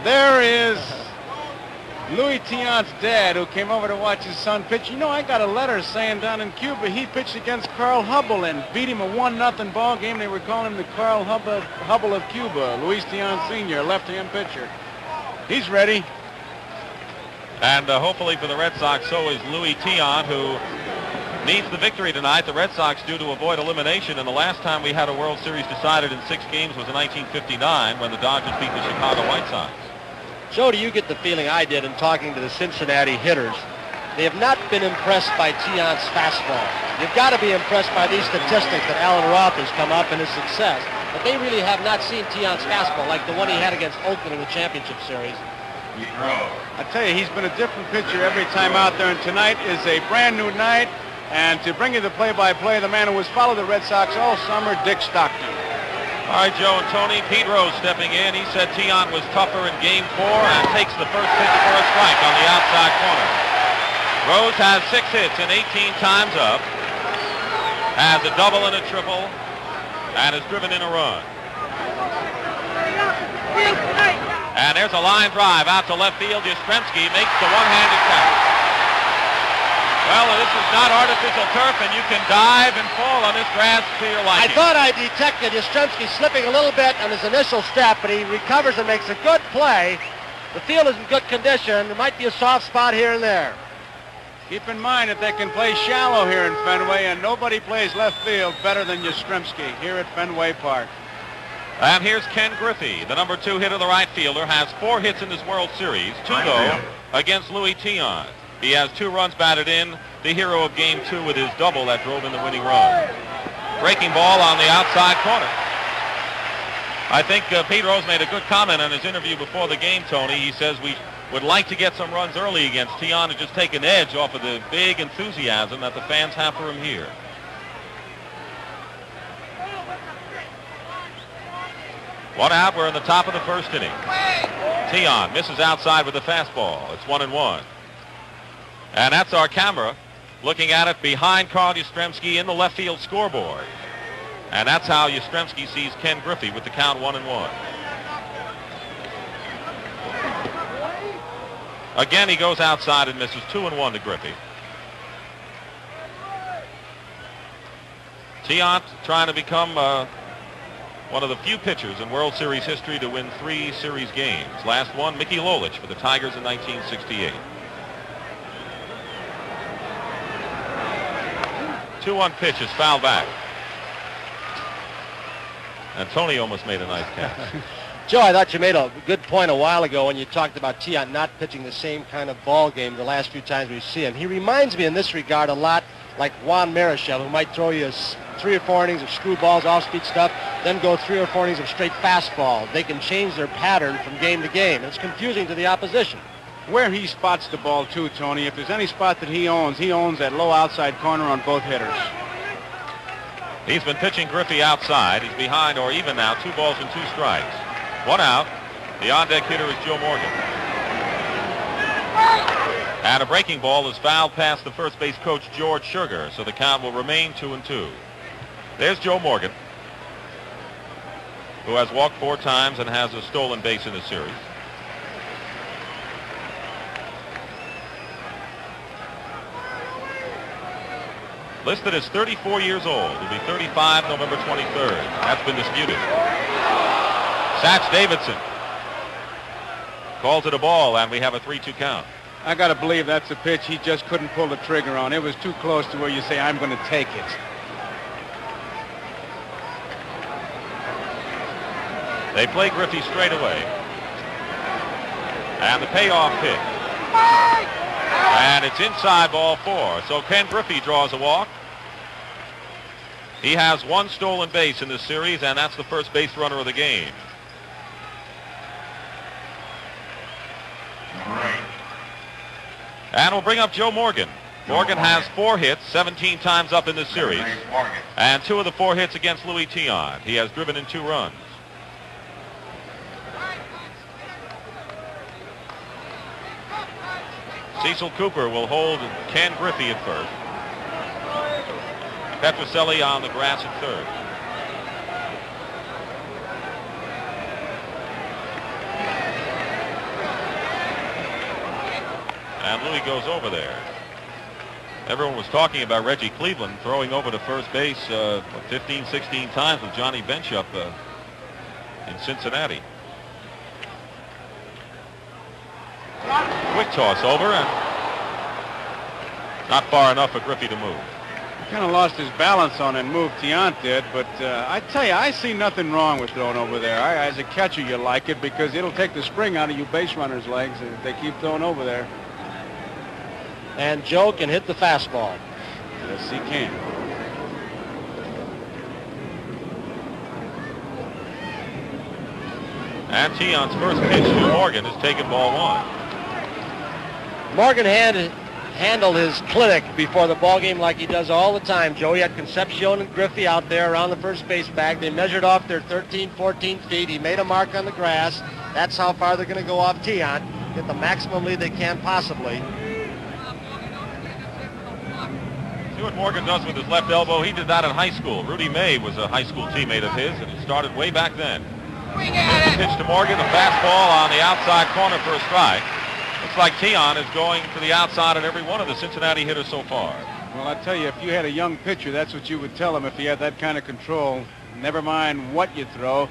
There is Louis Tiant's dad, who came over to watch his son pitch. You know, I got a letter saying down in Cuba he pitched against Carl Hubble and beat him a 1-0 ball game. They were calling him the Carl Hubble of Cuba. Luis Tiant Sr., left-hand pitcher. He's ready. And hopefully for the Red Sox, so is Louis Tiant, who needs the victory tonight. The Red Sox due to avoid elimination, and the last time we had a World Series decided in 6 games was in 1959 when the Dodgers beat the Chicago White Sox. Joe, do you get the feeling I did in talking to the Cincinnati hitters? They have not been impressed by Tiant's fastball. You've got to be impressed by these statistics that Alan Roth has come up in his success. But they really have not seen Tiant's fastball like the one he had against Oakland in the championship series. I tell you, he's been a different pitcher every time out there, and tonight is a brand new night. And to bring you the play-by-play, the man who has followed the Red Sox all summer, Dick Stockton. All right, Joe and Tony, Pete Rose stepping in. He said Tiant was tougher in Game 4 and takes the first pitch for a strike on the outside corner. Rose has 6 hits and 18 times up, has a double and a triple, and has driven in a run. And there's a line drive out to left field. Yastrzemski makes the one-handed catch. Well, this is not artificial turf, and you can dive and fall on this grass to your liking. I thought I detected Yastrzemski slipping a little bit on his initial step, but he recovers and makes a good play. The field is in good condition. There might be a soft spot here and there. Keep in mind that they can play shallow here in Fenway, and nobody plays left field better than Yastrzemski here at Fenway Park. And here's Ken Griffey, the number 2 hitter, the right fielder, has 4 hits in this World Series, 2 though against Louis Tiant. He has 2 runs batted in, the hero of Game 2 with his double that drove in the winning run. Breaking ball on the outside corner. I think Pete Rose made a good comment on his interview before the game, Tony. He says we would like to get some runs early against Tiant to just take an edge off of the big enthusiasm that the fans have for him here. One out, we're in the top of the first inning. Tiant misses outside with the fastball. It's 1-1. And that's our camera looking at it behind Carl Yastrzemski in the left field scoreboard. And that's how Yastrzemski sees Ken Griffey with the count 1-1. Again, he goes outside and misses 2-1 to Griffey. Tiant trying to become one of the few pitchers in World Series history to win 3 series games. Last one, Mickey Lolich for the Tigers in 1968. 2-1 pitch is fouled back. And Tony almost made a nice catch. Joe, I thought you made a good point a while ago when you talked about Tiant not pitching the same kind of ball game the last few times we see him. He reminds me in this regard a lot like Juan Marichal, who might throw you 3 or 4 innings of screwballs, off-speed stuff, then go 3 or 4 innings of straight fastball. They can change their pattern from game to game. It's confusing to the opposition. Where he spots the ball, too, Tony, if there's any spot that he owns that low outside corner on both hitters. He's been pitching Griffey outside. He's behind or even now, 2 balls and 2 strikes. 1 out. The on-deck hitter is Joe Morgan. And a breaking ball is fouled past the first base coach, George Sugar, so the count will remain 2-2. There's Joe Morgan, who has walked 4 times and has a stolen base in the series. Listed as 34 years old. He'll be 35 November 23rd. That's been disputed. Satch Davidson calls it a ball, and we have a 3-2 count. I got to believe that's a pitch he just couldn't pull the trigger on. It was too close to where you say, I'm going to take it. They play Griffey straight away. And the payoff pitch. And it's inside, ball 4. So Ken Griffey draws a walk. He has 1 stolen base in this series, and that's the first base runner of the game. And we'll bring up Joe Morgan. Morgan has 4 hits, 17 times up in this series. And 2 of the 4 hits against Louis Tiant. He has driven in 2 runs. Cecil Cooper will hold Ken Griffey at first. Petrocelli on the grass at third. And Louis goes over there. Everyone was talking about Reggie Cleveland throwing over to first base 15, 16 times with Johnny Bench up in Cincinnati. Quick toss over, and not far enough for Griffey to move. Kind of lost his balance on that move, Tiant did, but I tell you, I see nothing wrong with throwing over there. As a catcher, you like it because it'll take the spring out of you base runners' legs if they keep throwing over there. And Joe can hit the fastball. Yes, he can. And Tiant's first pitch to Morgan is taken ball one. Morgan handled his clinic before the ball game like he does all the time, Joe. He had Concepcion and Griffey out there around the first base bag. They measured off their 13, 14 feet. He made a mark on the grass. That's how far they're going to go off Tiant. Get the maximum lead they can possibly. See what Morgan does with his left elbow. He did that in high school. Rudy May was a high school teammate of his, and it started way back then. Pitch to Morgan, the fastball on the outside corner for a strike. Looks like Tiant is going to the outside on every one of the Cincinnati hitters so far. Well, I tell you, if you had a young pitcher, that's what you would tell him if he had that kind of control. Never mind what you throw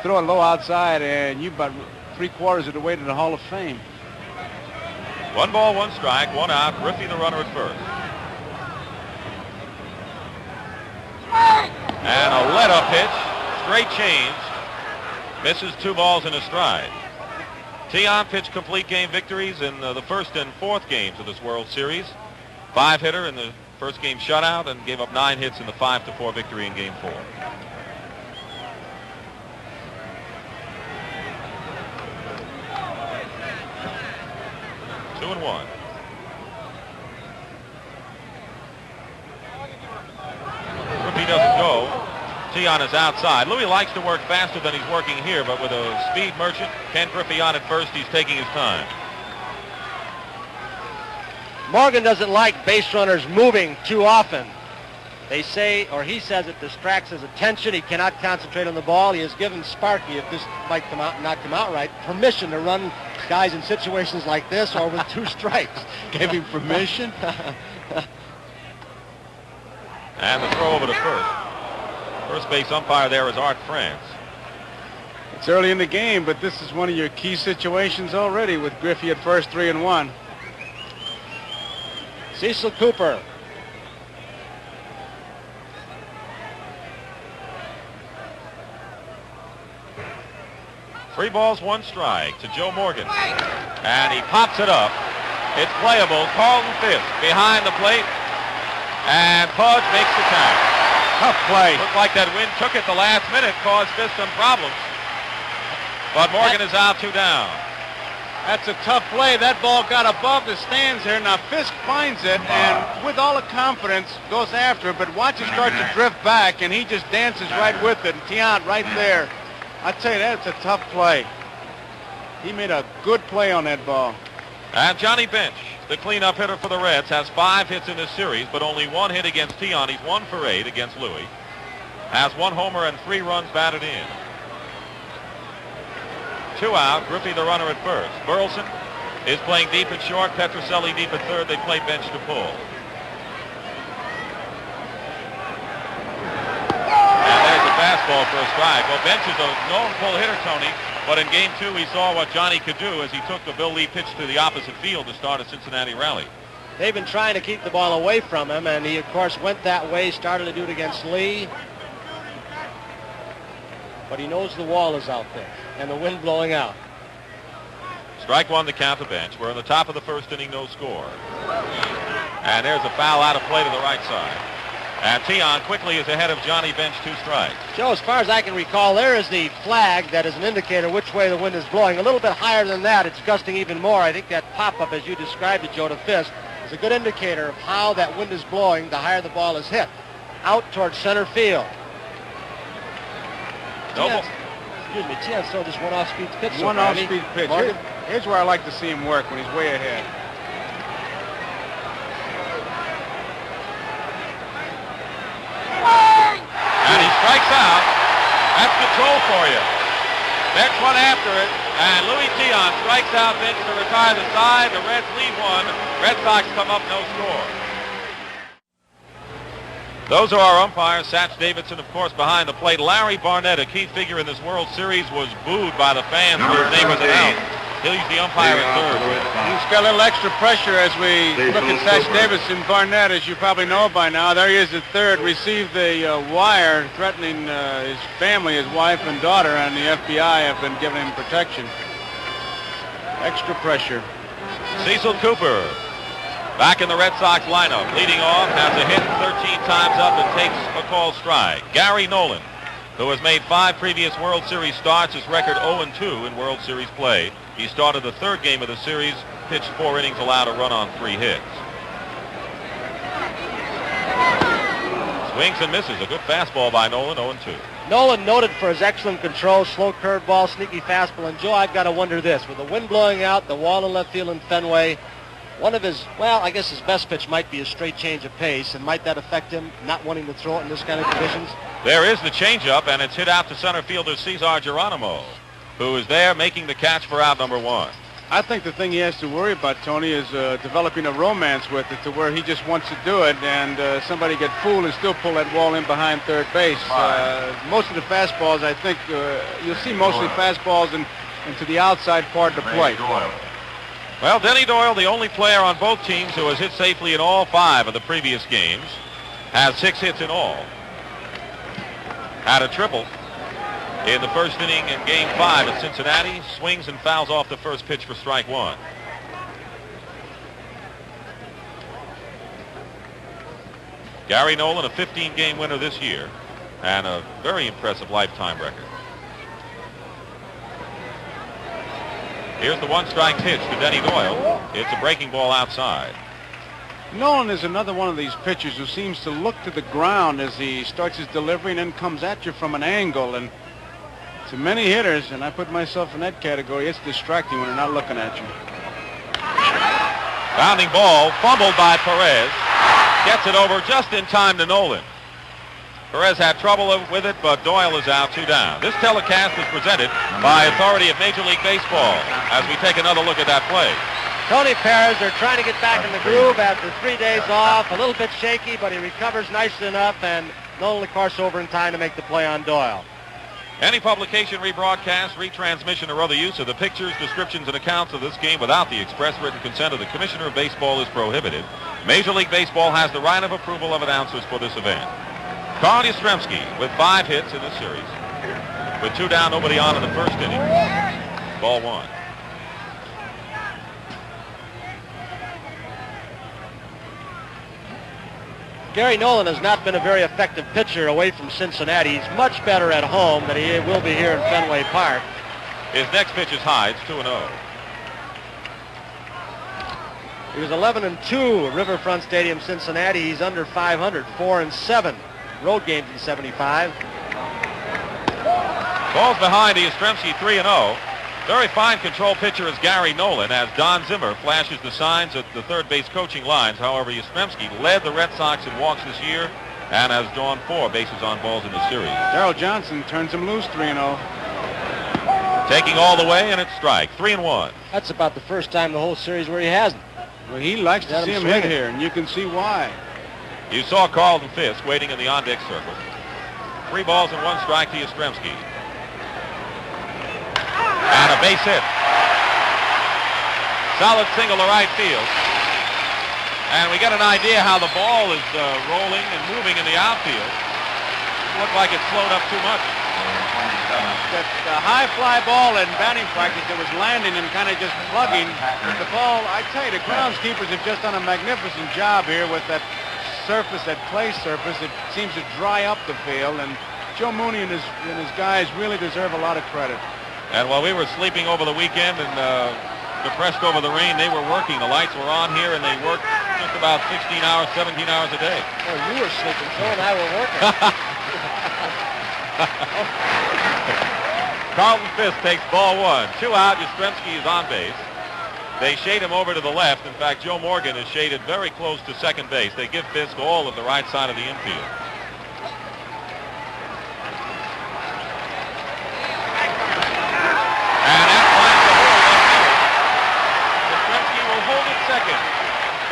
it low outside, and you're about 3/4 of the way to the Hall of Fame. 1 ball, 1 strike, 1 out. Griffey the runner at first. And a let-up pitch, straight change, misses 2 balls and a strike. Tiant pitched complete game victories in the first and fourth games of this World Series. 5-hitter in the first game shutout and gave up 9 hits in the 5-4 victory in Game 4. Two and one. Griffey doesn't go. Tiant is outside. Louis likes to work faster than he's working here, but with a speed merchant, Ken Griffey on at first, he's taking his time. Morgan doesn't like base runners moving too often. They say, or he says, it distracts his attention. He cannot concentrate on the ball. He has given Sparky, if this might come out and not come out right, permission to run guys in situations like this or with 2 strikes. Gave him permission? And the throw over to first. First base umpire there is Art France. It's early in the game, but this is one of your key situations already with Griffey at first, 3-1. Cecil Cooper. Three balls, 1 strike to Joe Morgan. And he pops it up. It's playable. Carlton Fisk behind the plate. And Pudge makes the tag. Tough play. Looked like that wind took it the last minute, caused Fisk some problems. But Morgan is out, 2 down. That's a tough play. That ball got above the stands here. Now Fisk finds it and with all the confidence goes after it, but watch it start to drift back and he just dances right with it. And Tiant right there. I tell you, that's a tough play. He made a good play on that ball. And Johnny Bench, the cleanup hitter for the Reds, has 5 hits in this series, but only 1 hit against Tiant. He's 1 for 8 against Louis. Has 1 homer and 3 runs batted in. 2 out. Griffey the runner at first. Burleson is playing deep at short. Petrocelli deep at third. They play Bench to pull. And there's a fastball for a strike. Well, Bench is a known pull hitter, Tony. But in Game 2, we saw what Johnny could do as he took the Bill Lee pitch to the opposite field to start a Cincinnati rally. They've been trying to keep the ball away from him, and he, of course, went that way, started to do it against Lee. But he knows the wall is out there, and the wind blowing out. Strike 1 to count the Bench. We're in the top of the first inning, no score. And there's a foul out of play to the right side. And Tiant quickly is ahead of Johnny Bench, 2 strikes. Joe, as far as I can recall, there is the flag that is an indicator which way the wind is blowing. A little bit higher than that, it's gusting even more. I think that pop-up, as you described it, Joe, to Fisk, is a good indicator of how that wind is blowing the higher the ball is hit. Out towards center field. Excuse me, Tiant's throw just one off-speed pitch. One off-speed pitch. Here's where I like to see him work when he's way ahead. And he strikes out. That's control for you. Bench went after it. And Louis Tiant strikes out Vince to retire the side. The Reds lead one. Red Sox come up no score. Those are our umpires. Satch Davidson, of course, behind the plate. Larry Barnett, a key figure in this World Series, was booed by the fans when his name was announced. He's the umpire at third. He's got a little extra pressure as we look at Satch Davidson. Barnett, as you probably know by now, there he is at third, received the wire threatening his family, his wife and daughter, and the FBI have been giving him protection. Extra pressure. Cecil Cooper, back in the Red Sox lineup, leading off, has a hit 13 times up and takes a called strike. Gary Nolan, who has made 5 previous World Series starts, his record 0-2 in World Series play. He started the third game of the series, pitched 4 innings, allowed a run on 3 hits. Swings and misses. A good fastball by Nolan, 0-2. Nolan noted for his excellent control, slow curveball, sneaky fastball. And Joe, I've got to wonder this. With the wind blowing out, the wall in left field in Fenway, one of his, well, I guess his best pitch might be a straight change of pace, and might that affect him not wanting to throw it in this kind of conditions? There is the changeup, and it's hit out to center fielder Cesar Geronimo, who is there making the catch for out number 1. I think the thing he has to worry about, Tony, is developing a romance with it to where he just wants to do it, and somebody get fooled and still pull that ball in behind third base. Most of the fastballs, I think, you'll see mostly fastballs into the outside part of the plate. Well, Denny Doyle, the only player on both teams who has hit safely in all 5 of the previous games, has 6 hits in all. Had a triple in the first inning in Game 5 at Cincinnati. Swings and fouls off the first pitch for strike 1. Gary Nolan, a 15-game winner this year, and a very impressive lifetime record. Here's the 1-strike pitch to Denny Doyle. It's a breaking ball outside. Nolan is another one of these pitchers who seems to look to the ground as he starts his delivery and then comes at you from an angle. And to many hitters, and I put myself in that category, it's distracting when they're not looking at you. Bounding ball, fumbled by Perez. Gets it over just in time to Nolan. Perez had trouble with it, but Doyle is out, 2 down. This telecast is presented by authority of Major League Baseball as we take another look at that play. Tony Perez, they're trying to get back in the groove after 3 days off. A little bit shaky, but he recovers nicely enough, and Nolan, of course, over in time to make the play on Doyle. Any publication, rebroadcast, retransmission, or other use of the pictures, descriptions, and accounts of this game without the express written consent of the Commissioner of Baseball is prohibited. Major League Baseball has the right of approval of announcers for this event. Carl Yastrzemski with 5 hits in this series. With 2 down, nobody on in the first inning. Ball 1. Gary Nolan has not been a very effective pitcher away from Cincinnati. He's much better at home than he will be here in Fenway Park. His next pitch is high. It's 2-0. He was 11-2 at Riverfront Stadium, Cincinnati. He's under 500, 4-7 road games in 75. Balls behind to Yastrzemski, 3-0. Very fine control pitcher is Gary Nolan as Don Zimmer flashes the signs at the third base coaching lines. However, Yastrzemski led the Red Sox in walks this year and has drawn 4 bases on balls in the series. Darrell Johnson turns him loose, 3-0. Taking all the way, and it's strike, 3-1. That's about the first time the whole series where he hasn't. Well, he likes to see him hit here, and you can see why. You saw Carlton Fisk waiting in the on-deck circle. 3 balls and 1 strike to Yastrzemski. And a base hit. Solid single to right field. And we get an idea how the ball is rolling and moving in the outfield. Looked like it slowed up too much. That high fly ball in batting practice that was landing and kind of just plugging. The ball, I tell you, the groundskeepers have just done a magnificent job here with that surface, that clay surface. It seems to dry up the field, and Joe Mooney and his guys really deserve a lot of credit. And while we were sleeping over the weekend and depressed over the rain, they were working. The lights were on here, and they worked just about 16 hours, 17 hours a day. Well, you were sleeping, Joe, and I were working. Carlton Fisk takes ball 1. 2 out, Yastrzemski is on base. They shade him over to the left. In fact, Joe Morgan is shaded very close to second base. They give Fisk all of the right side of the infield. And that fly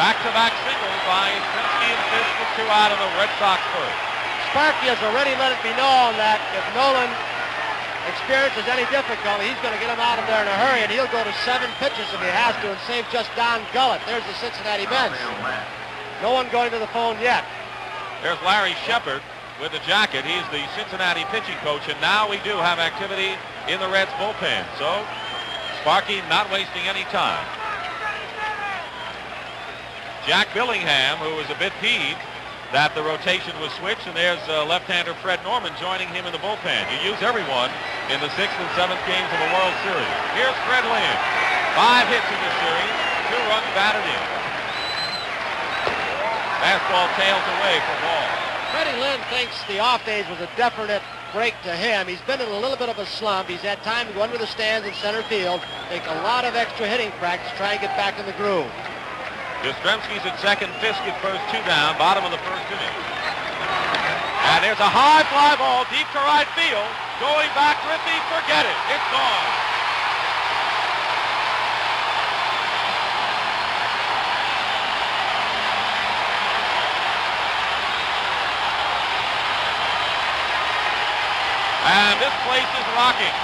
Back-to-back singles by Yastrzemski and Fisk with 2 out of the Red Sox first. Sparky has already let it be known that if Nolan experiences any difficulty, he's going to get him out of there in a hurry, and he'll go to 7 pitches if he has to and save just Don Gullett. There's the Cincinnati bench. No one going to the phone yet. There's Larry Shepard with the jacket. He's the Cincinnati pitching coach, and now we do have activity in the Reds bullpen. So Sparky not wasting any time. Jack Billingham, who was a bit peeved that the rotation was switched, and there's left-hander Fred Norman joining him in the bullpen. You use everyone in the 6th and 7th games of the World Series. Here's Fred Lynn. 5 hits in the series, 2 runs batted in. Fastball tails away for ball. Freddie Lynn thinks the off days was a definite break to him. He's been in a little bit of a slump. He's had time to go under the stands in center field, take a lot of extra hitting practice, try and get back in the groove. Yastrzemski's at second, Fisk at first, 2 down, bottom of the first inning. And there's a high fly ball deep to right field. Going back, Griffey, forget it. It's gone. And this place is rocking.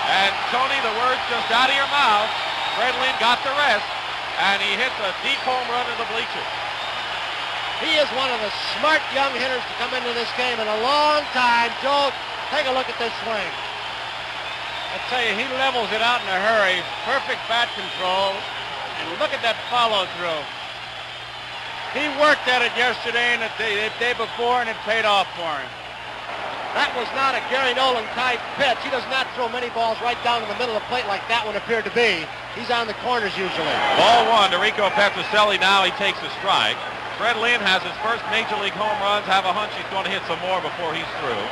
And Tony, the words just out of your mouth. Fred Lynn got the rest, and he hits a deep home run in the bleachers. He is one of the smart young hitters to come into this game in a long time. Joe, take a look at this swing. I tell you, he levels it out in a hurry. Perfect bat control. And look at that follow through. He worked at it yesterday and the day before, and it paid off for him. That was not a Gary Nolan type pitch. He does not throw many balls right down in the middle of the plate like that one appeared to be. He's on the corners usually. Ball 1 to Rico Petrocelli. Now he takes a strike. Fred Lynn has his first major league home runs. Have a hunch he's going to hit some more before he's through.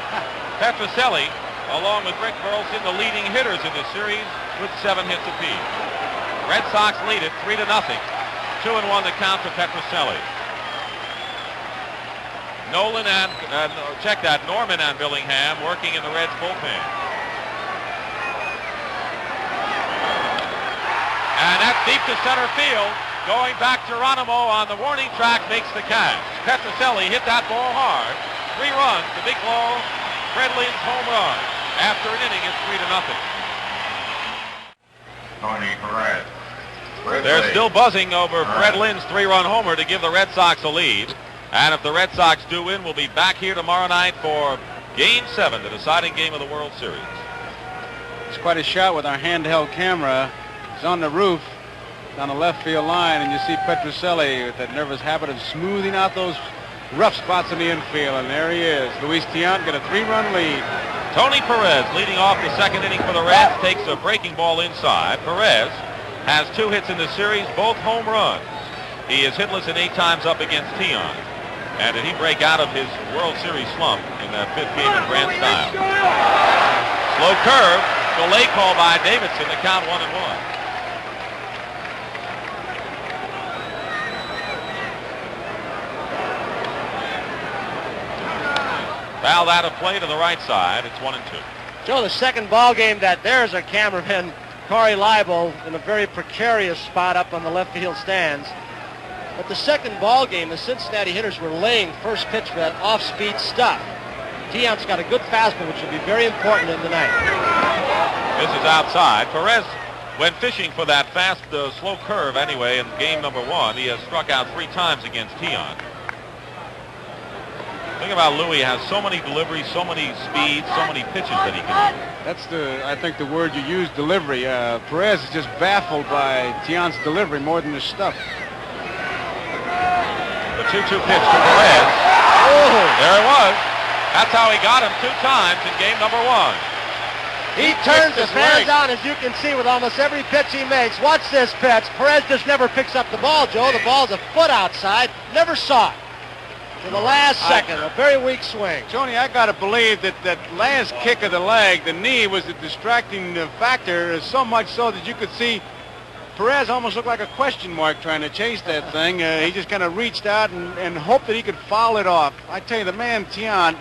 Petrocelli, along with Rick Burleson, the leading hitters in this series with 7 hits apiece. Red Sox lead it 3-0. 2-1 the count to Petrocelli. Nolan and, check that, Norman and Billingham working in the Reds bullpen. And that's deep to center field. Going back, Geronimo on the warning track makes the catch. Petrocelli hit that ball hard. 3 runs, the big blow. Fred Lynn's home run. After an inning, it's 3-0. Tony Perez. They're still buzzing over Fred Lynn's 3-run homer to give the Red Sox a lead. And if the Red Sox do win, we'll be back here tomorrow night for Game 7, the deciding game of the World Series. It's quite a shot with our handheld camera. It's on the roof, down the left field line, and you see Petrocelli with that nervous habit of smoothing out those rough spots in the infield, and there he is. Luis Tiant got a 3-run lead. Tony Perez leading off the second inning for the Reds, takes a breaking ball inside. Perez has 2 hits in the series, both home runs. He is hitless in 8 times up against Tiant. And did he break out of his World Series slump in that 5th game in grand style? Slow curve, delay call by Davidson, the count 1-1. Fouled out of play to the right side. It's 1-2. Joe, the second ball game that there's a cameraman, Corey Leibel, in a very precarious spot up on the left field stands. But the second ball game, the Cincinnati hitters were laying first pitch for that off-speed stuff. Tiant's got a good fastball, which will be very important in the night. This is outside. Perez went fishing for that fast, slow curve anyway in game number 1. He has struck out 3 times against Tiant. The thing about Louis, has so many deliveries, so many speeds, so many pitches that he can do. That's I think the word you use, delivery. Perez is just baffled by Tiant's delivery more than his stuff. The 2-2 pitch to Perez. Oh, there it was. That's how he got him 2 times in game number 1. He turns the fans on, as you can see, with almost every pitch he makes. Watch this pitch. Perez just never picks up the ball, Joe. The ball's a foot outside. Never saw it. To the last second, a very weak swing. Tony, I got to believe that that last kick of the leg, the knee, was the distracting factor, so much so that you could see Perez almost looked like a question mark trying to chase that thing. He just kind of reached out and hoped that he could foul it off. I tell you, the man Tiant,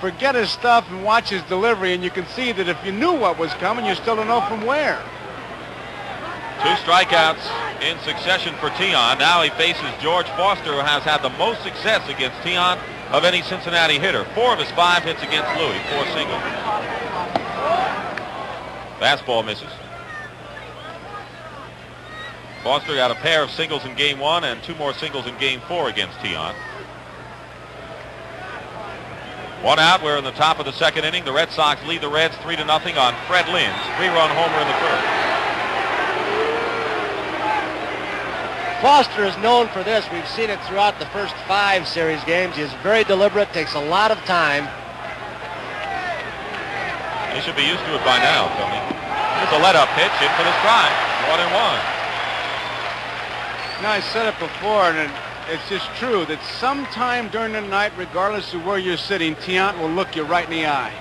forget his stuff and watch his delivery, and you can see that if you knew what was coming, you still don't know from where. 2 strikeouts in succession for Tiant. Now he faces George Foster, who has had the most success against Tiant of any Cincinnati hitter. 4 of his 5 hits against Louis, 4 singles. Fastball misses. Foster got a pair of singles in game 1 and 2 more singles in game 4 against Tiant. 1 out. We're in the top of the 2nd inning. The Red Sox lead the Reds 3-0 on Fred Lynn's 3-run homer in the 1st. Foster is known for this. We've seen it throughout the first 5 series games. He is very deliberate, takes a lot of time. He should be used to it by now, Tony. It's a let-up pitch, hit for the strike. 1-1. Now, I said it before, and it's just true that sometime during the night, regardless of where you're sitting, Tiant will look you right in the eye.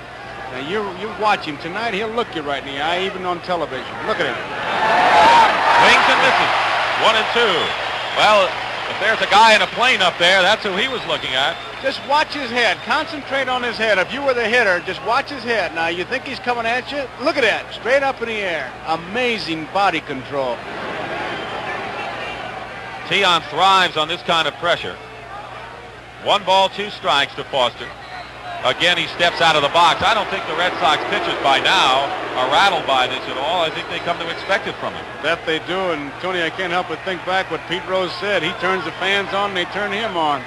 Now, you watch him tonight, he'll look you right in the eye, even on television. Look at him. Swings and misses. 1-2. Well, if there's a guy in a plane up there, that's who he was looking at. Just watch his head. Concentrate on his head. If you were the hitter, just watch his head. Now, you think he's coming at you? Look at that. Straight up in the air. Amazing body control. Tiant thrives on this kind of pressure. 1 ball, 2 strikes to Foster. Again, he steps out of the box. I don't think the Red Sox pitchers by now are rattled by this at all. I think they come to expect it from him. That they do, and Tony, I can't help but think back what Pete Rose said. He turns the fans on, and they turn him on.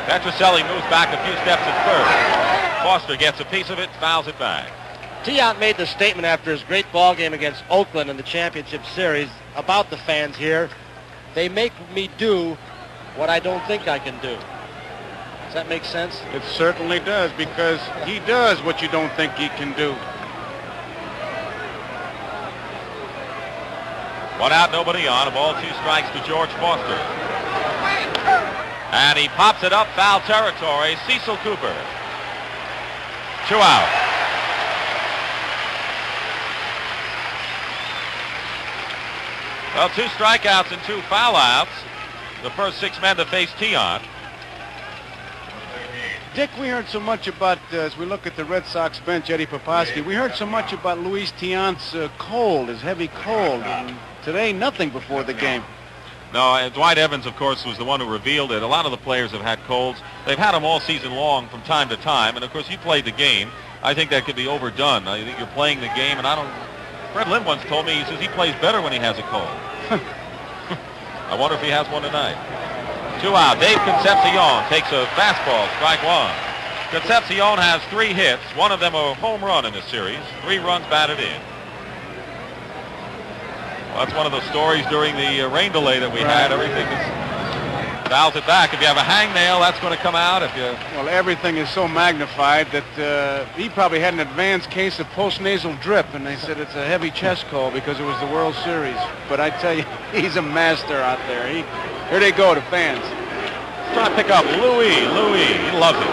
Petrocelli moves back a few steps at third. Foster gets a piece of it, fouls it back. Tiant made the statement after his great ball game against Oakland in the championship series about the fans here. They make me do what I don't think I can do. Does that make sense? It certainly does, because he does what you don't think he can do. 1 out, nobody on. A ball, 2 strikes to George Foster. And he pops it up, foul territory. Cecil Cooper. 2 out. Well, 2 strikeouts and 2 foul outs. The first 6 men to face Tiant. Dick, we heard so much about, as we look at the Red Sox bench, Eddie Poposky, we heard so much about Luis Tiant's cold, his heavy cold. And today, nothing before the game. No, Dwight Evans, of course, was the one who revealed it. A lot of the players have had colds. They've had them all season long from time to time. And, of course, you played the game. I think that could be overdone. I think you're playing the game, and Fred Lynn once told me, he says he plays better when he has a cold. I wonder if he has one tonight. 2 out. Dave Concepcion takes a fastball, strike 1. Concepcion has 3 hits, 1 of them a home run in this series, 3 runs batted in. Well, that's one of the stories during the rain delay that we had. Everything fouls it back. If you have a hangnail, that's going to come out. Well, everything is so magnified that he probably had an advanced case of postnasal drip, and they said it's a heavy chest cold because it was the World Series. But I tell you, he's a master out there. Here they go, the fans. Let's try to pick up Louis. He loves it.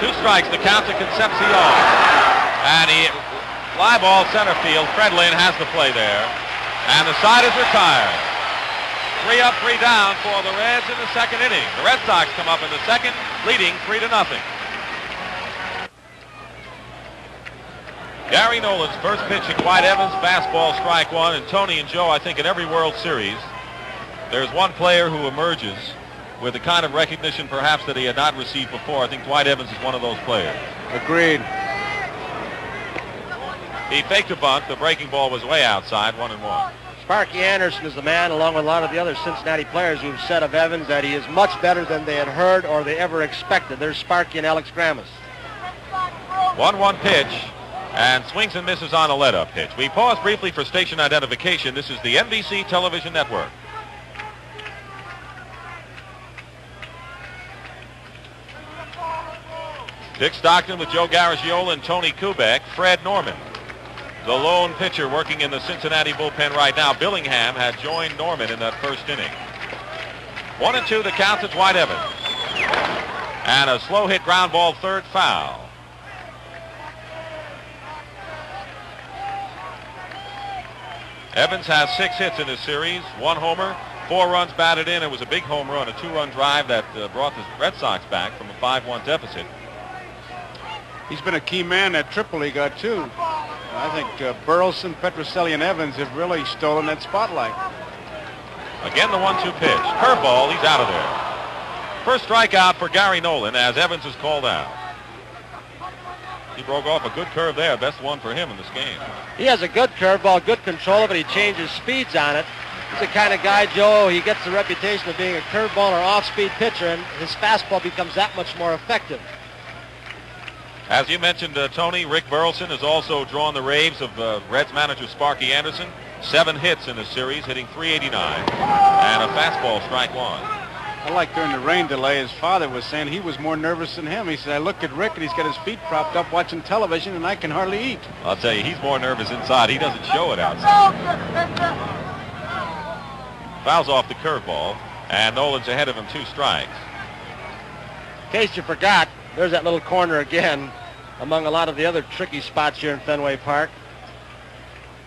Two strikes, the count to Concepcion. And he fly ball center field. Fred Lynn has the play there. And the side is retired. 3 up, 3 down for the Reds in the 2nd inning. The Red Sox come up in the 2nd, leading 3-0. Gary Nolan's first pitch to Dwight Evans, fastball, strike 1. And Tony and Joe, I think in every World Series, there's one player who emerges with the kind of recognition perhaps that he had not received before. I think Dwight Evans is one of those players. Agreed. He faked a bunt. The breaking ball was way outside, 1-1. Sparky Anderson is the man, along with a lot of the other Cincinnati players who've said of Evans that he is much better than they had heard or they ever expected. There's Sparky and Alex Grammas. 1-1 pitch, and swings and misses on a let-up pitch. We pause briefly for station identification. This is the NBC Television Network. Dick Stockton with Joe Garagiola and Tony Kubek. Fred Norman, the lone pitcher working in the Cincinnati bullpen right now. Billingham had joined Norman in that first inning. 1-2 the count to Dwight Evans. And a slow hit ground ball, third foul. Evans has 6 hits in this series, 1 homer, 4 runs batted in. It was a big home run, a 2-run drive that brought the Red Sox back from a 5-1 deficit. He's been a key man at Tripoli got too. I think Burleson, Petrocelli, and Evans have really stolen that spotlight. Again, the 1-2 pitch. Curveball, he's out of there. First strikeout for Gary Nolan as Evans is called out. He broke off a good curve there. Best one for him in this game. He has a good curveball, good control of it. He changes speeds on it. He's the kind of guy, Joe, he gets the reputation of being a curveball or off-speed pitcher, and his fastball becomes that much more effective. As you mentioned, Tony, Rick Burleson has also drawn the raves of Reds manager Sparky Anderson. 7 hits in the series, hitting .389, and a fastball strike 1. I like during the rain delay, his father was saying he was more nervous than him. He said, I look at Rick and he's got his feet propped up watching television and I can hardly eat. I'll tell you, he's more nervous inside. He doesn't show it outside. Fouls off the curveball, and Nolan's ahead of him 2 strikes. In case you forgot, there's that little corner again among a lot of the other tricky spots here in Fenway Park.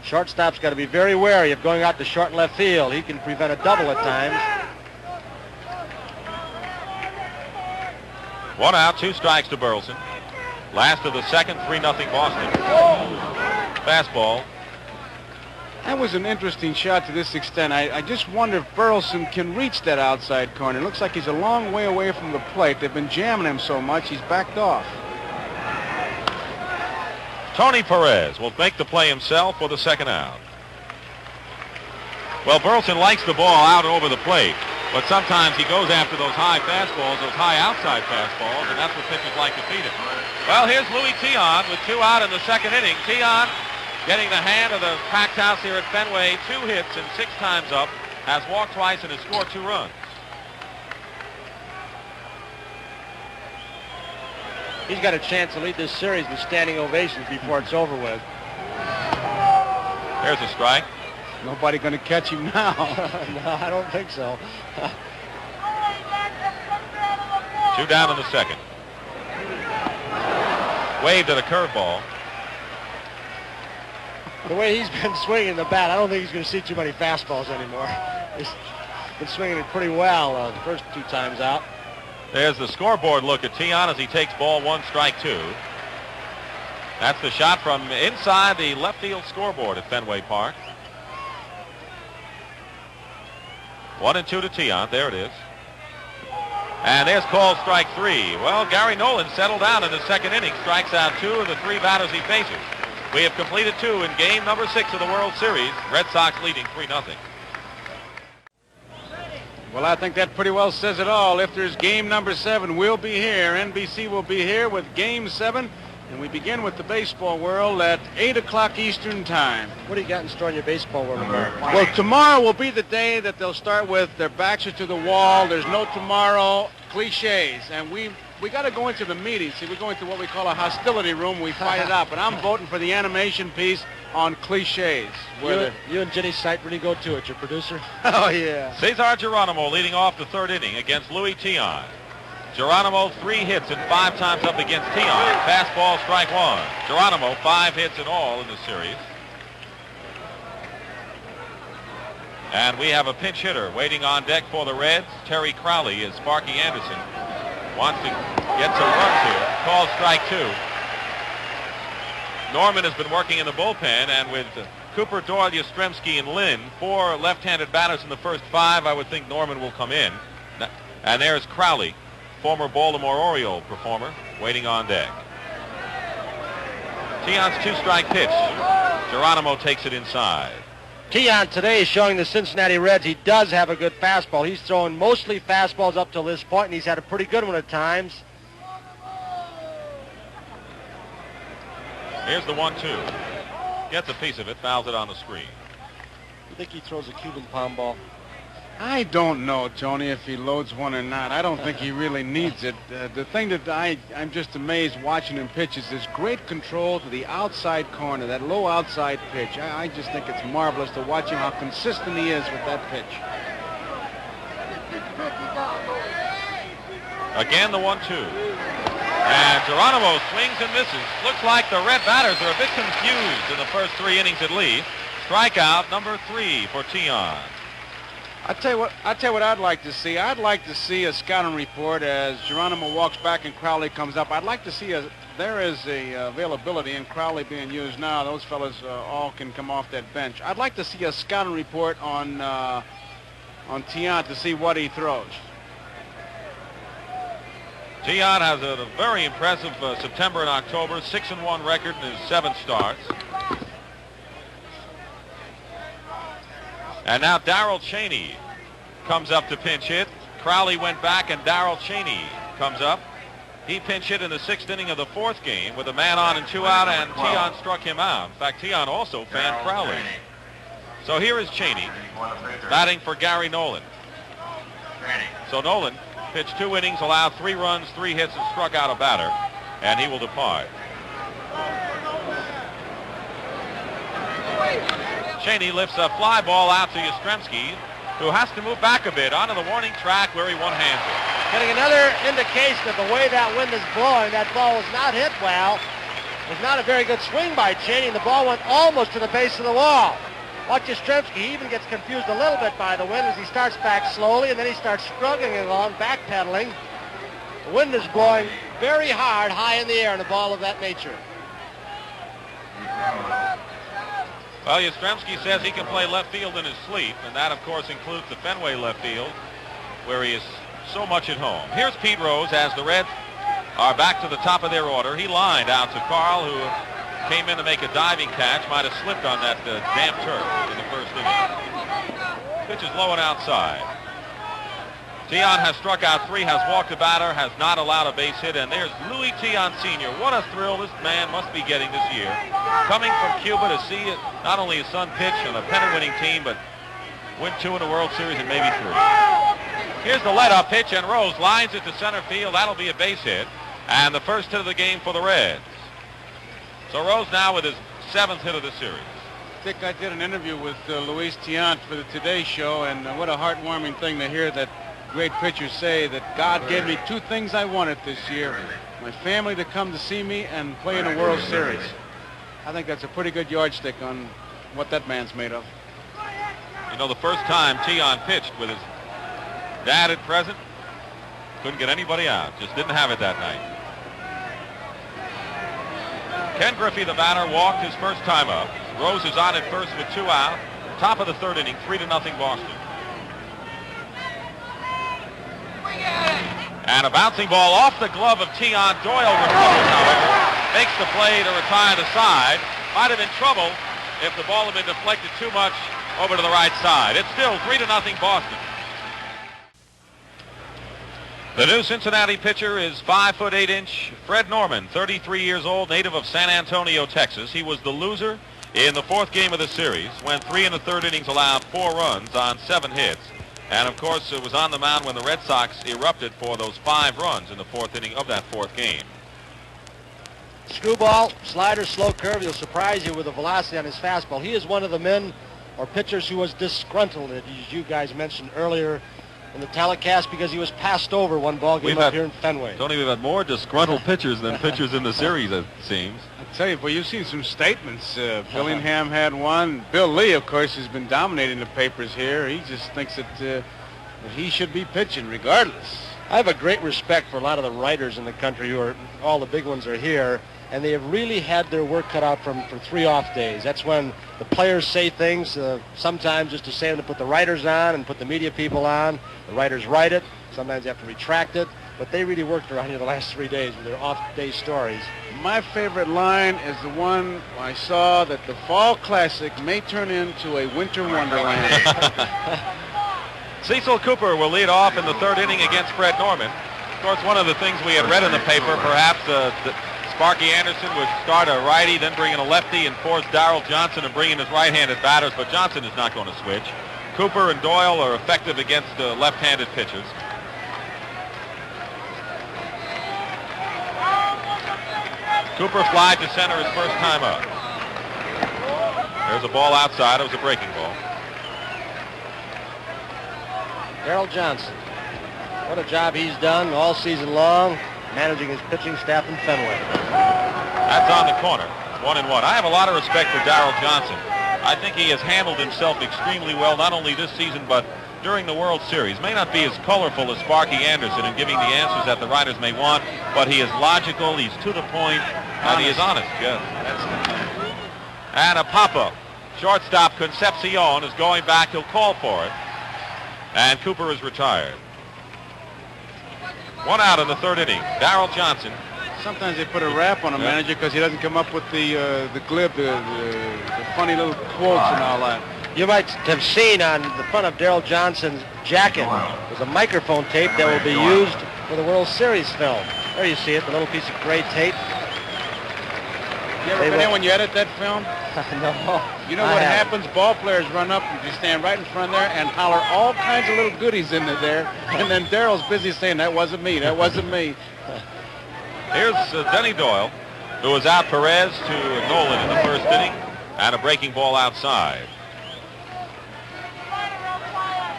Shortstop's got to be very wary of going out to short and left field. He can prevent a double at times. 1 out, 2 strikes to Burleson. Last of the second, 3-0 Boston. Fastball. That was an interesting shot to this extent. I just wonder if Burleson can reach that outside corner. It looks like he's a long way away from the plate. They've been jamming him so much, he's backed off. Tony Perez will make the play himself for the second out. Well, Burleson likes the ball out over the plate, but sometimes he goes after those high fastballs, those high outside fastballs, and that's what pitchers like to feed him. Well, here's Louis Tion with 2 out in the second inning. Tion getting the hand of the packed house here at Fenway. 2 hits and 6 times up, has walked twice and has scored 2 runs. He's got a chance to lead this series with standing ovations before it's over with. There's a strike. Nobody going to catch him now. No, I don't think so. 2 down in the second. Waved at a curveball. The way he's been swinging the bat, I don't think he's going to see too many fastballs anymore. He's been swinging it pretty well the first 2 times out. There's the scoreboard look at Tion as he takes ball 1, strike 2. That's the shot from inside the left field scoreboard at Fenway Park. 1-2 to Tion. There it is. And there's called strike 3. Well, Gary Nolan settled down in the second inning, strikes out 2 of the 3 batters he faces. We have completed 2 in game number 6 of the World Series. Red Sox leading 3-0. Well, I think that pretty well says it all. If there's game number 7, we'll be here. NBC will be here with game 7. And we begin with the baseball world at 8 o'clock Eastern time. What do you got in store in your baseball world tomorrow? Well, tomorrow will be the day that they'll start with their backs are to the wall. There's no tomorrow cliches. And we got to go into the meeting. See, we go into what we call a hostility room. We fight it out. But I'm voting for the animation piece on cliches. You and Jenny Sight really go to it, your producer? Oh, yeah. Cesar Geronimo leading off the 3rd inning against Louis Tion. Geronimo 3 hits and 5 times up against Tion. Fastball, strike 1. Geronimo 5 hits in all in the series. And we have a pinch hitter waiting on deck for the Reds. Terry Crowley as Sparky Anderson wants to get some runs here. Called strike 2. Norman has been working in the bullpen, and with Cooper, Doyle, Yastrzemski, and Lynn, 4 left-handed batters in the first 5, I would think Norman will come in. And there's Crowley, former Baltimore Oriole performer, waiting on deck. Tion's 2-strike pitch. Geronimo takes it inside. Tion today is showing the Cincinnati Reds he does have a good fastball. He's thrown mostly fastballs up till this point, and he's had a pretty good one at times. Here's the 1-2. Gets a piece of it, fouls it on the screen. You think he throws a Cuban palm ball? I don't know, Tony, if he loads one or not. I don't think he really needs it. The thing that I'm just amazed watching him pitch is this great control to the outside corner, that low outside pitch. I just think it's marvelous to watch him, how consistent he is with that pitch. Again, the 1-2. And Geronimo swings and misses. Looks like the Red batters are a bit confused in the first 3 innings at least. Strikeout number 3 for Tion. I tell you what I'd like to see. I'd like to see a scouting report as Geronimo walks back and Crowley comes up. I'd like to see there is a availability in Crowley being used now. Those fellas all can come off that bench. I'd like to see a scouting report on Tiant to see what he throws. Tiant has a very impressive September and October, 6-1 record in his 7 starts. And now Darrell Cheney comes up to pinch hit. Crowley went back and Darrell Cheney comes up. He pinch hit in the 6th inning of the 4th game with a man on and 2 out, and Tiant struck him out. In fact, Tiant also fanned Crowley. So here is Cheney batting for Gary Nolan. So Nolan pitched 2 innings, allowed 3 runs, 3 hits, and struck out a batter, and he will depart. Cheney lifts a fly ball out to Yastrzemski, who has to move back a bit onto the warning track where he one-hands it. Getting another indication of the way that wind is blowing. That ball was not hit well. It was not a very good swing by Cheney, and the ball went almost to the base of the wall. Watch Yastrzemski. He even gets confused a little bit by the wind as he starts back slowly, and then he starts struggling along, backpedaling. The wind is blowing very hard, high in the air, in a ball of that nature. Well, Yastrzemski says he can play left field in his sleep, and that, of course, includes the Fenway left field, where he is so much at home. Here's Pete Rose as the Reds are back to the top of their order. He lined out to Carl, who came in to make a diving catch, might have slipped on that damp turf in the 1st inning. Pitch is low and outside. Tiant has struck out 3, has walked a batter, has not allowed a base hit, and there's Louis Tiant Sr. What a thrill this man must be getting this year. Coming from Cuba to see not only his son pitch on a pennant-winning team, but win 2 in the World Series and maybe 3. Here's the let-up pitch, and Rose lines it to center field. That'll be a base hit, and the first hit of the game for the Reds. So Rose now with his 7th hit of the series. Dick, I did an interview with Luis Tiant for the Today Show, and what a heartwarming thing to hear that great pitchers say that God gave me 2 things I wanted this year: my family to come to see me and play in a World Series. I think that's a pretty good yardstick on what that man's made of. You know, the first time Tiant pitched with his dad at present, couldn't get anybody out. Just didn't have it that night. Ken Griffey, the batter, walked his first time up. Rose is on at first with 2 out. Top of the 3rd inning, 3-0 Boston. And a bouncing ball off the glove of Tiant. Doyle recovers, however, makes the play to retire the side. Might have been trouble if the ball had been deflected too much over to the right side. It's still 3-0 Boston. The new Cincinnati pitcher is 5'8" Fred Norman, 33 years old, native of San Antonio, Texas. He was the loser in the 4th game of the series when 3 1/3 innings allowed 4 runs on 7 hits. And, of course, it was on the mound when the Red Sox erupted for those 5 runs in the 4th inning of that 4th game. Screwball, slider, slow curve. He'll surprise you with the velocity on his fastball. He is one of the men or pitchers who was disgruntled, as you guys mentioned earlier in the telecast, because he was passed over one ball game up here in Fenway. Tony, we've had more disgruntled pitchers than pitchers in the series, it seems. I tell you, boy, you've seen some statements. Billingham had one. Bill Lee, of course, has been dominating the papers here. He just thinks that he should be pitching regardless. I have a great respect for a lot of the writers in the country who are, all the big ones are here, and they have really had their work cut out for 3 off days. That's when the players say things, sometimes just to say them to put the writers on and put the media people on. The writers write it. Sometimes they have to retract it. But they really worked around here the last 3 days with their off-day stories. My favorite line is the one I saw that the Fall Classic may turn into a winter wonderland. Cecil Cooper will lead off in the 3rd inning against Fred Norman. Of course, one of the things we had read in the paper, perhaps Sparky Anderson would start a righty, then bring in a lefty, and force Darrell Johnson to bring in his right-handed batters, but Johnson is not going to switch. Cooper and Doyle are effective against left-handed pitchers. Cooper flied to center his first time up. There's a ball outside. It was a breaking ball. Darrell Johnson. What a job he's done all season long, managing his pitching staff in Fenway. That's on the corner. 1-1. I have a lot of respect for Darrell Johnson. I think he has handled himself extremely well, not only this season, but during the World Series. May not be as colorful as Sparky Anderson in giving the answers that the writers may want, but he is logical, he's to the point, and he is honest. Yes. And a pop-up. Shortstop Concepcion is going back. He'll call for it. And Cooper is retired. 1 out in the 3rd inning. Darrell Johnson. Sometimes they put a rap on a manager because he doesn't come up with the glib, the funny little quotes and all that. You might have seen on the front of Darrell Johnson's jacket was a microphone tape that will be used for the World Series film. There you see it, the little piece of gray tape. You ever been in when you edit that film? No. You know what happens? Ball players run up and just stand right in front there and holler all kinds of little goodies into there. And then Darrell's busy saying, that wasn't me, that wasn't me. Here's Denny Doyle, who was out Perez to Nolan in the 1st inning, and a breaking ball outside.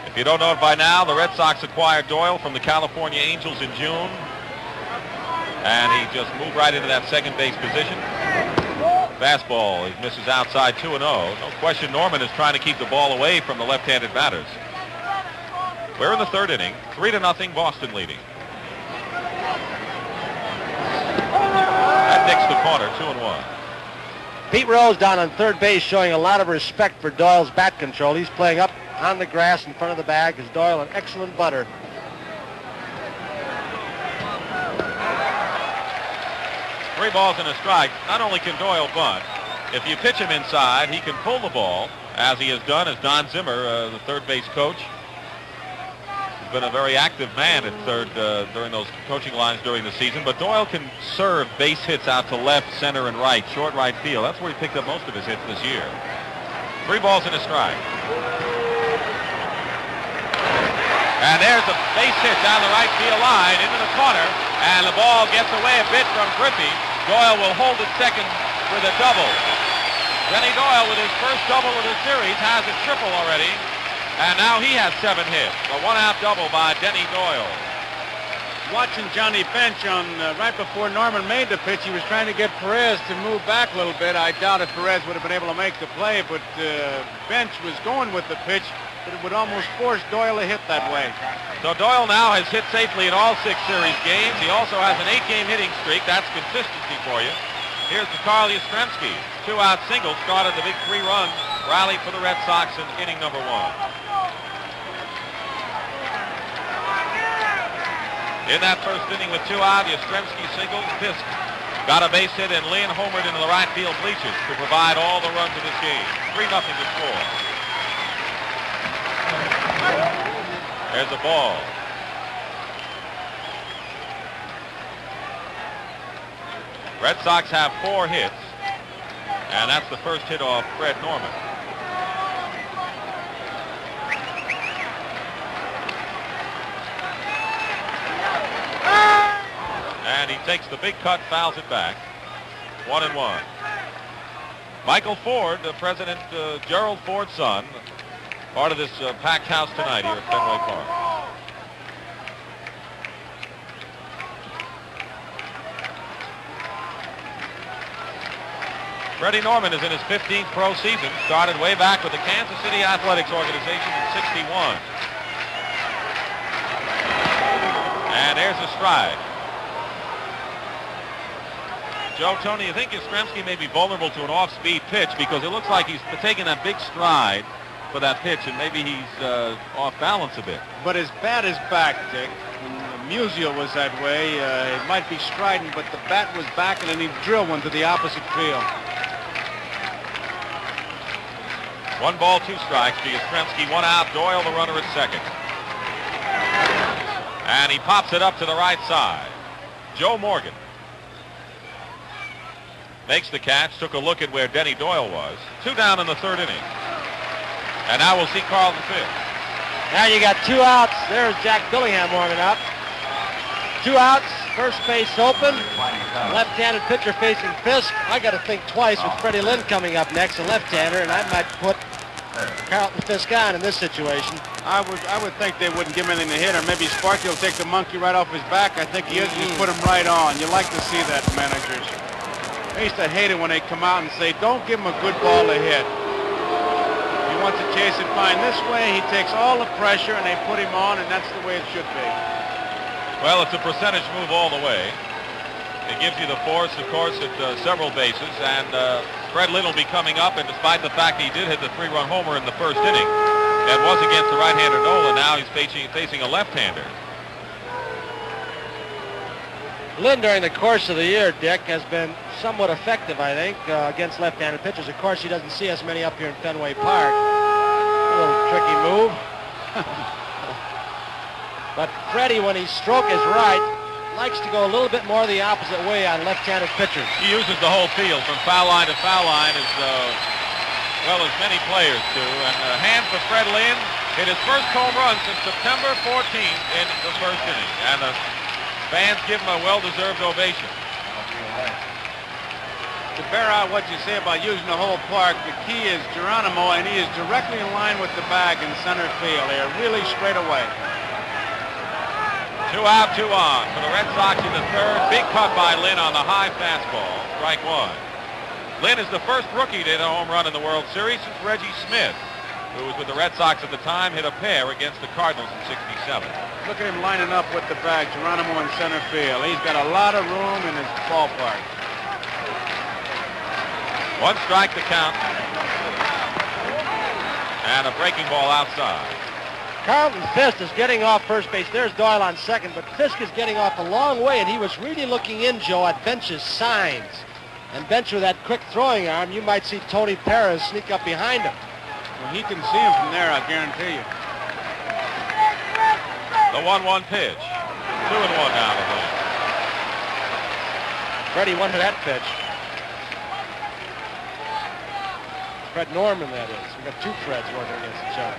If you don't know it by now, the Red Sox acquired Doyle from the California Angels in June, and he just moved right into that second base position. Fastball, he misses outside 2-0. No question Norman is trying to keep the ball away from the left-handed batters. We're in the 3rd inning, 3-0, Boston leading. That nicks the corner, 2-1. Pete Rose down on 3rd base showing a lot of respect for Doyle's bat control. He's playing up on the grass in front of the bag. Is Doyle an excellent butter? 3 balls and a strike. Not only can Doyle bunt, if you pitch him inside, he can pull the ball, as he has done as Don Zimmer, the 3rd base coach. He's been a very active man at 3rd during those coaching lines during the season, but Doyle can serve base hits out to left, center, and right, short right field. That's where he picked up most of his hits this year. 3 balls and a strike. And there's a base hit down the right field line into the corner, and the ball gets away a bit from Griffey. Doyle will hold it second with a double. Denny Doyle, with his first double of the series, has a triple already, and now he has 7 hits. A 1-out double by Denny Doyle. Watching Johnny Bench on right before Norman made the pitch, he was trying to get Perez to move back a little bit. I doubt if Perez would have been able to make the play, but Bench was going with the pitch, but it would almost force Doyle to hit that way. So Doyle now has hit safely in all 6 series games. He also has an 8-game hitting streak. That's consistency for you. Here's to Carl Yastrzemski. 2-out single started the big 3-run rally for the Red Sox in inning number 1. In that 1st inning with 2 out, Yastrzemski singled. Fisk got a base hit, and Lynn homered into the right field bleachers to provide all the runs of this game. 3-0 to score. There's a ball. Red Sox have 4 hits, and that's the first hit off Fred Norman. And he takes the big cut, fouls it back. 1-1. Michael Ford, President Gerald Ford's son, part of this packed house tonight here at Fenway Park. Freddie Norman is in his 15th pro season. Started way back with the Kansas City Athletics organization in '61. And there's a strike. Joe, Tony, you think Yastrzemski may be vulnerable to an off-speed pitch because it looks like he's taking that big stride for that pitch, and maybe he's off balance a bit. But his bat is back, Dick. When Musial was that way, it might be strident, but the bat was back, and then he drilled one to the opposite field. 1 ball, 2 strikes to Yastrzemski. 1 out. Doyle, the runner, at second. And he pops it up to the right side. Joe Morgan makes the catch, took a look at where Denny Doyle was. 2 down in the 3rd inning. And now we'll see Carlton Fisk. Now you got 2 outs. There's Jack Billingham warming up. 2 outs, first base open. Left-handed pitcher facing Fisk. I got to think twice with Freddie Lynn coming up next, a left-hander, and I might put Carlton Fisk on in this situation. I would think they wouldn't give him anything to hit, or maybe Sparky will take the monkey right off his back. I think he is, and put him right on. You like to see that, managers. I used to hate it when they come out and say, don't give him a good ball to hit. You wants to chase it fine this way. He takes all the pressure, and they put him on, and that's the way it should be. Well, it's a percentage move all the way. It gives you the force, of course, at several bases, and Fred Lynn will be coming up, and despite the fact he did hit the 3-run homer in the first inning, that was against the right-hander Nola. Now he's facing a left-hander. Lynn, during the course of the year, Dick, has been somewhat effective, I think, against left-handed pitchers. Of course, he doesn't see as many up here in Fenway Park. A little tricky move. But Freddie, when his stroke is right, likes to go a little bit more the opposite way on left-handed pitchers. He uses the whole field from foul line to foul line as well as many players do. And a hand for Fred Lynn hit his first home run since September 14th in the first inning. And the fans give him a well-deserved ovation. To bear out what you say about using the whole park, the key is Geronimo, and he is directly in line with the bag in center field. They are really straight away. 2 out, 2 on for the Red Sox in the third. Big cut by Lynn on the high fastball. Strike one. Lynn is the first rookie to hit a home run in the World Series since Reggie Smith, who was with the Red Sox at the time, hit a pair against the Cardinals in '67. Look at him lining up with the bag. Geronimo in center field. He's got a lot of room in his ballpark. 1 strike to count. And a breaking ball outside. Carlton Fisk is getting off first base. There's Doyle on second, but Fisk is getting off a long way, and he was really looking in, Joe, at Bench's signs. And Bench, with that quick throwing arm, you might see Tony Perez sneak up behind him. Well, he can see him from there, I guarantee you. The 1-1 pitch. 2-1 now to Lynn. Freddie wanted that pitch. Fred Norman, that is. We've got 2 Freds working against each other.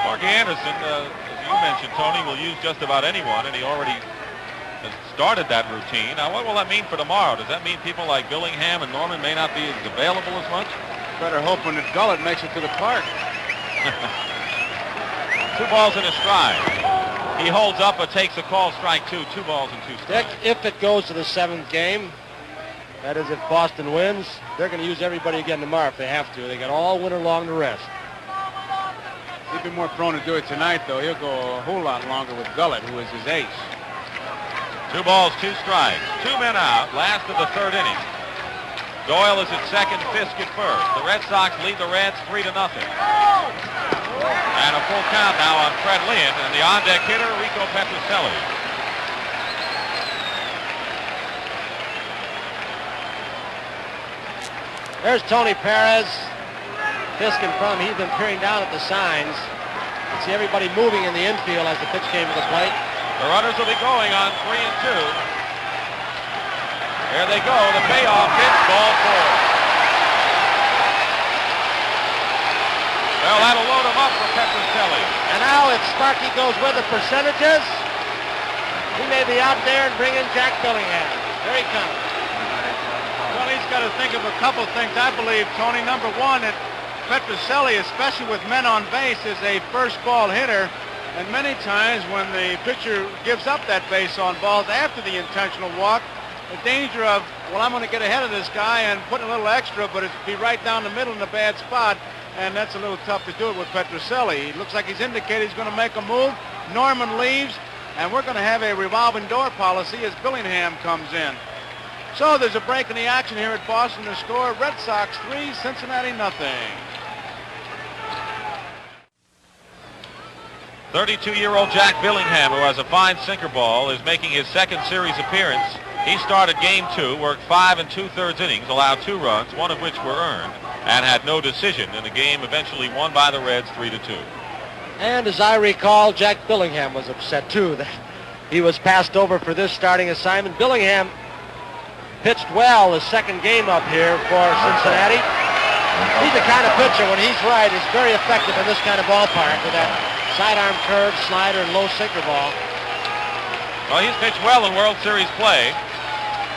Mark Anderson, as you mentioned, Tony, will use just about anyone, and he already has started that routine. Now, what will that mean for tomorrow? Does that mean people like Billingham and Norman may not be as available as much? Better hoping that Gullett makes it to the park. 2 balls and a strike. He holds up but takes a call, strike 2. 2 balls and 2 strikes. Dick, if it goes to the 7th game, that is if Boston wins, they're going to use everybody again tomorrow if they have to. They got all winter long to rest. He'd be more prone to do it tonight, though. He'll go a whole lot longer with Gullett, who is his ace. 2 balls, 2 strikes. 2 men out, last of the 3rd inning. Doyle is at second, Fisk at first. The Red Sox lead the Reds 3-0. And a full count now on Fred Lynn and the on-deck hitter, Rico Petrocelli. There's Tony Perez. Fisk in front of him. He's been peering down at the signs. You see everybody moving in the infield as the pitch came to the plate. The runners will be going on 3 and 2. There they go. The payoff pitch, ball 4. Well, that'll load him up for Petrocelli. And now it's Sparky goes with the percentages. He may be out there and bring in Jack Billingham. There he comes. Well, he's got to think of a couple things, I believe, Tony. Number one, that Petrocelli, especially with men on base, is a first ball hitter. And many times when the pitcher gives up that base on balls after the intentional walk, the danger of, well, I'm going to get ahead of this guy and put a little extra, but it'd be right down the middle in a bad spot. And that's a little tough to do it with Petrocelli. He looks like he's indicated he's going to make a move. Norman leaves, and we're going to have a revolving door policy as Billingham comes in. So there's a break in the action here at Boston. The score, Red Sox 3, Cincinnati nothing. 32-year-old Jack Billingham, who has a fine sinker ball, is making his second series appearance. He started game 2, worked 5 2/3 innings, allowed 2 runs, 1 of which were earned, and had no decision in the game eventually won by the Reds 3-2. And as I recall, Jack Billingham was upset too that he was passed over for this starting assignment. Billingham pitched well the second game up here for Cincinnati. He's the kind of pitcher, when he's right, is very effective in this kind of ballpark with that sidearm curve, slider, and low sinker ball. Well, he's pitched well in World Series play.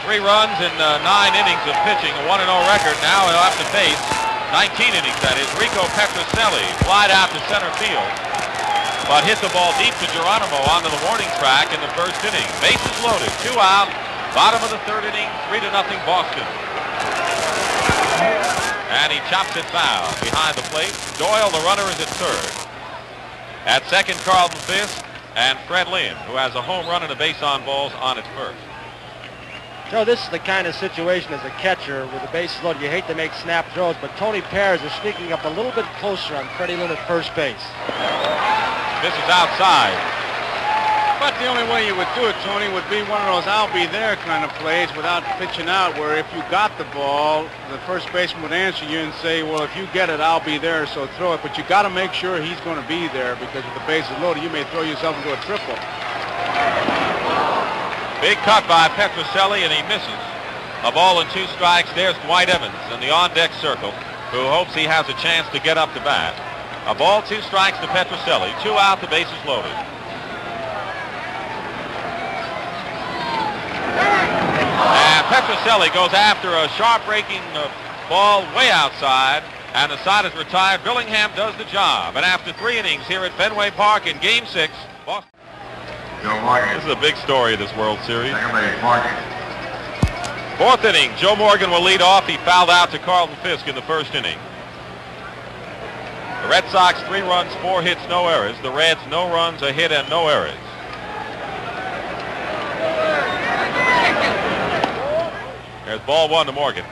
3 runs in 9 innings of pitching, a 1-0 record. Now he'll have to face 19 innings, that is. Rico Petrocelli flied out to center field, but hit the ball deep to Geronimo onto the warning track in the first inning. Bases loaded, 2 out, bottom of the 3rd inning, 3-0 Boston. And he chops it foul behind the plate. Doyle, the runner, is at third. At second, Carlton Fisk and Fred Lynn, who has a home run and a base on balls on at first. Joe, this is the kind of situation as a catcher with the bases loaded. You hate to make snap throws, but Tony Perez is sneaking up a little bit closer on Freddie Lynn at first base. This is outside. But the only way you would do it, Tony, would be one of those I'll be there kind of plays without pitching out, where if you got the ball, the first baseman would answer you and say, well, if you get it, I'll be there, so throw it. But you got to make sure he's going to be there, because with the bases loaded, you may throw yourself into a triple. Big cut by Petrocelli, and he misses. A ball and 2 strikes. There's Dwight Evans in the on-deck circle, who hopes he has a chance to get up to bat. A ball, 2 strikes to Petrocelli. 2 out, the bases loaded. And Petrocelli goes after a sharp-breaking ball way outside, and the side is retired. Billingham does the job. And after 3 innings here at Fenway Park in Game 6, Boston. This is a big story of this World Series. 4th inning, Joe Morgan will lead off. He fouled out to Carlton Fisk in the 1st inning. The Red Sox 3 runs, 4 hits, no errors. The Reds, no runs, a hit, and no errors. There's ball 1 to Morgan.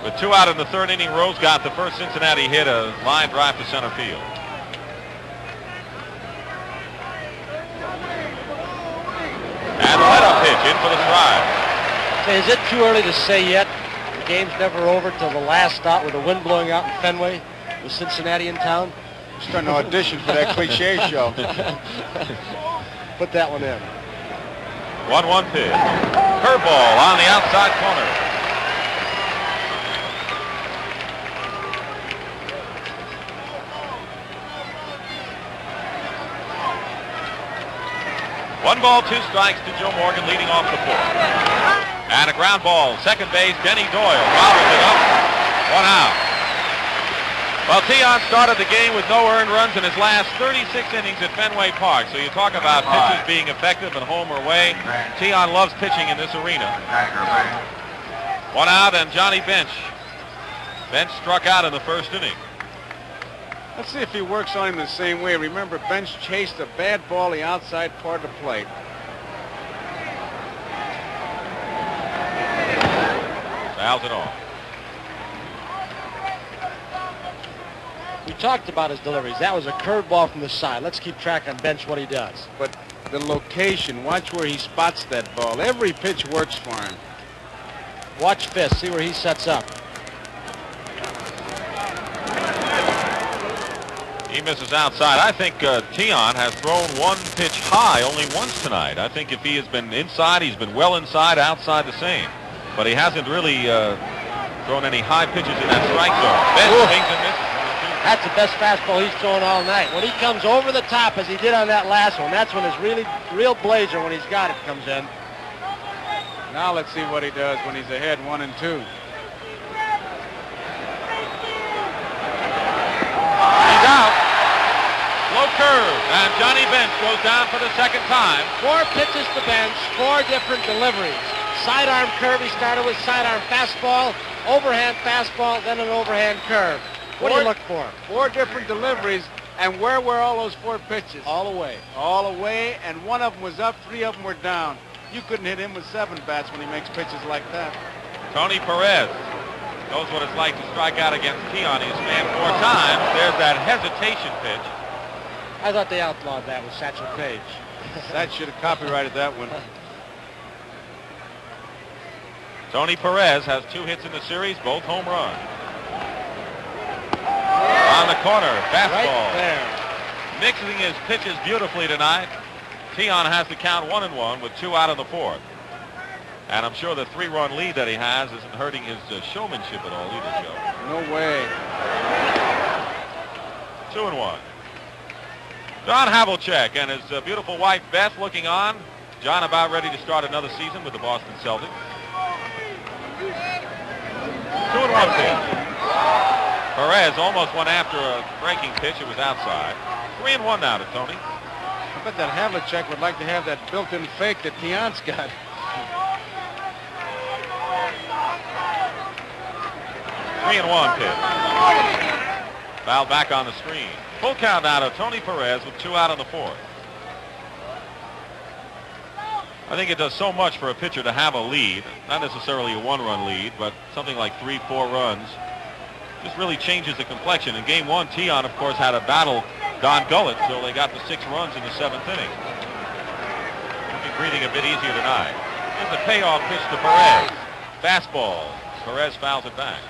With 2 out in the 3rd inning, Rose got the first Cincinnati hit, a line drive to center field. And the let-up pitch in for the strike. Is it too early to say yet? The game's never over till the last stop with the wind blowing out in Fenway with Cincinnati in town. I'm starting to audition for that cliche show. Put that one in. 1-1 pitch. Curveball on the outside corner. One ball, 2 strikes to Joe Morgan, leading off the 4th. And a ground ball, second base, Denny Doyle gobbles it up. 1 out. Well, Tiant started the game with no earned runs in his last 36 innings at Fenway Park. So you talk about pitchers being effective at home or away. Tiant loves pitching in this arena. 1 out, and Johnny Bench. Bench struck out in the 1st inning. Let's see if he works on him the same way. Remember, Bench chased a bad ball the outside part of the plate. Fouls it off. We talked about his deliveries. That was a curveball from the side. Let's keep track on Bench what he does. But the location, watch where he spots that ball. Every pitch works for him. Watch Fisk, see where he sets up. He misses outside. I think Tiant has thrown 1 pitch high only once tonight. I think if he has been inside, he's been well inside, outside the same. But he hasn't really thrown any high pitches in that strike zone. Bench swings and misses. That's the best fastball he's thrown all night. When he comes over the top, as he did on that last one, that's when his real blazer, when he's got it, comes in. Now let's see what he does when he's ahead 1-2. He's out. Low curve, and Johnny Bench goes down for the 2nd time. 4 pitches to Bench, 4 different deliveries. Sidearm curve, he started with sidearm fastball, overhand fastball, then an overhand curve. What do you look for? 4 different deliveries, and where were all those 4 pitches? All away. All away, and 1 of them was up, 3 of them were down. You couldn't hit him with 7 bats when he makes pitches like that. Tony Perez knows what it's like to strike out against Tiant. He's manned 4 times. There's that hesitation pitch. I thought they outlawed that with Satchel Paige. That should have copyrighted that one. Tony Perez has 2 hits in the series, both home runs. On the corner, fastball. Right there. Mixing his pitches beautifully tonight. Tiant has to count 1-1 with 2 out of the 4th. And I'm sure the 3-run lead that he has isn't hurting his showmanship at all either, Joe. No way. 2-1. John Havlicek and his beautiful wife Beth looking on. John about ready to start another season with the Boston Celtics. 2-1 pitch. Perez almost went after a breaking pitch. It was outside. 3-1 now to Tony. I bet that Havlicek would like to have that built-in fake that Tiant's got. 3-1 pitch. Foul back on the screen. Full count now to Tony Perez with 2 out in the 4th. I think it does so much for a pitcher to have a lead, not necessarily a 1-run lead, but something like 3-4 runs. Just really changes the complexion. In game 1, Tian, of course, had to battle Don Gullett till they got the 6 runs in the 7th inning. He'll be breathing a bit easier tonight. Here's the payoff pitch to Perez. Fastball. Perez fouls it back.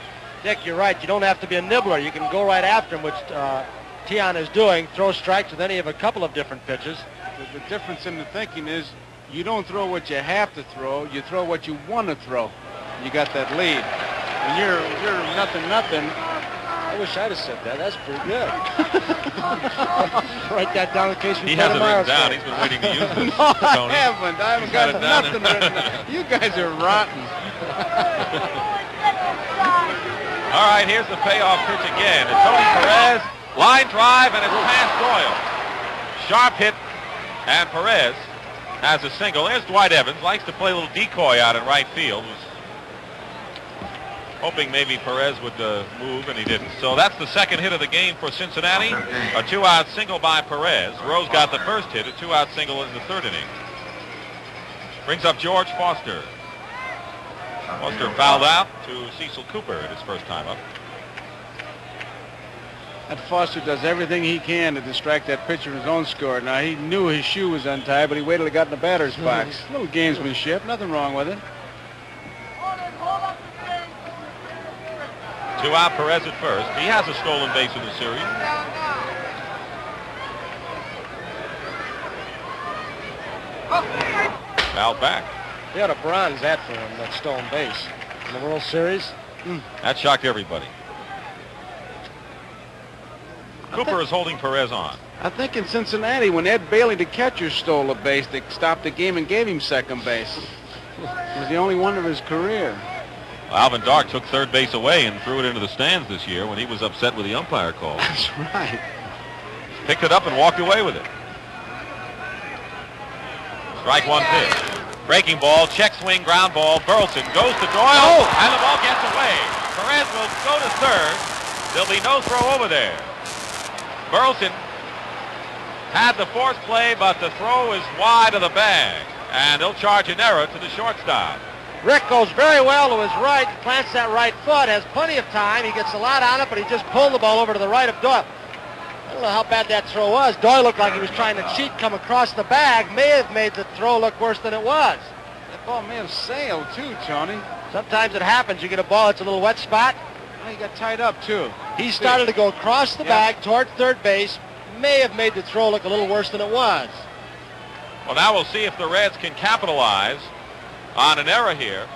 Dick, you're right. You don't have to be a nibbler. You can go right after him, which Tian is doing. Throw strikes with any of a couple of different pitches. The difference in the thinking is you don't throw what you have to throw. You throw what you want to throw. You got that lead. When you're nothing. I wish I'd have said that. That's pretty good. Write that down in case we He play hasn't tomorrow. written down. He's been waiting to use this. No, Tony. I haven't got nothing written down. You guys are rotten. All right, here's the payoff pitch again. And Tony Perez, line drive, and it's past Doyle. Sharp hit, and Perez has a single. There's Dwight Evans, likes to play a little decoy out in right field. Was hoping maybe Perez would move, and he didn't. So that's the second hit of the game for Cincinnati. A 2-out single by Perez. Rose got the first hit, a 2-out single in the 3rd inning. Brings up George Foster. Foster fouled out to Cecil Cooper at his first time up. That Foster does everything he can to distract that pitcher from his own score. Now, he knew his shoe was untied, but he waited till he got in the batter's box. A little gamesmanship, nothing wrong with it. 2 out, Perez at first. He has a stolen base in the series. Fouled back. They ought to bronze that for him, that stolen base. In the World Series. That shocked everybody. Cooper is holding Perez on. I think in Cincinnati, when Ed Bailey, the catcher, stole a base, they stopped the game and gave him second base. It was the only one of his career. Alvin Dark took third base away and threw it into the stands this year when he was upset with the umpire call. That's right. Picked it up and walked away with it. Strike 1 pitch. Breaking ball, check swing, ground ball. Burleson goes to Doyle, and the ball gets away. Perez will go to third. There'll be no throw over there. Burleson had the force play, but the throw is wide of the bag, and he'll charge an error to the shortstop. Rick goes very well to his right, plants that right foot, has plenty of time. He gets a lot on it, but he just pulled the ball over to the right of Doyle. I don't know how bad that throw was. Doyle looked like he was trying to cheat, come across the bag. May have made the throw look worse than it was. That ball may have sailed, too, Tony. Sometimes it happens. You get a ball that's a little wet spot. Well, he got tied up, too. He started to go across the bag toward third base. May have made the throw look a little worse than it was. Well, now we'll see if the Reds can capitalize on an error here.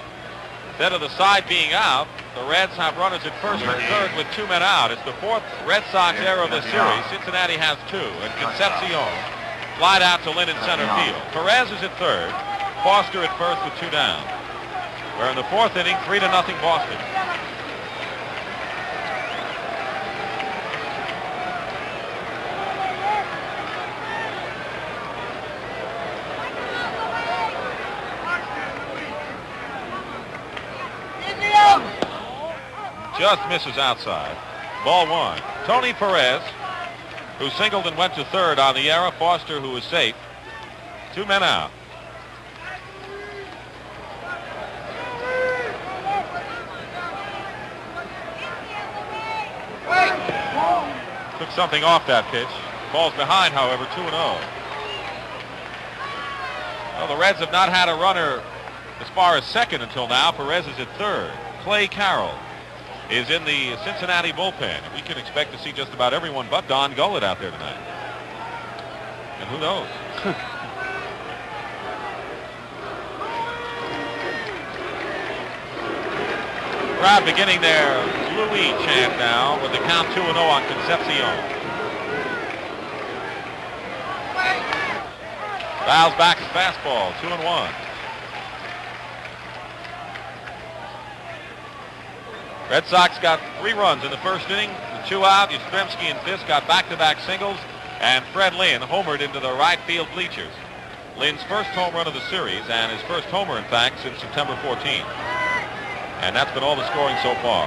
Instead of the side being out, the Reds have runners at first and third with 2 men out. It's the 4th Red Sox error of the series. Cincinnati has 2, and Concepcion flied out to Lynn in center field. Perez is at third, Foster at first with 2 down. We're in the 4th inning, 3-0 Boston. Just misses outside. Ball 1. Tony Perez, who singled and went to third on the error. Foster, who was safe. 2 men out. Took something off that pitch. Falls behind, however, 2-0. Well, the Reds have not had a runner as far as second until now. Perez is at third. Clay Carroll is in the Cincinnati bullpen. We can expect to see just about everyone but Don Gullett out there tonight. And who knows? Crowd beginning their Louis chant now with the count 2-0 on Concepcion. Fouls back his fastball, 2-1. Red Sox got 3 runs in the first inning. The 2 out. Yastrzemski and Fisk got back-to-back singles, and Fred Lynn homered into the right field bleachers. Lynn's first home run of the series, and his first homer, in fact, since September 14th. And that's been all the scoring so far.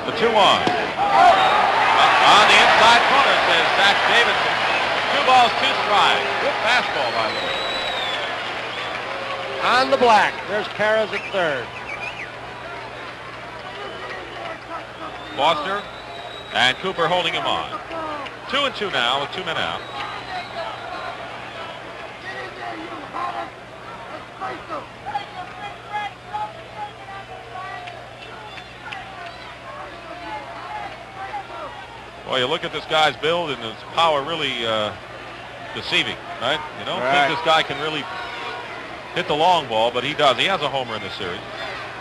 The 2-1. On the inside corner, says Zach Davidson. 2 balls, 2 strikes. Good fastball by Louis. On the black. There's Perez at third. Foster and Cooper holding him on. 2-2 now with 2 men out. Well, you look at this guy's build and his power really deceiving, right? You don't think this guy can really hit the long ball, but he does. He has a homer in this series.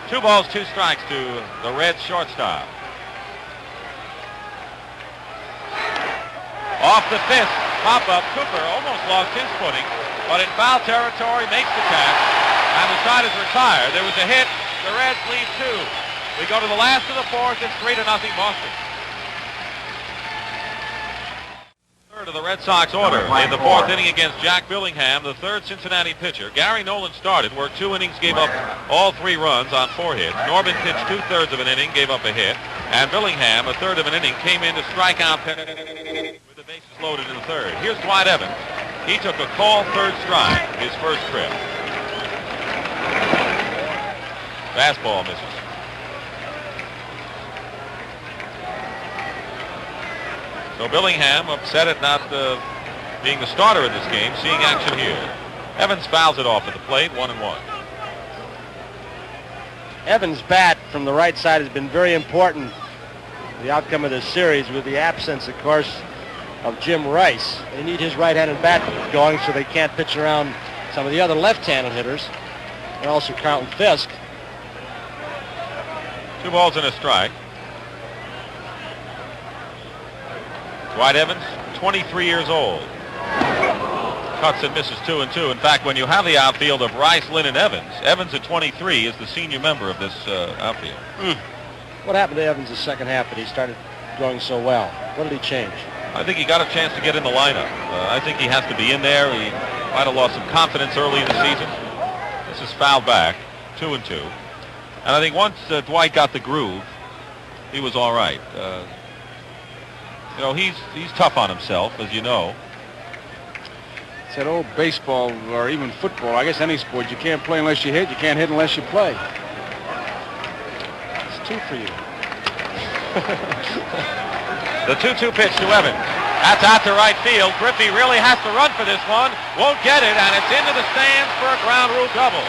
2 balls, 2 strikes to the Reds shortstop. Off the fist, pop-up. Cooper almost lost his footing, but in foul territory makes the catch, and the side is retired. There was a hit. The Reds lead 2. We go to the last of the 4th. It's 3-0 Boston. Third of the Red Sox order in the 4th inning against Jack Billingham, the 3rd Cincinnati pitcher. Gary Nolan started, worked 2 innings, gave up all 3 runs on 4 hits. Norman pitched 2/3 of an inning, gave up a hit. And Billingham, 1/3 of an inning, came in to strike out with the bases loaded in the 3rd. Here's Dwight Evans. He took a called 3rd strike, his first trip. Fastball misses. So Billingham upset at not being the starter in this game, seeing action here. Evans fouls it off at the plate, 1-1. Evans' bat from the right side has been very important in the outcome of this series, with the absence, of course, of Jim Rice. They need his right-handed bat going so they can't pitch around some of the other left-handed hitters, and also Carlton Fisk. 2 balls and a strike. Dwight Evans, 23 years old. Cuts and misses 2-2. In fact, when you have the outfield of Rice, Lynn, and Evans, Evans at 23 is the senior member of this outfield. What happened to Evans the second half that he started going so well? What did he change? I think he got a chance to get in the lineup. I think he has to be in there. He might have lost some confidence early in the season. This is fouled back, 2-2. And I think once Dwight got the groove, he was all right. You know, he's tough on himself, as you know. It's that old baseball or even football, I guess any sport, you can't play unless you hit, you can't hit unless you play. It's 2 for you. The 2-2 pitch to Evans. That's out to right field. Griffey really has to run for this one. Won't get it, and it's into the stands for a ground rule double.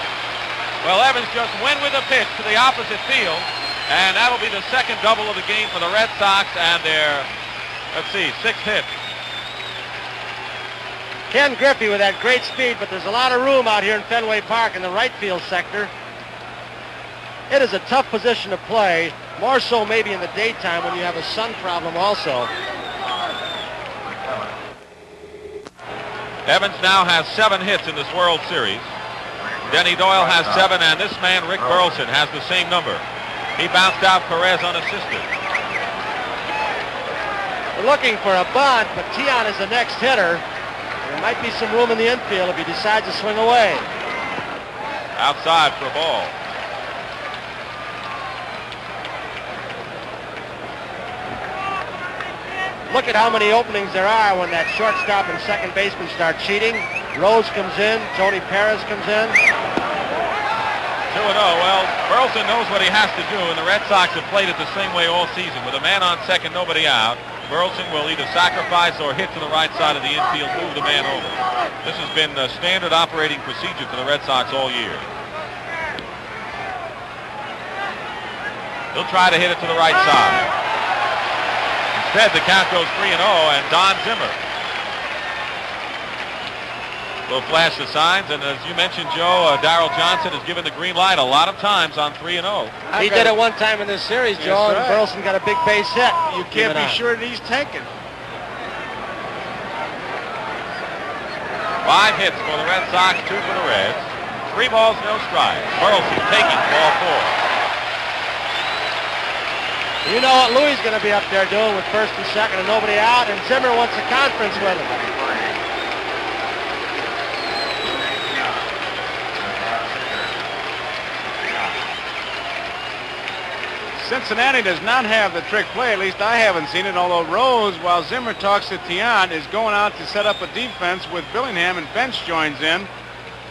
Well, Evans just went with a pitch to the opposite field, and that'll be the 2nd double of the game for the Red Sox, and their, let's see, 6th hit. Ken Griffey with that great speed, but there's a lot of room out here in Fenway Park in the right field sector. It is a tough position to play, more so maybe in the daytime when you have a sun problem also. Evans now has 7 hits in this World Series. Denny Doyle has 7, and this man, Rick Burleson, has the same number. He bounced out Perez unassisted. We're looking for a bunt, but Tion is the next hitter. There might be some room in the infield if he decides to swing away. Outside for a ball. Look at how many openings there are when that shortstop and second baseman start cheating. Rose comes in, Tony Perez comes in. 2-0. Well, Burleson knows what he has to do, and the Red Sox have played it the same way all season. With a man on second, nobody out, Burleson will either sacrifice or hit to the right side of the infield, move the man over. This has been the standard operating procedure for the Red Sox all year. He'll try to hit it to the right side. Instead, the count goes 3-0, and Don Zimmer will flash the signs, and as you mentioned, Joe, Darrell Johnson has given the green light a lot of times on 3-0. He did it one time in this series, Joe, and Burleson got a big base hit. You can't be sure that he's taken. 5 hits for the Red Sox, 2 for the Reds. 3 balls, no strikes. Burleson taking ball 4. You know what Louis is going to be up there doing with first and second and nobody out, and Zimmer wants a conference with him. Cincinnati does not have the trick play. At least I haven't seen it, although Rose, while Zimmer talks to Tiant, is going out to set up a defense with Billingham, and Bench joins in.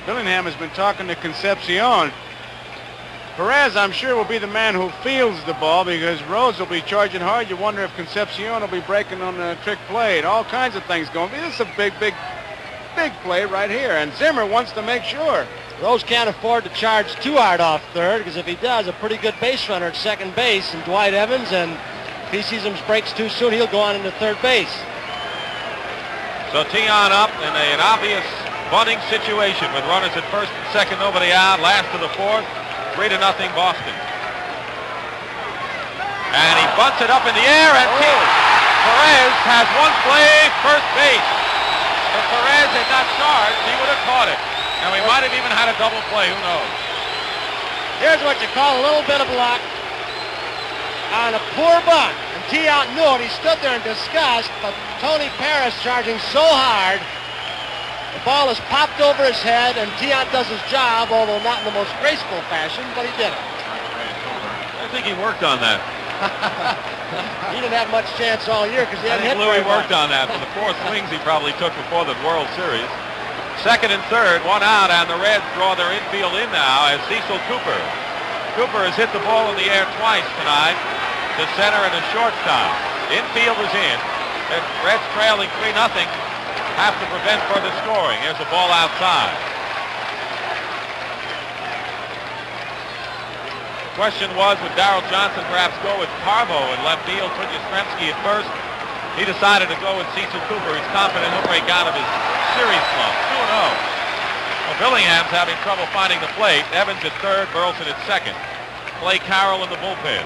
Billingham has been talking to Concepcion. Perez, I'm sure, will be the man who fields the ball because Rose will be charging hard. You wonder if Concepcion will be breaking on the trick play. And all kinds of things going. This is a big play right here, and Zimmer wants to make sure. Rose can't afford to charge too hard off third, because if he does, a pretty good base runner at second base, and Dwight Evans, and if he sees him breaks too soon, he'll go on into third base. So Tiant up in an obvious bunting situation with runners at first and second, nobody out. Last to the fourth, 3-0 Boston. And he bunts it up in the air, and Perez has one play, first base. If Perez had not charged, he would have caught it. And we might have even had a double play, who knows? Here's what you call a little bit of luck on a poor bunt. And Tiant knew it. He stood there in disgust, but Tony Perez charging so hard, the ball is popped over his head, and Tiant does his job, although not in the most graceful fashion, but he did it. I think he worked on that. He didn't have much chance all year because he hadn't hit Louis very worked much. on that for the 4 swings he probably took before the World Series. Second and third, one out, and the Reds draw their infield in now as Cecil Cooper. Cooper has hit the ball in the air twice tonight to center and a shortstop. Infield is in. The Reds trailing 3-0. Have to prevent further scoring. Here's a ball outside. The question was, would Darrell Johnson perhaps go with Carbo in left field, put Yastrzemski at first? He decided to go with Cecil Cooper. He's confident he'll break out of his series slump. 2-0. Well, Billingham's having trouble finding the plate. Evans at third, Burleson at second. Clay Carroll in the bullpen.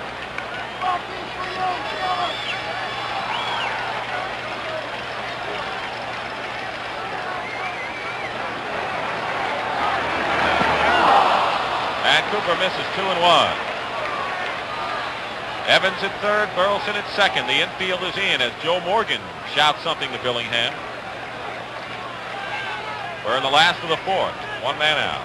And Cooper misses 2-1. Evans at third, Burleson at second. The infield is in as Joe Morgan shouts something to Billingham. We're in the last of the fourth. One man out.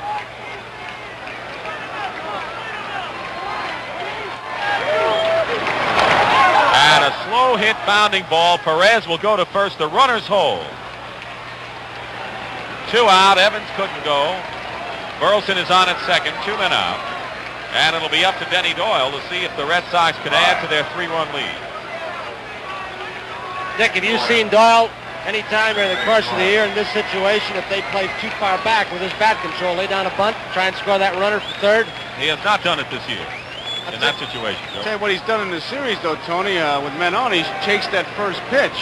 And a slow hit bounding ball. Perez will go to first. The runners hold. 2 out. Evans couldn't go. Burleson is on at second. 2 men out. And it'll be up to Denny Doyle to see if the Red Sox can add to their 3-run lead. Dick, have you seen Doyle any time during the course of the year in this situation, if they play too far back with his bat control, lay down a bunt, try and score that runner for third? He has not done it this year in that situation. I'll tell you what he's done in the series, though, Tony, with men on, he's chased that first pitch.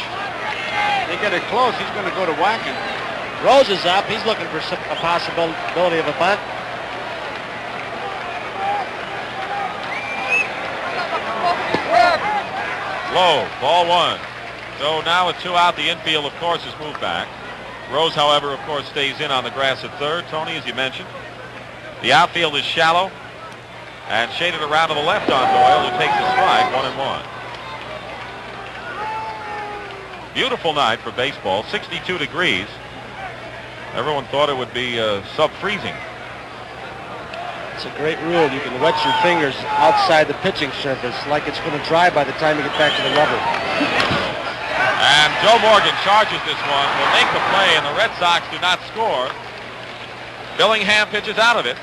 They get it close, he's going to go to whacking. Rose is up. He's looking for a possibility of a bunt. Low, ball one. So now with 2 out, the infield, of course, is moved back. Rose, however, of course, stays in on the grass at third. Tony, as you mentioned. The outfield is shallow and shaded around to the left on Doyle, who takes a strike, 1-1. Beautiful night for baseball, 62 degrees. Everyone thought it would be sub-freezing. It's a great rule. You can wet your fingers outside the pitching surface like it's going to dry by the time you get back to the rubber. And Joe Morgan charges this one, will make the play, and the Red Sox do not score. Billingham pitches out of it.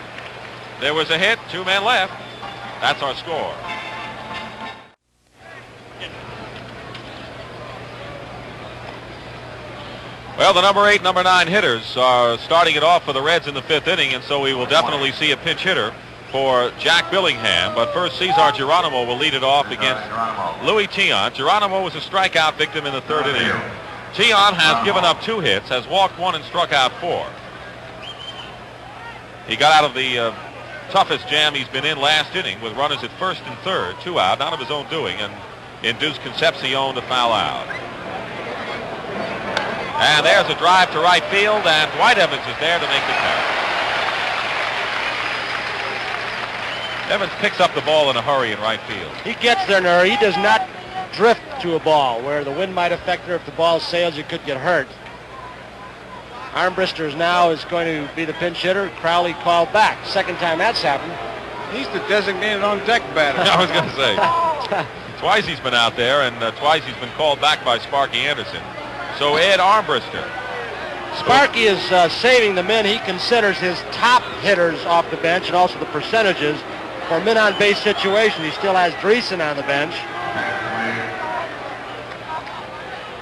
There was a hit, 2 men left. That's our score. Well, the number 8, number 9 hitters are starting it off for the Reds in the 5th inning, and so we will definitely see a pinch hitter for Jack Billingham. But first, Cesar Geronimo will lead it off against Louis Tiant. Geronimo was a strikeout victim in the 3rd inning. Tiant has given up 2 hits, has walked 1 and struck out 4. He got out of the toughest jam he's been in last inning with runners at first and third, 2 out, not of his own doing, and induced Concepcion to foul out. And there's a drive to right field, and Dwight Evans is there to make the catch. Evans picks up the ball in a hurry in right field. He gets there in a hurry. He does not drift to a ball where the wind might affect her. If the ball sails, you could get hurt. Armbristers now is going to be the pinch hitter. Crowley called back. Second time that's happened. He's the designated on-deck batter. I was going to say. Twice he's been out there, and twice he's been called back by Sparky Anderson. So Ed Armbruster. Sparky is saving the men he considers his top hitters off the bench, and also the percentages for men on base situations. He still has Dreesen on the bench.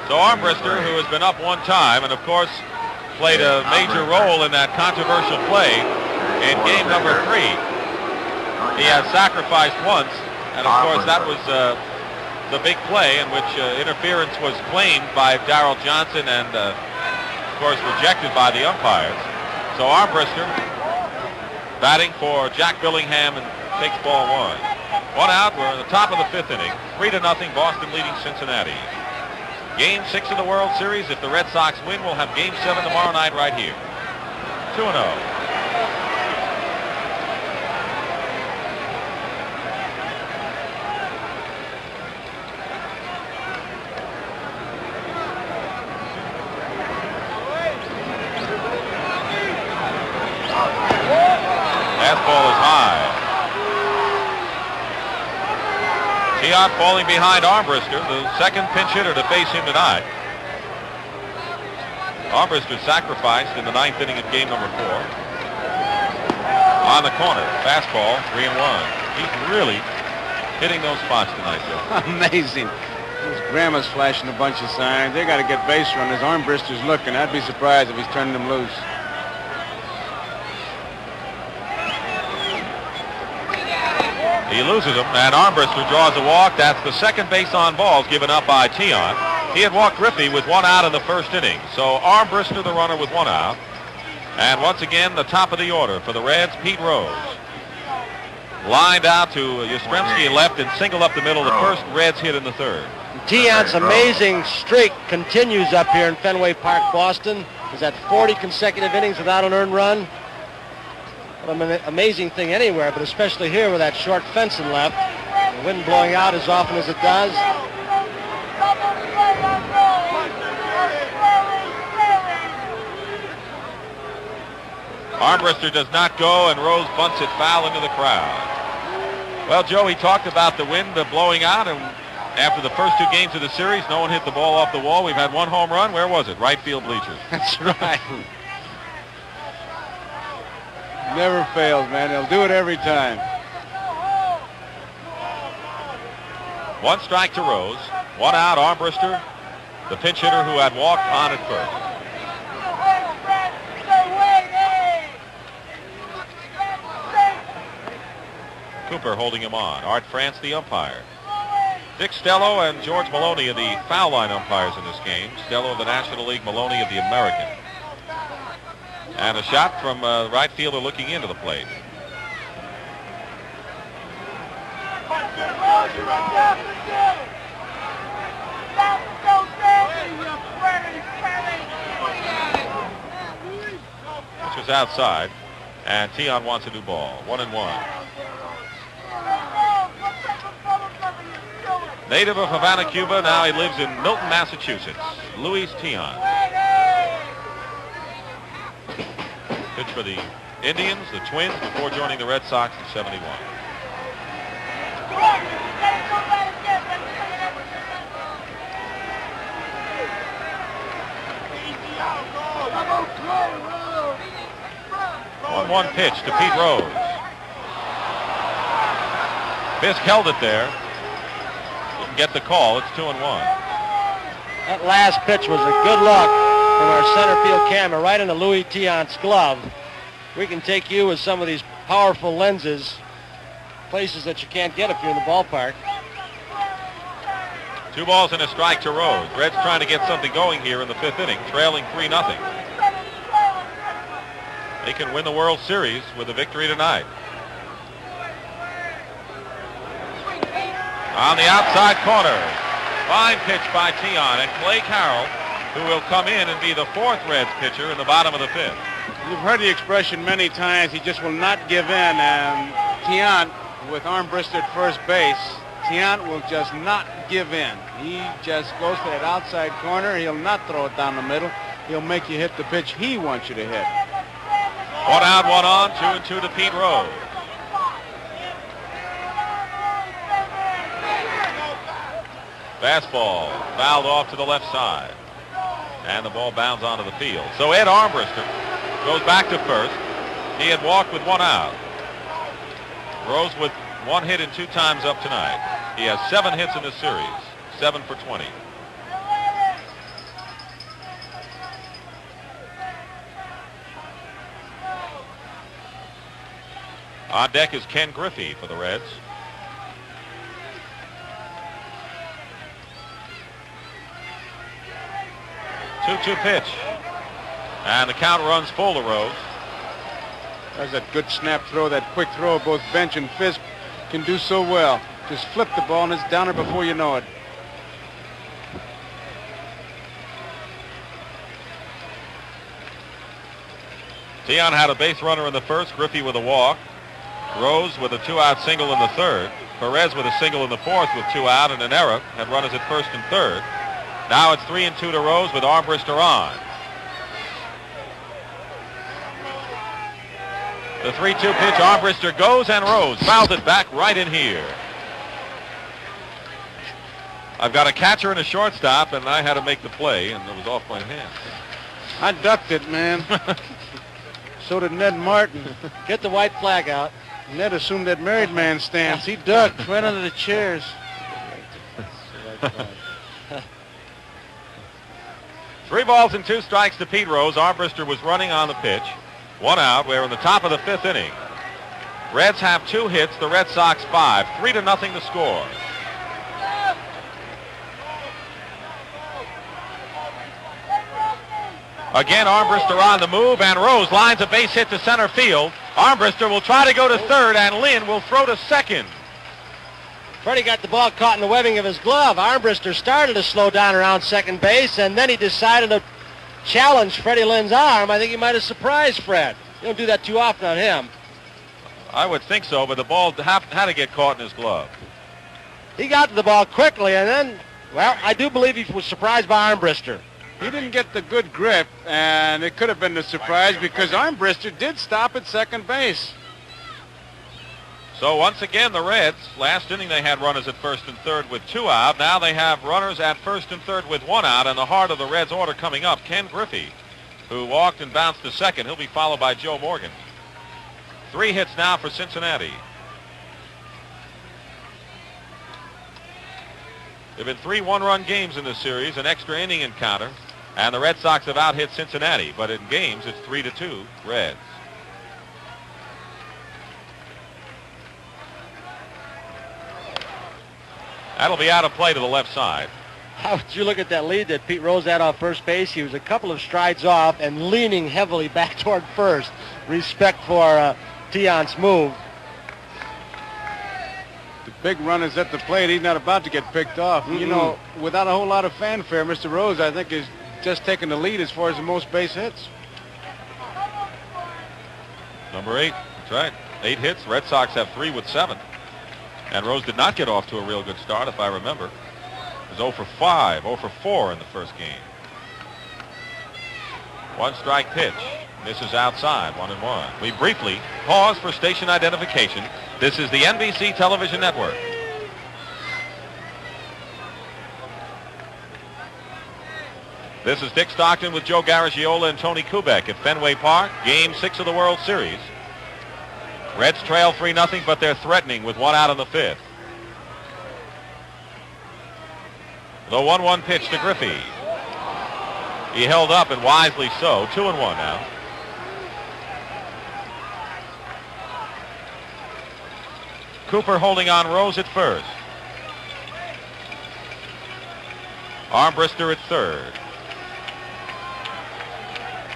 So Armbruster, who has been up one time, and of course played a major role in that controversial play in game number 3. He has sacrificed once, and of course that was the big play in which interference was claimed by Darrell Johnson and of course rejected by the umpires. So Armbruster batting for Jack Billingham and takes ball 1. 1 out. We're in the top of the 5th inning. 3-0 Boston leading Cincinnati. Game 6 of the World Series. If the Red Sox win, we'll have Game 7 tomorrow night right here. 2-0. Fastball is high. Tiant falling behind Armbruster, the second pinch hitter to face him tonight. Armbruster sacrificed in the 9th inning of game number 4. On the corner, fastball, 3-1. He's really hitting those spots tonight, Joe. Amazing. His grandma's flashing a bunch of signs. They got to get base runners. Armbruster's looking. I'd be surprised if he's turning them loose. He loses them, and Armbruster draws a walk. That's the second base on balls given up by Tiant. He had walked Griffey with 1 out in the 1st inning. So Armbruster the runner with 1 out. And once again, the top of the order for the Reds, Pete Rose. Lined out to Yastrzemski left and singled up the middle. The first Reds hit in the 3rd. Tiant's amazing streak continues up here in Fenway Park, Boston. He's at 40 consecutive innings without an earned run. What an amazing thing anywhere, but especially here with that short fence in left. The wind blowing out as often as it does. Armbruster does not go, and Rose bunts it foul into the crowd. Well, Joe, he talked about the wind blowing out, and after the first 2 games of the series, no one hit the ball off the wall. We've had 1 home run. Where was it? Right field bleachers. That's right. Never fails, man. They'll do it every time. 1 strike to Rose. 1 out, Armbruster, the pinch hitter who had walked on at first. Cooper holding him on. Art France, the umpire. Dick Stello and George Maloney are the foul line umpires in this game. Stello of the National League, Maloney of the American. And a shot from right fielder looking into the plate. This was outside, and Tiant wants a new ball. 1-1. Native of Havana, Cuba, now he lives in Milton, Massachusetts. Luis Tiant. Pitch for the Indians, the Twins, before joining the Red Sox in '71. One pitch to Pete Rose. Fisk held it there. Didn't get the call. It's 2-1. That last pitch was a good look from our center field camera right into Louis Tiant's glove. We can take you with some of these powerful lenses, places that you can't get if you're in the ballpark. 2 balls and a strike to Rose. Reds trying to get something going here in the 5th inning, trailing 3-0. They can win the World Series with a victory tonight. On the outside corner, fine pitch by Tiant, and Clay Carroll, who will come in and be the 4th Reds pitcher in the bottom of the 5th. You've heard the expression many times, he just will not give in, and Tiant, with Armbruster at first base, Tiant will just not give in. He just goes to that outside corner. He'll not throw it down the middle. He'll make you hit the pitch he wants you to hit. 1 out, 1 on, 2-2 to Pete Rose. Fastball fouled off to the left side. And the ball bounds onto the field. So Ed Armbruster goes back to first. He had walked with 1 out. Rose with 1 hit and 2 times up tonight. He has 7 hits in this series. 7 for 20. On deck is Ken Griffey for the Reds. 2-2 pitch. And the count runs full to Rose. That's that good snap throw, that quick throw. Both Bench and Fisk can do so well. Just flip the ball and it's downer before you know it. Tiant had a base runner in the first. Griffey with a walk. Rose with a 2-out single in the third. Perez with a single in the fourth with 2 out and an error. Had runners at first and third. Now it's 3-2 to Rose with Armbruster on. The 3-2 pitch. Armbruster goes and Rose fouls it back right in here. I've got a catcher and a shortstop, and I had to make the play, and it was off my hands. I ducked it, man. So did Ned Martin. Get the white flag out. Ned assumed that married man stance. He ducked right under the chairs. 3 balls and 2 strikes to Pete Rose. Armbruster was running on the pitch. 1 out. We're in the top of the 5th inning. Reds have 2 hits. The Red Sox 5. 3-0 the score. Again, Armbruster on the move, and Rose lines a base hit to center field. Armbruster will try to go to third, and Lynn will throw to second. Freddie got the ball caught in the webbing of his glove. Armbruster started to slow down around second base, and then he decided to challenge Freddie Lynn's arm. I think he might have surprised Fred. You don't do that too often on him. I would think so, but the ball had to get caught in his glove. He got to the ball quickly, and then, well, I do believe he was surprised by Armbruster. He didn't get the good grip, and it could have been a surprise because Armbruster did stop at second base. So once again, the Reds, last inning they had runners at first and third with 2 out. Now they have runners at first and third with 1 out. And the heart of the Reds order coming up, Ken Griffey, who walked and bounced to second. He'll be followed by Joe Morgan. 3 hits now for Cincinnati. There have been 3 one-run games in this series, an extra inning encounter, and the Red Sox have out-hit Cincinnati. But in games, it's 3-2 Reds. That'll be out of play to the left side. How would you look at that lead that Pete Rose had off first base? He was a couple of strides off and leaning heavily back toward first. Respect for Tiant's move. The big run is at the plate. He's not about to get picked off. You know, without a whole lot of fanfare, Mr. Rose, I think, is just taking the lead as far as the most base hits. Number 8. That's right. 8 hits. Red Sox have 3 with 7. And Rose did not get off to a real good start, if I remember. It was 0 for 5, 0 for 4 in the first game. 1 strike pitch. Misses outside, 1-1. We briefly pause for station identification. This is the NBC Television Network. This is Dick Stockton with Joe Garagiola and Tony Kubek at Fenway Park. Game 6 of the World Series. Reds trail 3-0, but they're threatening with 1 out in the 5th. The 1-1 pitch to Griffey. He held up, and wisely so. 2-1 now. Cooper holding on Rose at first. Armbruster at third.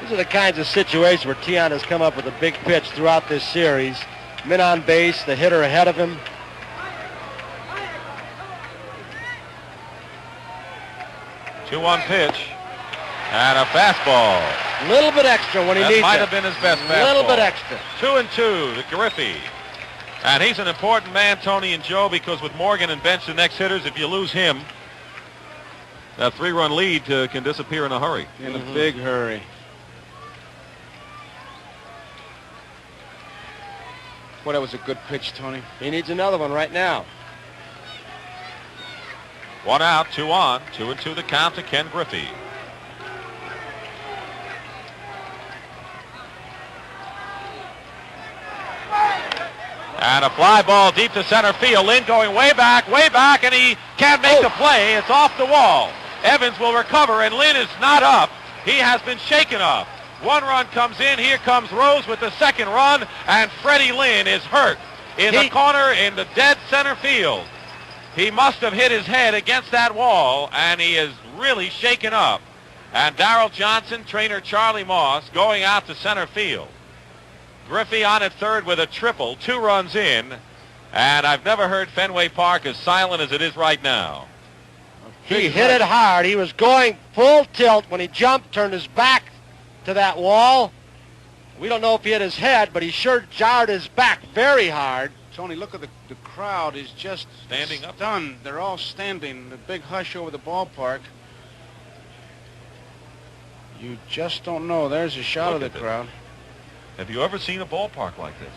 These are the kinds of situations where Tiant has come up with a big pitch throughout this series. Men on base, the hitter ahead of him. Two-one pitch. And a fastball. A little bit extra when he needs it. That might have been his best fastball. A little bit extra. 2-2 to Griffey. And he's an important man, Tony and Joe, because with Morgan and Bench, the next hitters, if you lose him, that 3-run lead can disappear in a hurry. In a big hurry. Well, that was a good pitch, Tony. He needs another one right now. One out, 2 on, 2-2 the count to Ken Griffey. And a fly ball deep to center field. Lynn going way back, and he can't make the play. It's off the wall. Evans will recover, and Lynn is not up. He has been shaken up. 1 run comes in. Here comes Rose with the 2nd run, and Freddie Lynn is hurt in the corner in the dead center field. He must have hit his head against that wall, and he is really shaken up. And Darrell Johnson, trainer Charlie Moss, going out to center field. Griffey on at third with a triple, 2 runs in, and I've never heard Fenway Park as silent as it is right now. He hit it hard. He was going full tilt when he jumped, turned his back to that wall. We don't know if he hit his head, but he sure jarred his back very hard. Tony, look at the crowd is just standing up. Stunned. They're all standing. The big hush over the ballpark. You just don't know. There's a shot of the crowd. Have you ever seen a ballpark like this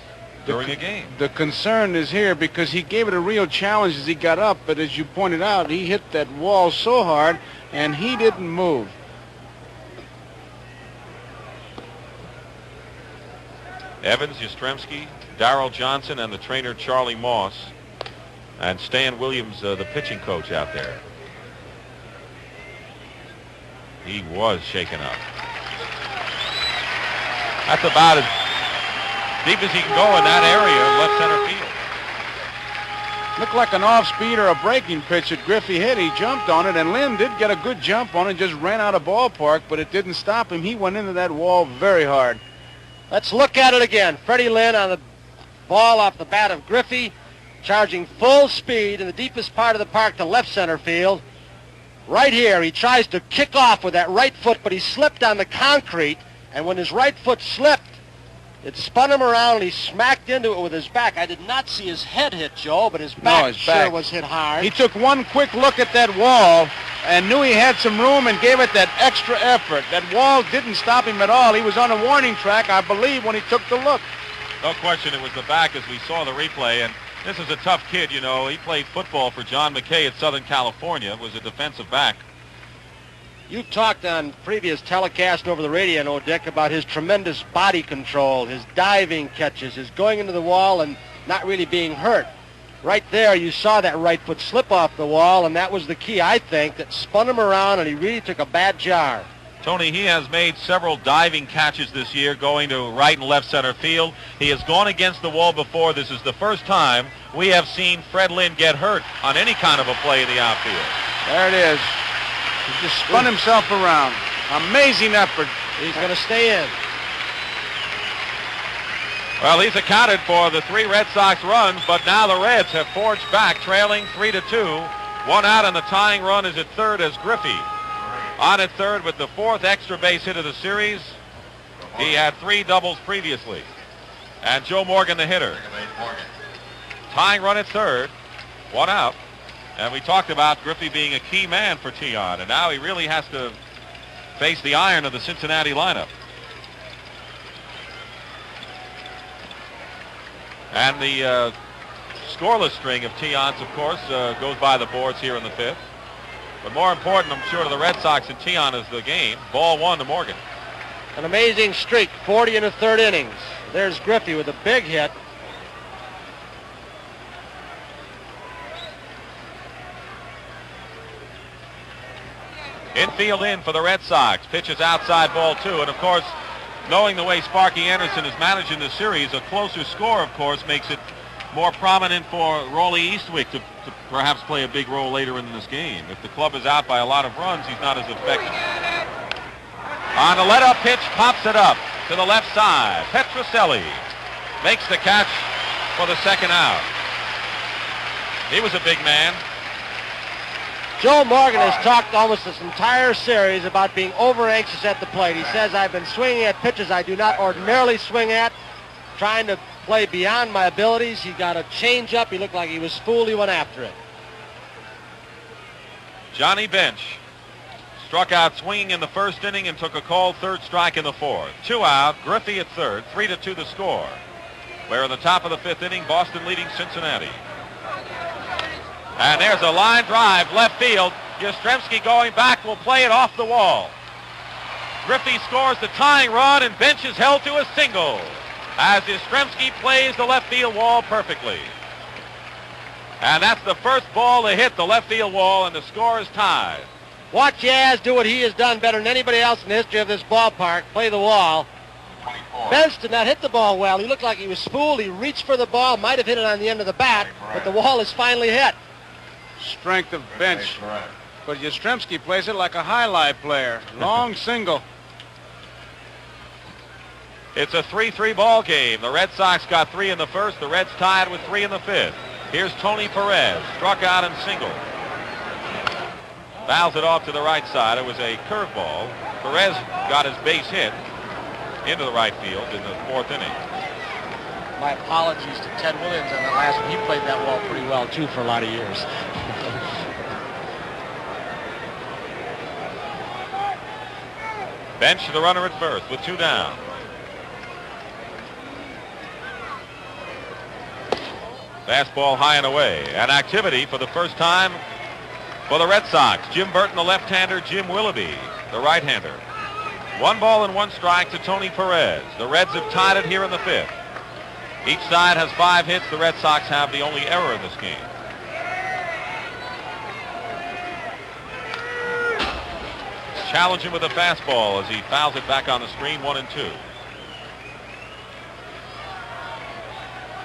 during a game? The concern is here because he gave it a real challenge as he got up, but as you pointed out, he hit that wall so hard, and he didn't move. Evans, Yastrzemski, Darrell Johnson, and the trainer Charlie Moss, and Stan Williams, the pitching coach out there. He was shaken up. That's about as deep as he can go in that area, left center field. Looked like an off-speed or a breaking pitch that Griffey hit. He jumped on it, and Lynn did get a good jump on it, just ran out of ballpark, but it didn't stop him. He went into that wall very hard. Let's look at it again. Freddie Lynn on the ball off the bat of Griffey, charging full speed in the deepest part of the park to left center field. Right here, he tries to kick off with that right foot, but he slipped on the concrete. And when his right foot slipped, it spun him around and he smacked into it with his back. I did not see his head hit, Joe, but his back sure was hit hard. He took one quick look at that wall and knew he had some room and gave it that extra effort. That wall didn't stop him at all. He was on a warning track, I believe, when he took the look. No question it was the back as we saw the replay. And this is a tough kid, you know. He played football for John McKay at Southern California, was a defensive back. You've talked on previous telecasts over the radio, no, Dick, about his tremendous body control, his diving catches, his going into the wall and not really being hurt. Right there, you saw that right foot slip off the wall, and that was the key, I think, that spun him around, and he really took a bad jar. Tony, he has made several diving catches this year going to right and left center field. He has gone against the wall before. This is the first time we have seen Fred Lynn get hurt on any kind of a play in the outfield. There it is. He just spun himself around. Amazing effort. He's going to stay in. Well, he's accounted for the 3 Red Sox runs, but now the Reds have forged back, trailing 3-2. 1 out, and the tying run is at third as Griffey on at third with the 4th extra base hit of the series. He had 3 doubles previously. And Joe Morgan, the hitter. Tying run at third. 1 out. And we talked about Griffey being a key man for Tion, and now he really has to face the iron of the Cincinnati lineup. And the scoreless string of Tions, of course, goes by the boards here in the 5th. But more important, I'm sure, to the Red Sox and Tion is the game. Ball 1 to Morgan. An amazing streak, 40 in the 3rd innings. There's Griffey with a big hit. Infield in for the Red Sox. Pitches outside, ball 2. And, of course, knowing the way Sparky Anderson is managing the series, a closer score, of course, makes it more prominent for Rollie Eastwick to perhaps play a big role later in this game. If the club is out by a lot of runs, he's not as effective. On the let-up pitch, pops it up to the left side. Petrocelli makes the catch for the 2nd out. He was a big man. Joe Morgan has talked almost this entire series about being over-anxious at the plate. He says, I've been swinging at pitches I do not ordinarily swing at, trying to play beyond my abilities. He got a change-up. He looked like he was fooled. He went after it. Johnny Bench struck out swinging in the 1st inning and took a called 3rd strike in the 4th. 2 out, Griffey at 3rd, 3-2 the score. We're in the top of the 5th inning, Boston leading Cincinnati. And there's a line drive left field. Yastrzemski going back will play it off the wall. Griffey scores the tying run, and Bench is held to a single as Yastrzemski plays the left field wall perfectly. And that's the first ball to hit the left field wall, and the score is tied. Watch Yaz do what he has done better than anybody else in the history of this ballpark, play the wall. 24. Bench did not hit the ball well. He looked like he was spooled. He reached for the ball, might have hit it on the end of the bat, but the wall is finally hit. Strength of Bench. But Yastrzemski plays it like a highlight player. Long single. It's a 3-3 ball game. The Red Sox got 3 in the first. The Reds tied with 3 in the fifth. Here's Tony Perez, struck out and single. Fouls it off to the right side. It was a curveball. Perez got his base hit into the right field in the fourth inning. My apologies to Ted Williams on that last one. He played that wall pretty well, too, for a lot of years. Bench the runner at first with 2 down. Fastball high and away. And activity for the first time for the Red Sox. Jim Burton, the left-hander, Jim Willoughby, the right-hander. 1 ball and 1 strike to Tony Perez. The Reds have tied it here in the fifth. Each side has 5 hits. The Red Sox have the only error in this game. Challenge him with a fastball as he fouls it back on the screen, 1-2.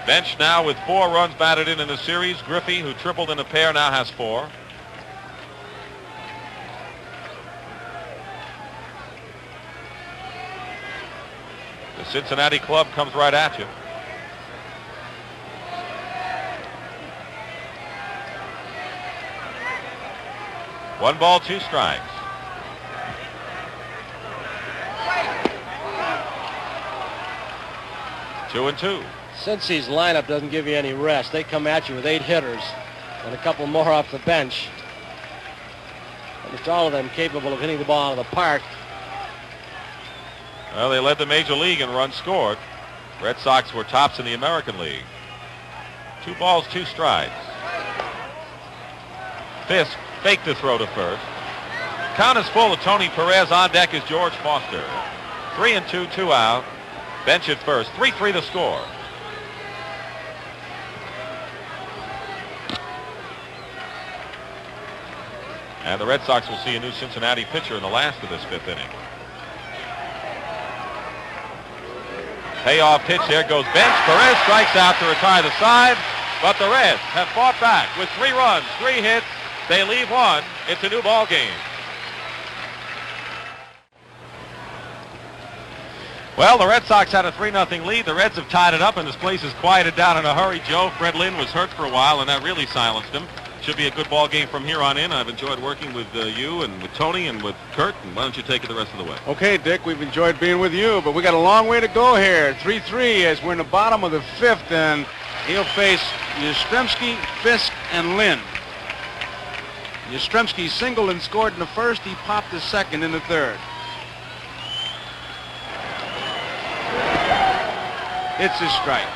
Bench now with 4 runs batted in the series. Griffey, who tripled in a pair, now has 4. The Cincinnati club comes right at you. One ball, 2 strikes. 2-2. Cincy's lineup doesn't give you any rest. They come at you with 8 hitters and a couple more off the bench. Almost all of them capable of hitting the ball out of the park. Well, they led the major league in runs scored. Red Sox were tops in the American League. 2 balls, 2 strikes. Fisk faked the throw to first. Count is full of Tony Perez. On deck is George Foster. 3-2, 2 out. Bench at first. 3-3 the score. And the Red Sox will see a new Cincinnati pitcher in the last of this 5th inning. Payoff pitch. There goes Bench. Perez strikes out to retire the side. But the Reds have fought back with 3 runs, 3 hits. They leave 1. It's a new ball game. Well, the Red Sox had a 3-0 lead. The Reds have tied it up, and this place is quieted down in a hurry. Joe, Fred Lynn was hurt for a while, and that really silenced him. Should be a good ball game from here on in. I've enjoyed working with you and with Tony and with Kurt, and why don't you take it the rest of the way? Okay, Dick, we've enjoyed being with you, but we got a long way to go here. 3-3 as we're in the bottom of the 5th, and he'll face Yastrzemski, Fisk, and Lynn. Yastrzemski singled and scored in the first. He popped the second in the third. It's a strike.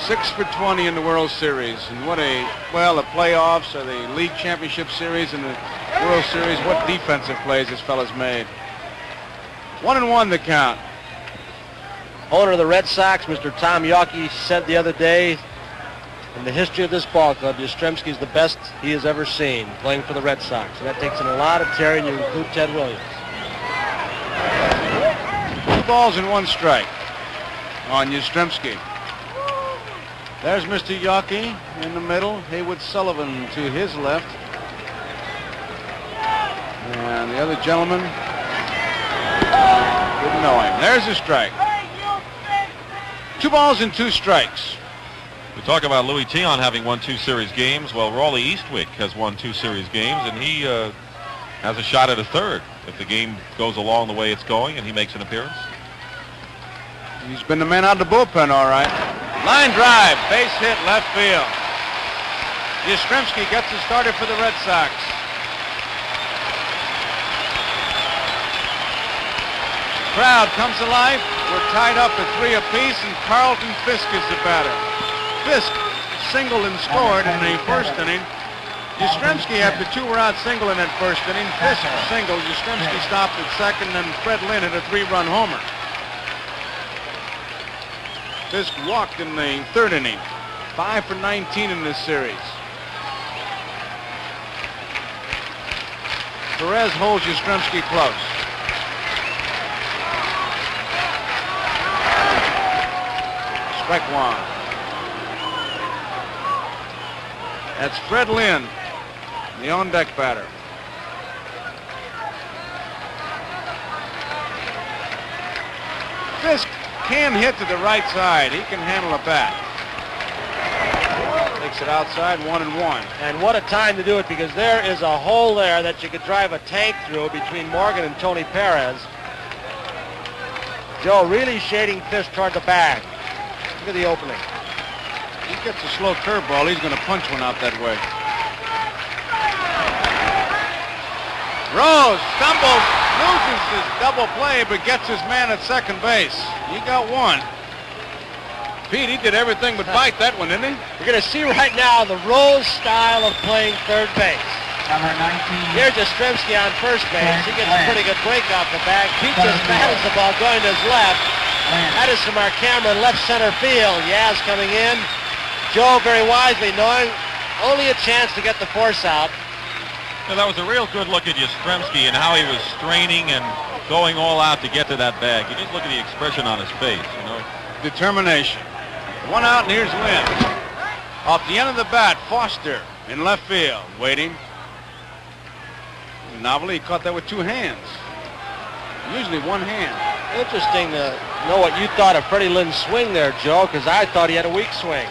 Six for 20 in the World Series. And what the playoffs or the League Championship Series and the World Series, what defensive plays this fella's made. 1-1 the count. Owner of the Red Sox, Mr. Tom Yawkey, said the other day, in the history of this ball club, Yastrzemski is the best he has ever seen playing for the Red Sox. And that takes in a lot of Terry, and you include Ted Williams. 2 balls and 1 strike on Yastrzemski. There's Mr. Yawkey in the middle. Haywood Sullivan to his left. And the other gentleman didn't know him. There's a strike. 2 balls and 2 strikes. We talk about Louis Tion having won 2 series games. Well, Raleigh Eastwick has won 2 series games, and he has a shot at a third if the game goes along the way it's going and he makes an appearance. He's been the man out of the bullpen, all right. Line drive, base hit, left field. Yastrzemski gets the starter for the Red Sox. Crowd comes alive. We're tied up at 3 apiece, and Carlton Fisk is the batter. Fisk singled and scored in the first inning. Yastrzemski, after 2 were out, singled in that first inning. Fisk singled. Yastrzemski stopped at second, and Fred Lynn hit a 3-run homer. Fisk walked in the third inning. 5 for 19 in this series. Perez holds Yastrzemski close. Strike 1. That's Fred Lynn, the on-deck batter. Fisk can hit to the right side. He can handle a bat. Takes it outside, 1-1. And what a time to do it, because there is a hole there that you could drive a tank through between Morgan and Tony Perez. Joe really shading Fisk toward the bag. Look at the opening. He gets a slow curveball. He's going to punch one out that way. Rose stumbles, loses his double play, but gets his man at second base. He got one. Pete, he did everything but bite that one, didn't he? We're going to see right now the Rose style of playing third base. Number 19. Here's Yastrzemski on first base. He gets a pretty good break off the bag. Pete just battles the ball going to his left. That is from our camera in left center field. Yaz coming in. Joe very wisely knowing only a chance to get the force out. Now, that was a real good look at Yastrzemski and how he was straining and going all out to get to that bag. You just look at the expression on his face, you know. Determination. 1 out, and here's Lynn. Off the end of the bat, Foster in left field, waiting. Novelly, he caught that with 2 hands. Usually 1 hand. Interesting to know what you thought of Freddie Lynn's swing there, Joe, because I thought he had a weak swing.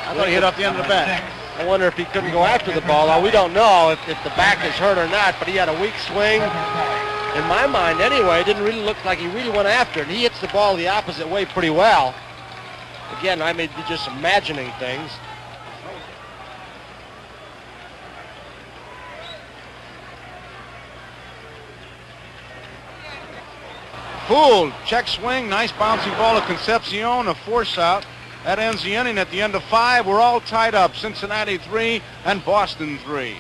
I thought he hit off the end of the bat. I wonder if he couldn't go after the ball. Now, we don't know if the back is hurt or not, but he had a weak swing. In my mind, anyway, it didn't really look like he really went after it. He hits the ball the opposite way pretty well. Again, I may be just imagining things. Fooled. Check swing. Nice bouncy ball to Concepcion. A force out. That ends the inning. At the end of 5, we're all tied up. Cincinnati 3 and Boston 3.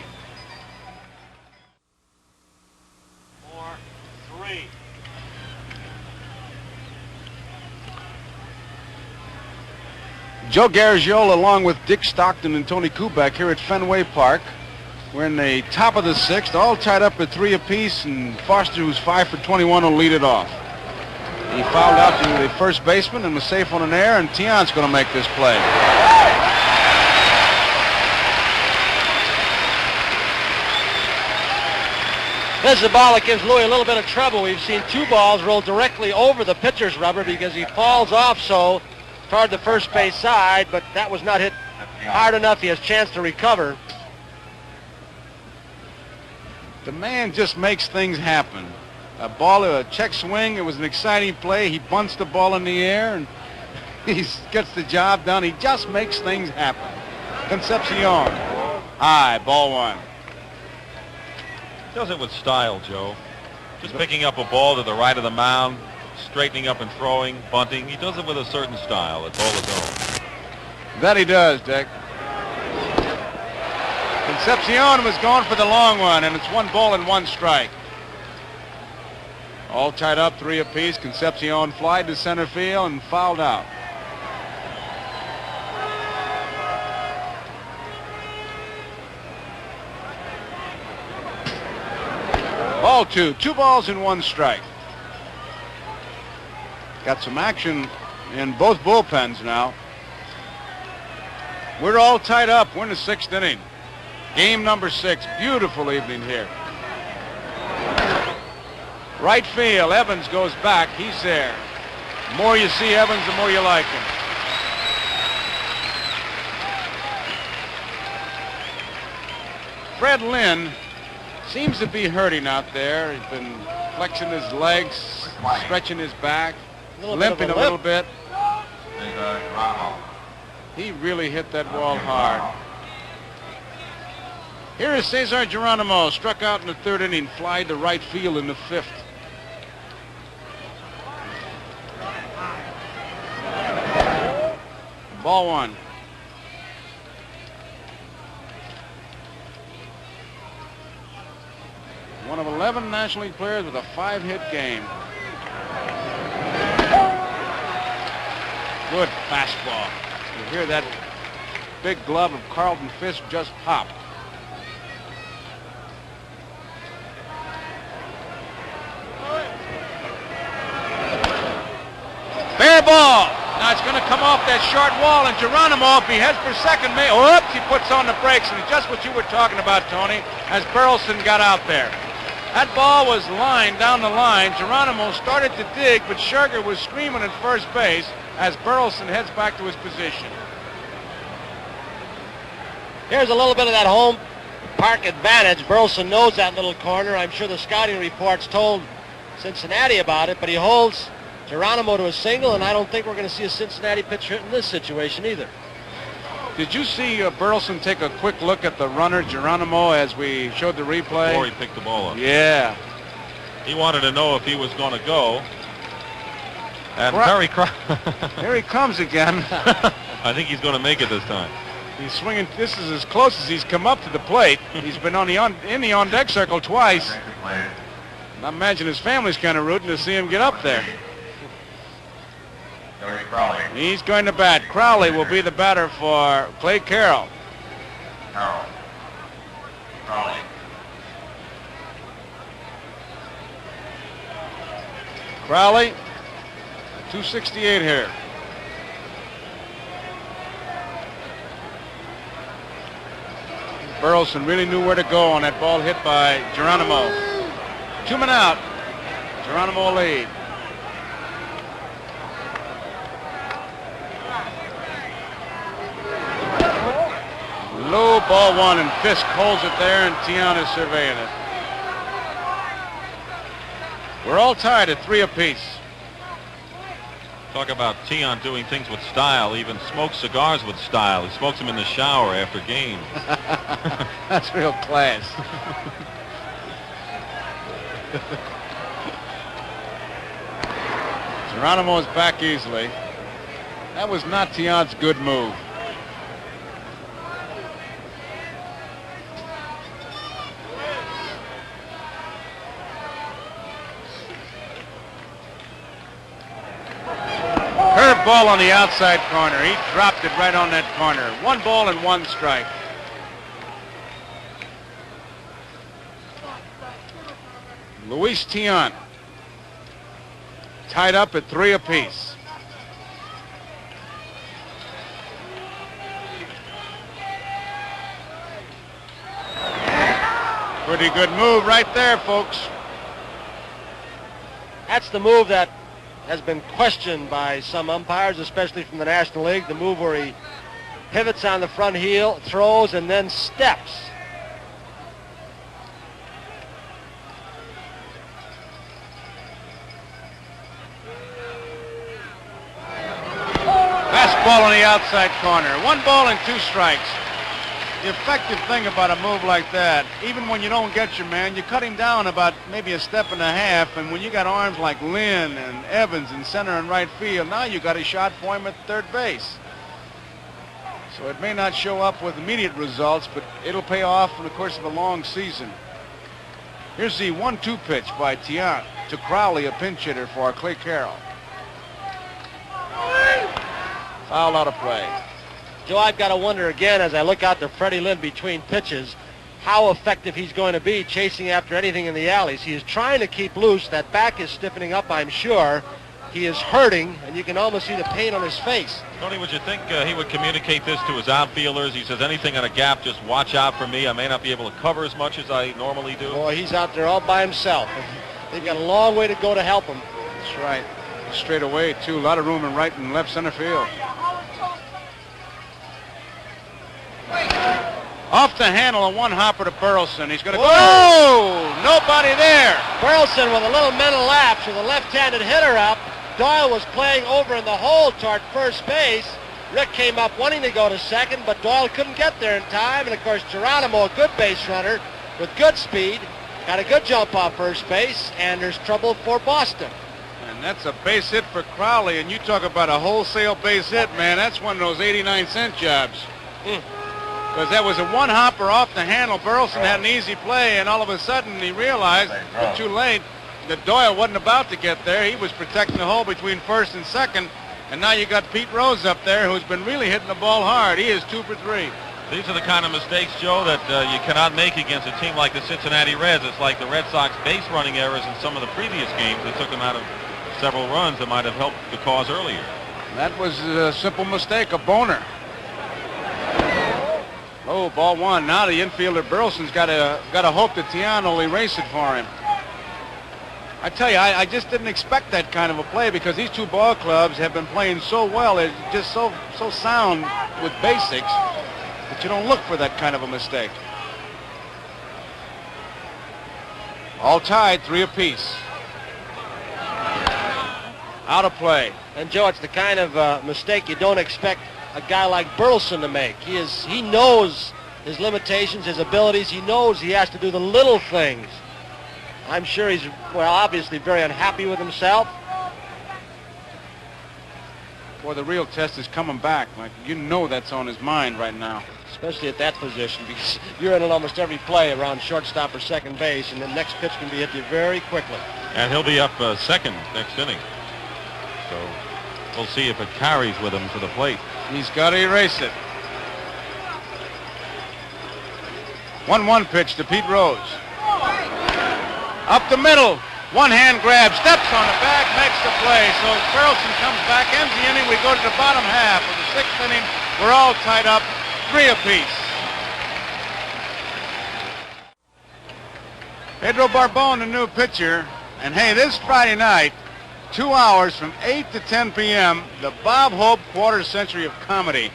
4-3. Joe Garagiola along with Dick Stockton and Tony Kubek here at Fenway Park. We're in the top of the 6th, all tied up at 3 apiece, and Foster, who's 5 for 21, will lead it off. He fouled out to the first baseman and was safe on an error, and Tiant's going to make this play. This is a ball that gives Louis a little bit of trouble. We've seen 2 balls roll directly over the pitcher's rubber because he falls off so toward the first base side, but that was not hit hard enough. He has a chance to recover. The man just makes things happen. A check swing. It was an exciting play. He bunts the ball in the air and he gets the job done. He just makes things happen. Concepcion. High, ball 1. Does it with style, Joe. Just picking up a ball to the right of the mound, straightening up and throwing, bunting. He does it with a certain style. It's all his own. That he does, Dick. Concepcion was going for the long one, and it's 1 ball and 1 strike. All tied up, 3 apiece. Concepcion flied to center field and fouled out. Ball 2. 2 balls and 1 strike. Got some action in both bullpens now. We're all tied up. We're in the 6th inning. Game number 6. Beautiful evening here. Right field. Evans goes back. He's there. The more you see Evans, the more you like him. Fred Lynn seems to be hurting out there. He's been flexing his legs, stretching his back, limping a little bit. He really hit that ball hard. Here is Cesar Geronimo, struck out in the 3rd inning, flied to right field in the 5th. Ball one. One of 11 National League players with a 5-hit game. Good fastball. You hear that big glove of Carlton Fisk just pop. Fair ball. Now it's going to come off that short wall, and Geronimo, if he heads for second, oops, he puts on the brakes, and it's just what you were talking about, Tony, as Burleson got out there. That ball was lined down the line. Geronimo started to dig, but Scherger was screaming at first base as Burleson heads back to his position. Here's a little bit of that home park advantage. Burleson knows that little corner. I'm sure the scouting reports told Cincinnati about it, but he holds Geronimo to a single, and I don't think we're going to see a Cincinnati pitcher in this situation either. Did you see Burleson take a quick look at the runner, Geronimo, as we showed the replay? Before he picked the ball up. Yeah. He wanted to know if he was going to go. And Here he comes again. I think he's going to make it this time. He's swinging. This is as close as he's come up to the plate. He's been in the on-deck circle twice. I imagine his family's kind of rooting to see him get up there. He's going to bat. Crowley will be the batter for Clay Carroll. Crowley, 268 here. Burleson really knew where to go on that ball hit by Geronimo. 2 men out. Geronimo lead. Low ball one, and Fisk holds it there, and Tian is surveying it. We're all tied at 3 apiece. Talk about Tian doing things with style, even smokes cigars with style. He smokes them in the shower after games. That's real class. Geronimo is back easily. That was not Tian's good move. Ball on the outside corner. He dropped it right on that corner. 1 ball and 1 strike. Luis Tian tied up at 3 apiece. Pretty good move right there, folks. That's the move that has been questioned by some umpires, especially from the National League. The move where he pivots on the front heel, throws, and then steps. Fastball on the outside corner. 1 ball and 2 strikes. The effective thing about a move like that, even when you don't get your man, you cut him down about maybe a step and a half, and when you got arms like Lynn and Evans in center and right field, now you got a shot for him at third base. So it may not show up with immediate results, but it'll pay off in the course of a long season. Here's the 1-2 pitch by Tian to Crowley, a pinch hitter for Clay Carroll. Foul out of play. Joe, I've got to wonder again as I look out to Freddie Lynn between pitches how effective he's going to be chasing after anything in the alleys. He is trying to keep loose. That back is stiffening up, I'm sure. He is hurting, and you can almost see the pain on his face. Tony, would you think he would communicate this to his outfielders? He says, anything in a gap, just watch out for me. I may not be able to cover as much as I normally do. Boy, he's out there all by himself. They've got a long way to go to help him. That's right. Straight away, too. A lot of room in right and left center field. Off the handle, a 1-hopper to Burleson. He's going to go. Oh, nobody there. Burleson with a little mental lapse with a left-handed hitter up. Doyle was playing over in the hole toward first base. Rick came up wanting to go to second, but Doyle couldn't get there in time. And, of course, Geronimo, a good base runner with good speed, got a good jump off first base, and there's trouble for Boston. And That's a base hit for Crowley, and you talk about a wholesale base hit, man. That's one of those 89-cent jobs. Because that was a one-hopper off the handle. Burleson had an easy play, and all of a sudden he realized, but too late, that Doyle wasn't about to get there. He was protecting the hole between first and second, and now you got Pete Rose up there, who's been really hitting the ball hard. He is 2 for 3. These are the kind of mistakes, Joe, that you cannot make against a team like the Cincinnati Reds. It's like the Red Sox base running errors in some of the previous games that took them out of several runs that might have helped the cause earlier. That was a simple mistake, a boner. Oh, ball one. Now the infielder Burleson's got to hope that Tian will erase it for him. I tell you, I just didn't expect that kind of a play because these two ball clubs have been playing so well. They're just so sound with basics that you don't look for that kind of a mistake. All tied, 3 apiece. Out of play. And Joe, it's the kind of mistake you don't expect a guy like Burleson to make. He knows his limitations, his abilities. He knows he has to do the little things. I'm sure he's, well, obviously very unhappy with himself. Boy, the real test is coming back. Like, you know that's on his mind right now. Especially at that position, because you're in it almost every play around shortstop or second base, and the next pitch can be hit you very quickly. And he'll be up second next inning. So we'll see if it carries with him to the plate. He's got to erase it. 1-1 pitch to Pete Rose. Up the middle. One-hand grab. Steps on the bag. Makes the play. So Burleson comes back. Ends the inning. We go to the bottom half of the 6th inning. We're all tied up. 3 apiece. Pedro Barbon, the new pitcher. And hey, this Friday night, 2 hours from 8 to 10 p.m., the Bob Hope Quarter Century of Comedy.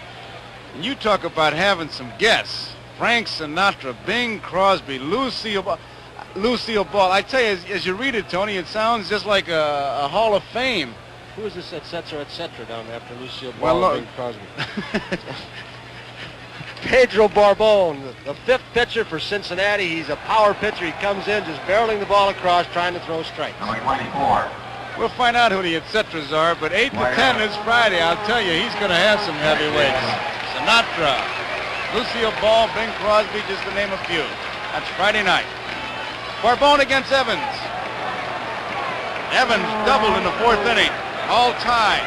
And you talk about having some guests. Frank Sinatra, Bing Crosby, Lucille Ball. I tell you, as you read it, Tony, it sounds just like a Hall of Fame. Who is this et cetera down there after Lucille Ball and Bing Crosby? Pedro Barbon, the 5th pitcher for Cincinnati. He's a power pitcher. He comes in just barreling the ball across, trying to throw strikes. Number 24. We'll find out who the et ceteras are, but 8 to 10 this Friday, I'll tell you, he's going to have some heavyweights. Sinatra, Lucille Ball, Bing Crosby, just to name a few. That's Friday night. Barbon against Evans. Evans doubled in the 4th inning. All tied.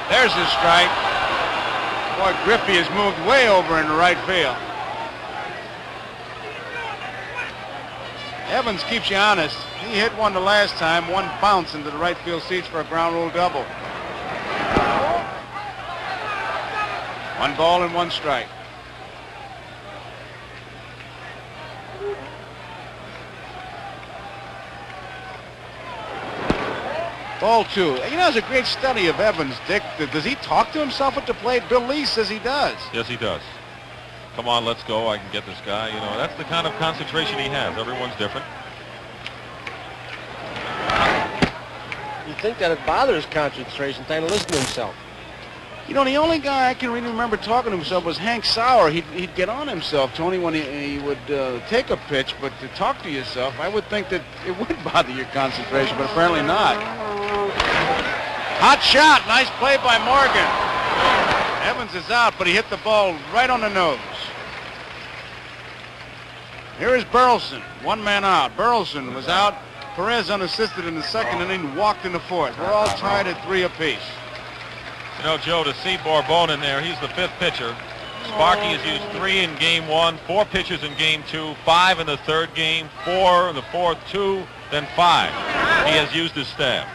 There's his strike. Boy, Griffey has moved way over in the right field. Evans keeps you honest. He hit one the last time, one bounce into the right field seats for a ground rule double. 1 ball and 1 strike. Ball 2. You know, it's a great study of Evans, Dick. Does he talk to himself at the plate? Bill Lee says he does. Yes, he does. Come on, let's go. I can get this guy. You know, that's the kind of concentration he has. Everyone's different. You'd think that it bothers concentration, trying to listen to himself. You know, the only guy I can really remember talking to himself was Hank Sauer. He'd get on himself, Tony, when he would take a pitch, but to talk to yourself, I would think that it would bother your concentration, but apparently not. Hot shot. Nice play by Morgan. Evans is out, but he hit the ball right on the nose. Here is Burleson. 1 man out. Burleson was out. Perez unassisted in the 2nd inning, walked in the 4th. We're all tied at 3 apiece. You know, Joe, to see Barbon in there, he's the 5th pitcher. Sparky has used 3 in game 1, 4 pitches in game 2, 5 in the 3rd game, 4 in the 4th, 2, then 5. He has used his staff.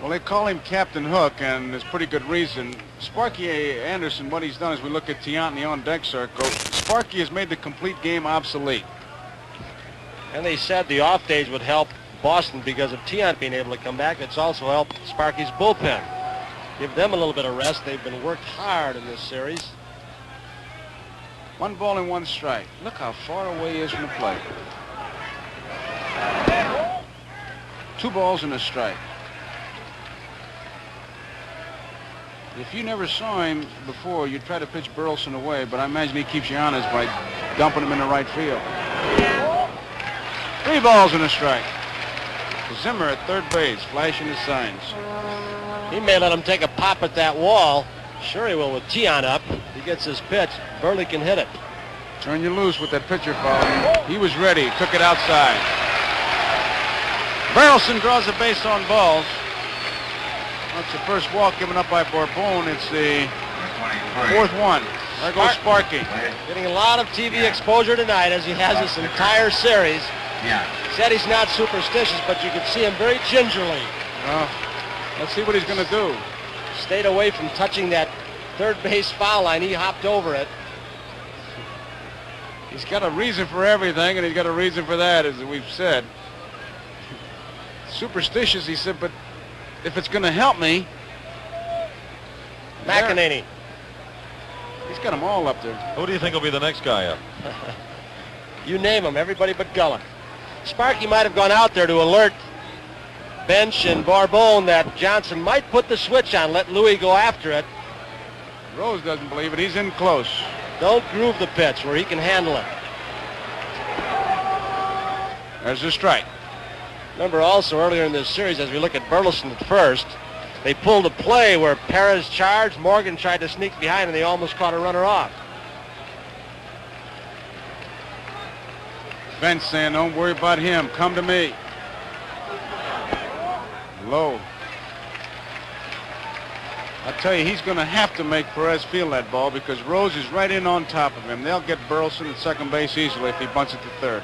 Well, they call him Captain Hook, and there's pretty good reason. Sparky Anderson, what he's done is we look at Tiant in the on-deck circle. Sparky has made the complete game obsolete. And they said the off days would help Boston because of Tiant being able to come back. It's also helped Sparky's bullpen. Give them a little bit of rest. They've been worked hard in this series. 1 ball and 1 strike. Look how far away he is from the plate. 2 balls and a strike. If you never saw him before, you'd try to pitch Burleson away, but I imagine he keeps you honest by dumping him in the right field. 3 balls and a strike. Zimmer at third base, flashing his signs. He may let him take a pop at that wall. Sure he will with Tian up. He gets his pitch. Burley can hit it. Turn you loose with that pitcher foul. He was ready. Took it outside. Burleson draws a base on balls. That's the first walk given up by Bourbon. It's the 4th one. There goes Sparky. Getting a lot of TV exposure tonight as he has this entire series. Said he's not superstitious, but you can see him very gingerly. Well, let's see what he's going to do. Stayed away from touching that third base foul line. He hopped over it. He's got a reason for everything, and he's got a reason for that, as we've said. Superstitious, he said, but if it's going to help me... McEnany. He's got them all up there. Who do you think will be the next guy up? You name them, everybody but Gullen. Sparky might have gone out there to alert Bench and Bourbon that Johnson might put the switch on, let Louis go after it. Rose doesn't believe it. He's in close. Don't groove the pitch where he can handle it. There's a strike. Remember also earlier in this series, as we look at Burleson at first, they pulled a play where Perez charged, Morgan tried to sneak behind, and they almost caught a runner off. Bench saying, don't worry about him. Come to me. Low. I tell you, he's going to have to make Perez feel that ball because Rose is right in on top of him. They'll get Burleson at second base easily if he bunts it to third.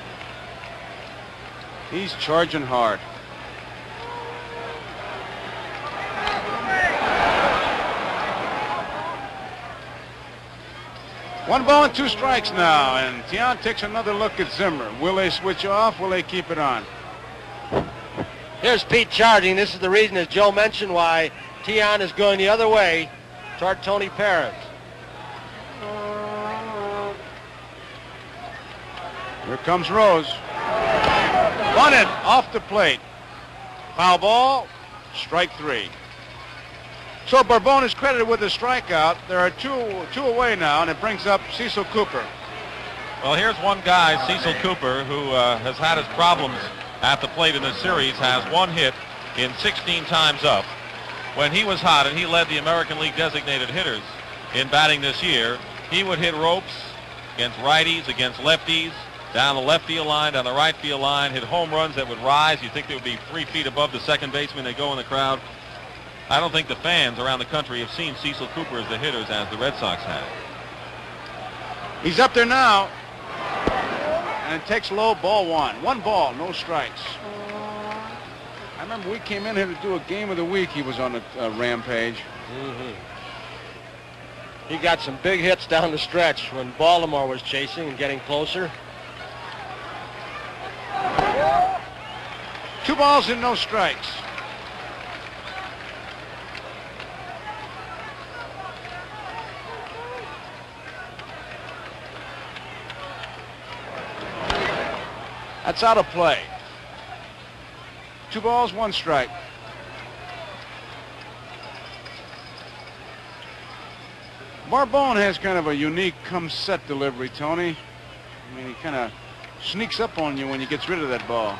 He's charging hard. One ball and 2 strikes now, and Tian takes another look at Zimmer. Will they switch off? Will they keep it on? Here's Pete charging. This is the reason, as Joe mentioned, why Tian is going the other way toward Tony Perez. Here comes Rose. Bunted off the plate. Foul ball, strike 3. So Bourbon is credited with a strikeout. There are two away now, and it brings up Cecil Cooper. Well, here's one guy, Cecil Cooper, who has had his problems at the plate in this series, has 1 hit in 16 times up. When he was hot and he led the American League designated hitters in batting this year, he would hit ropes against righties, against lefties, down the left field line, down the right field line, hit home runs that would rise. You'd think they would be 3 feet above the second baseman. They go in the crowd. I don't think the fans around the country have seen Cecil Cooper as the hitters as the Red Sox have. He's up there now. And it takes low, ball 1. 1 ball, no strikes. I remember we came in here to do a game of the week. He was on a rampage. He got some big hits down the stretch when Baltimore was chasing and getting closer. 2 balls and no strikes. That's out of play. 2 balls, 1 strike. Bourbon has kind of a unique come-set delivery, Tony. I mean, he kind of sneaks up on you when he gets rid of that ball.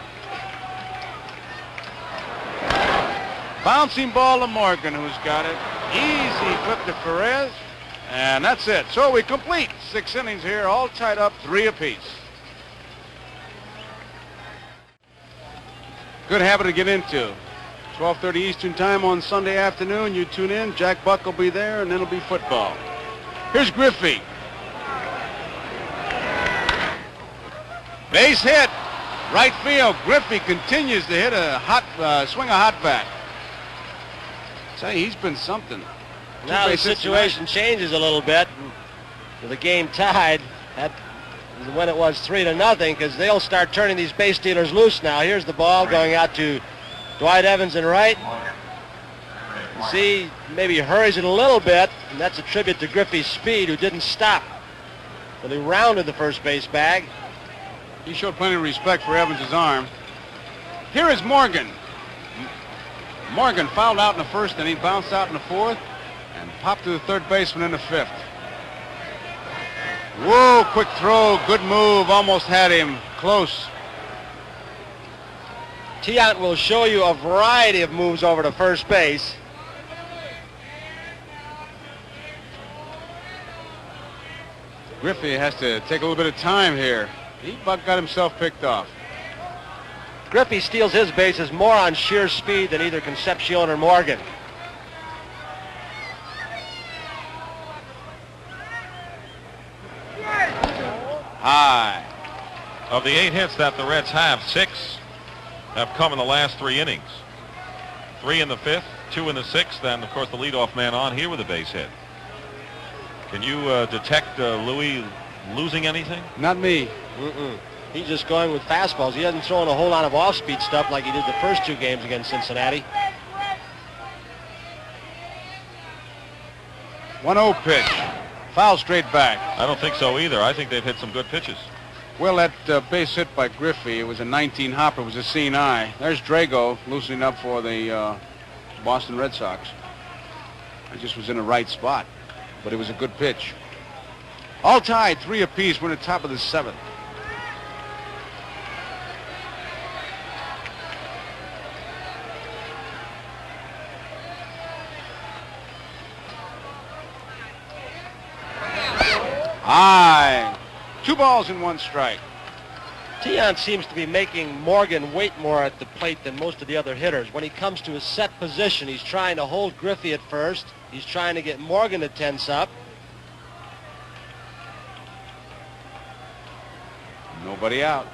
Bouncing ball to Morgan, who's got it. Easy flip to Perez. And that's it. So we complete 6 innings here, all tied up 3 apiece. Good habit to get into. 12:30 Eastern time on Sunday afternoon. You tune in. Jack Buck will be there, and then it'll be football. Here's Griffey. Base hit. Right field. Griffey continues to hit a hot, swing a hot bat. Tell you, he's been something. Now the situation changes a little bit. With the game tied, that is when it was 3-0, because they'll start turning these base stealers loose now. Here's the ball going out to Dwight Evans in right. See, maybe hurries it a little bit, and that's a tribute to Griffey's speed, who didn't stop. But he rounded the first base bag. He showed plenty of respect for Evans' arm. Here is Morgan. Morgan fouled out in the first inning, bounced out in the 4th, and popped to the third baseman in the 5th. Whoa, quick throw, good move, almost had him close. Tiant will show you a variety of moves over to first base. Griffey has to take a little bit of time here. He got himself picked off. Griffey steals his bases more on sheer speed than either Concepcion or Morgan. High. Of the 8 hits that the Reds have, 6 have come in the last 3 innings. 3 in the 5th, 2 in the 6th, and of course the leadoff man on here with a base hit. Can you detect Louis losing anything? Not me. He's just going with fastballs. He hasn't thrown a whole lot of off-speed stuff like he did the first 2 games against Cincinnati. 1-0 pitch. Foul straight back. I don't think so either. I think they've hit some good pitches. Well, that base hit by Griffey, it was a 19 hopper. It was a seeing eye. There's Drago loosening up for the Boston Red Sox. It just was in the right spot, but it was a good pitch. All tied, 3 apiece. We're in the top of the 7th. High. 2 balls and 1 strike. Tiant seems to be making Morgan wait more at the plate than most of the other hitters. When he comes to his set position, he's trying to hold Griffey at first. He's trying to get Morgan to tense up. Nobody out.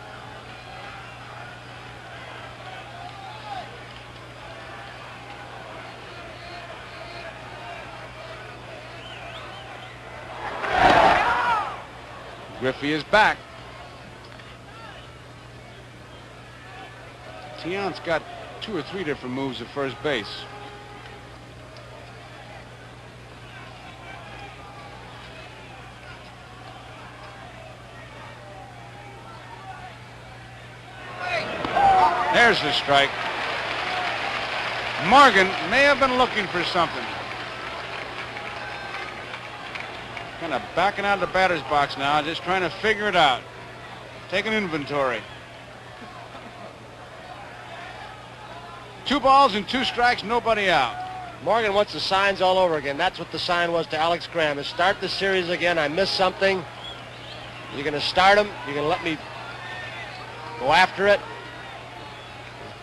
Griffey is back. Tiant's got 2 or 3 different moves at first base. There's the strike. Morgan may have been looking for something. Kind of backing out of the batter's box now, just trying to figure it out. Taking inventory. 2 balls and 2 strikes, nobody out. Morgan wants the signs all over again. That's what the sign was to Alex Graham. Is start the series again. I missed something. You're going to start him. You're going to let me go after it.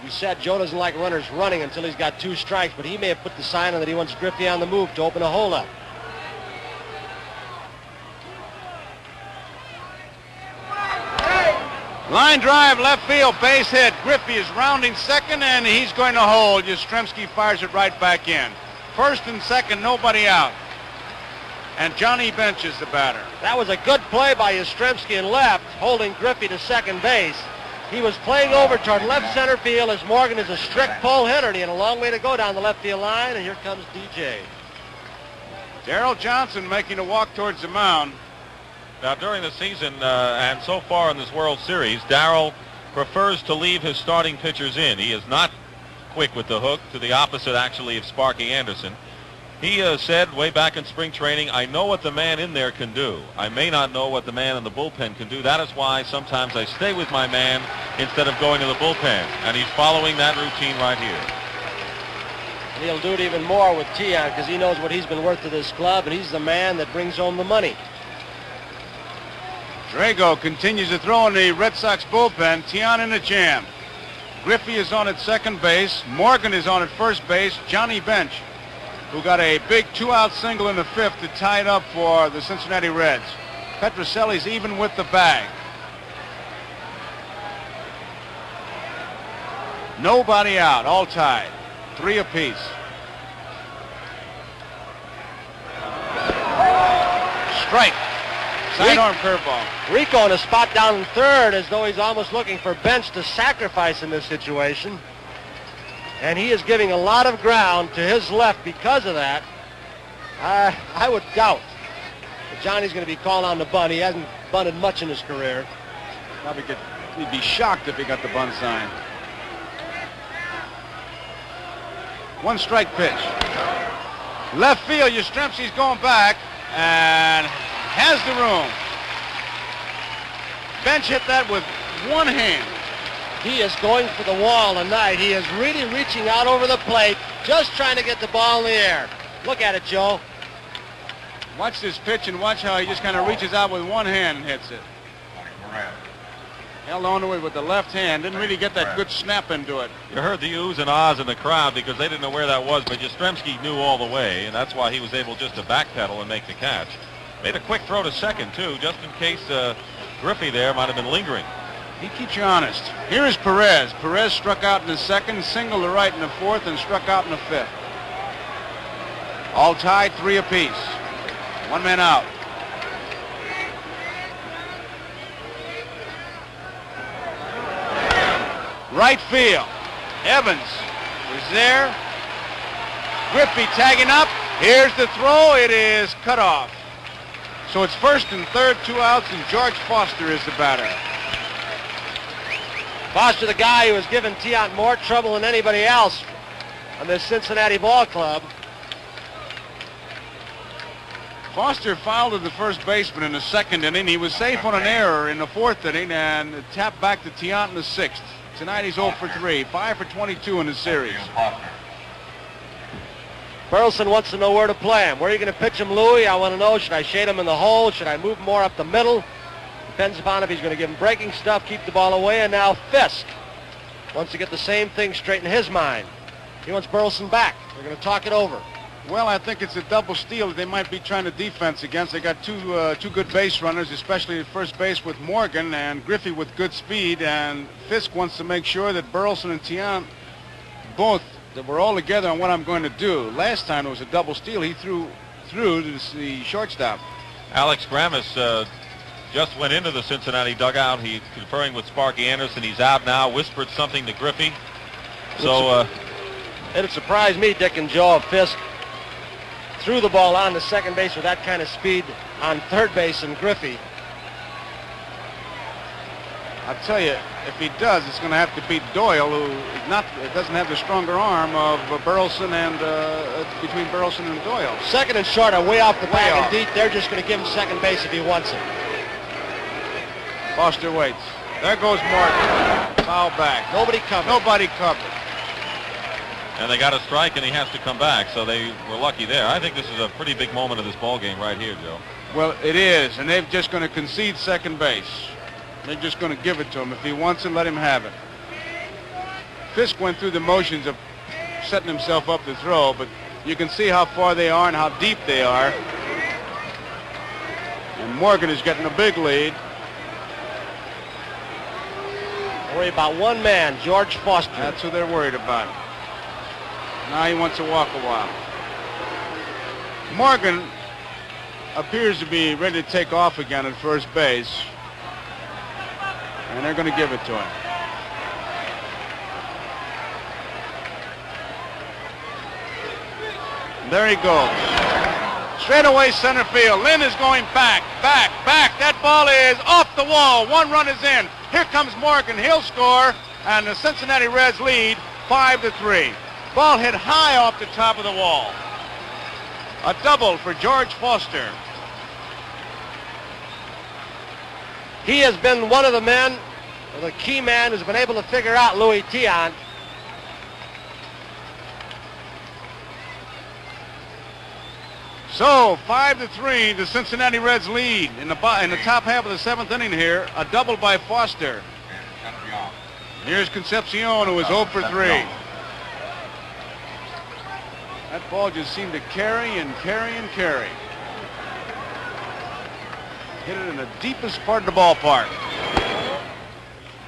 We said Joe doesn't like runners running until he's got 2 strikes, but he may have put the sign on that he wants Griffey on the move to open a hole up. Line drive, left field, base hit. Griffey is rounding second, and he's going to hold. Yastrzemski fires it right back in. First and second, nobody out. And Johnny Bench is the batter. That was a good play by Yastrzemski in left, holding Griffey to second base. He was playing over toward left center field as Morgan is a strict pull hitter, and he had a long way to go down the left field line, and here comes DJ. Darrell Johnson making a walk towards the mound. Now, during the season and so far in this World Series, Darrell prefers to leave his starting pitchers in. He is not quick with the hook, to the opposite, actually, of Sparky Anderson. He said way back in spring training, I know what the man in there can do. I may not know what the man in the bullpen can do. That is why sometimes I stay with my man instead of going to the bullpen. And he's following that routine right here. And he'll do it even more with Tiant because he knows what he's been worth to this club, and he's the man that brings home the money. Drago continues to throw in the Red Sox bullpen. Tiant in a jam. Griffey is on at second base. Morgan is on at first base. Johnny Bench, who got a big 2-out single in the 5th to tie it up for the Cincinnati Reds. Petrocelli's even with the bag. Nobody out, all tied. 3 apiece. Strike. Sidearm curveball. Rico in a spot down in third as though he's almost looking for Bench to sacrifice in this situation. And he is giving a lot of ground to his left because of that. I would doubt that Johnny's going to be called on the bunt. He hasn't bunted much in his career. He'd be shocked if he got the bunt sign. 1 strike pitch. Left field, Yastrzemski's going back and has the room. Bench hit that with 1 hand. He is going for the wall tonight. He is really reaching out over the plate, just trying to get the ball in the air. Look at it, Joe. Watch this pitch and watch how he just kind of reaches out with one hand and hits it. Held on to it with the left hand. Didn't really get that good snap into it. You heard the oohs and ahs in the crowd because they didn't know where that was, but Yastrzemski knew all the way, and that's why he was able just to backpedal and make the catch. Made a quick throw to second, too, just in case Griffey there might have been lingering. He keeps you honest. Here is Perez. Perez struck out in the second, singled to right in the fourth, and struck out in the fifth. All tied, 3 apiece. One man out. Right field. Evans was there. Griffey tagging up. Here's the throw. It is cut off. So it's first and third, 2 outs, and George Foster is the batter. Foster, the guy who has given Tiant more trouble than anybody else on this Cincinnati ball club. Foster fouled to the first baseman in the second inning. He was safe on an error in the fourth inning and tapped back to Tiant in the sixth. Tonight he's 0 for 3, 5 for 22 in the series. Burleson wants to know where to play him. Where are you going to pitch him, Louie? I want to know, should I shade him in the hole? Should I move more up the middle? Depends upon if he's going to give him breaking stuff, keep the ball away, and now Fisk wants to get the same thing straight in his mind. He wants Burleson back. They're going to talk it over. Well, I think it's a double steal that they might be trying to defense against. They got two good base runners, especially at first base with Morgan and Griffey with good speed. And Fisk wants to make sure that Burleson and Tiant both that we're all together on what I'm going to do. Last time it was a double steal. He threw to the shortstop. Alex Grammas just went into the Cincinnati dugout. He's conferring with Sparky Anderson. He's out now. Whispered something to Griffey. So it'd surprise me, Dick and Joe, if Fisk threw the ball on to second base with that kind of speed on third base and Griffey. I'll tell you, if he does, it's going to have to beat Doyle, who doesn't have the stronger arm of Burleson and between Burleson and Doyle. Second and short are way off the back and deep. They're just going to give him second base if he wants it. Foster waits. There goes Martin. Foul back. Nobody covered. Nobody covered. And they got a strike, and he has to come back, so they were lucky there. I think this is a pretty big moment of this ball game right here, Joe. Well, it is, and they're just going to concede second base. They're just going to give it to him. If he wants it, let him have it. Fisk went through the motions of setting himself up to throw, but you can see how far they are and how deep they are. And Morgan is getting a big lead. Worry about one man, George Foster. That's who they're worried about. Now he wants to walk a while. Morgan appears to be ready to take off again at first base. And they're going to give it to him. There he goes. Straight away center field. Lynn is going back. That ball is off the wall. 1 run is in. Here comes Morgan. He'll score. And the Cincinnati Reds lead 5-3. Ball hit high off the top of the wall. A double for George Foster. He has been one of the men, the key man who's been able to figure out Louis Tiant. So 5-3, the Cincinnati Reds lead in the top half of the 7th inning here. A double by Foster. Here's Concepcion, who is 0 for 3. That ball just seemed to carry and carry and carry. Hit it in the deepest part of the ballpark.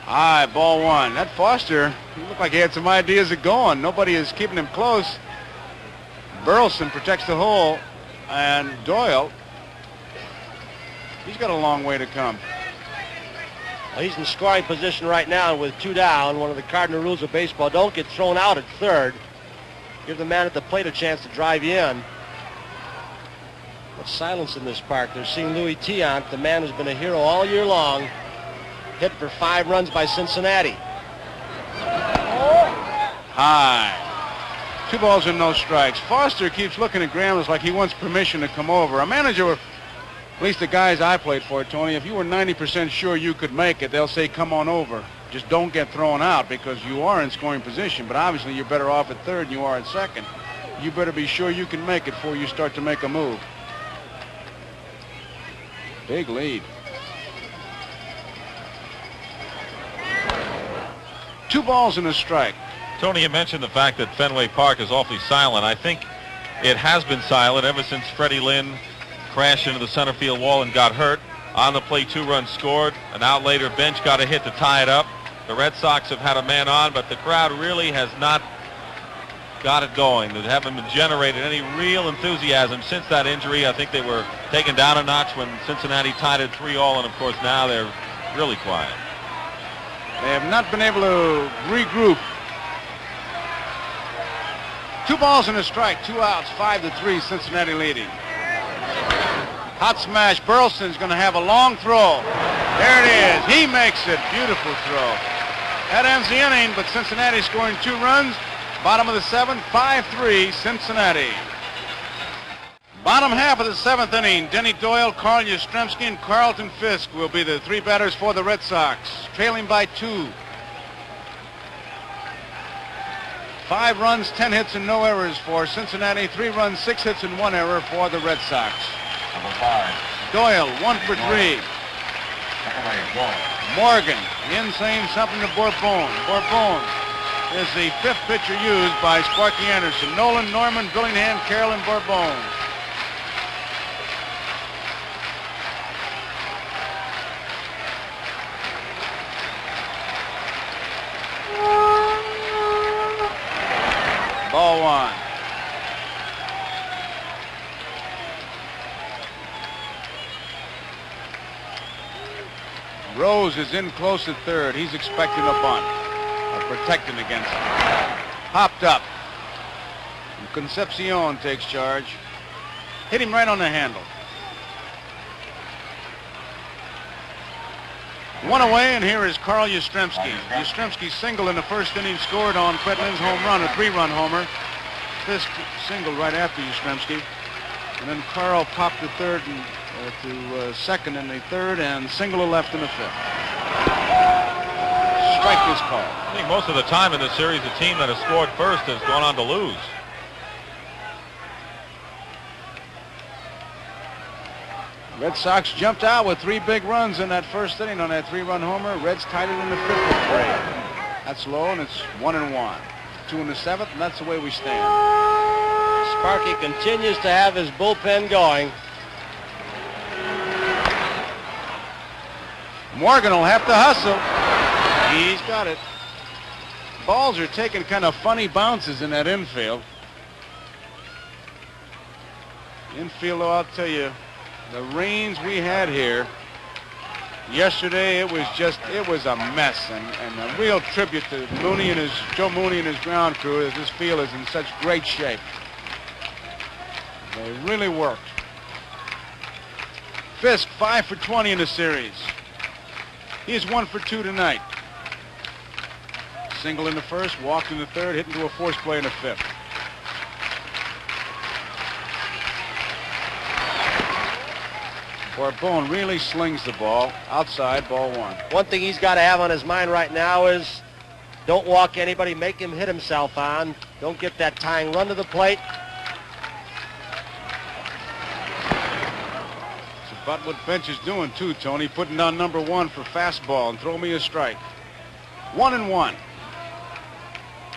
High, ball 1. That Foster, he looked like he had some ideas of going. Nobody is keeping him close. Burleson protects the hole, and Doyle, he's got a long way to come. Well, he's in scoring position right now with 2 down. One of the cardinal rules of baseball, don't get thrown out at third. Give the man at the plate a chance to drive you in. But silence in this park. They're seeing Louis Tiant, the man who's been a hero all year long, hit for 5 runs by Cincinnati. High. 2 balls and no strikes. Foster keeps looking at Grammas like he wants permission to come over. A manager, at least the guys I played for, Tony, if you were 90% sure you could make it, they'll say, come on over. Just don't get thrown out because you are in scoring position, but obviously you're better off at third than you are at second. You better be sure you can make it before you start to make a move. Big lead. 2 balls and a strike. Tony, you mentioned the fact that Fenway Park is awfully silent. I think it has been silent ever since Freddie Lynn crashed into the center field wall and got hurt. On the plate, 2 runs scored. An out later, Bench got a hit to tie it up. The Red Sox have had a man on, but the crowd really has not got it going. They haven't generated any real enthusiasm since that injury. I think they were taken down a notch when Cincinnati tied it 3-3, and of course now they're really quiet. They have not been able to regroup. 2 balls and a strike, 2 outs, 5-3, Cincinnati leading. Hot smash. Burleson's going to have a long throw. There it is. He makes it. Beautiful throw. That ends the inning, but Cincinnati scoring 2 runs. Bottom of the 7th, 5-3, Cincinnati. Bottom half of the 7th inning, Denny Doyle, Carl Yastrzemski, and Carlton Fisk will be the 3 batters for the Red Sox, trailing by 2. 5 runs, 10 hits, and no errors for Cincinnati. 3 runs, 6 hits, and 1 error for the Red Sox. Number 5. Doyle, 1 for 3. Morgan, in saying something to Bourbon. Bourbon is the 5th pitcher used by Sparky Anderson. Nolan, Norman, Billingham, Carroll, and Bourbon. Ball 1. Rose is in close at third. He's expecting a bunt. Or protecting against him. Hopped up. And Concepcion takes charge. Hit him right on the handle. 1 away, and here is Carl Yastrzemski. Yastrzemski singled in the 1st inning, scored on Fred Lynn's home run, a 3-run homer. Fisk singled right after Yastrzemski. And then Carl popped to third and to second in the 3rd and single to left in the 5th. Strike is called. I think most of the time in this series, the team that has scored first has gone on to lose. Red Sox jumped out with 3 big runs in that 1st inning on that 3-run homer. Reds tied it in the 5th with 3. That's low, and it's 1-1. 2 in the 7th, and that's the way we stand. Sparky continues to have his bullpen going. Morgan will have to hustle. He's got it. Balls are taking kind of funny bounces in that infield. Infield, though, I'll tell you, the rains we had here yesterday, it was a mess, and a real tribute to Joe Mooney and his ground crew, as this field is in such great shape. They really worked. Fisk, 5 for 20 in the series. He is 1 for 2 tonight. Single in the 1st, walked in the 3rd, hit into a force play in the 5th. Bourbon really slings the ball outside, ball 1. One thing he's got to have on his mind right now is don't walk anybody, make him hit himself on. Don't get that tying run to the plate. It's about what Bench is doing too, Tony, putting down number 1 for fastball and throw me a strike. 1-1.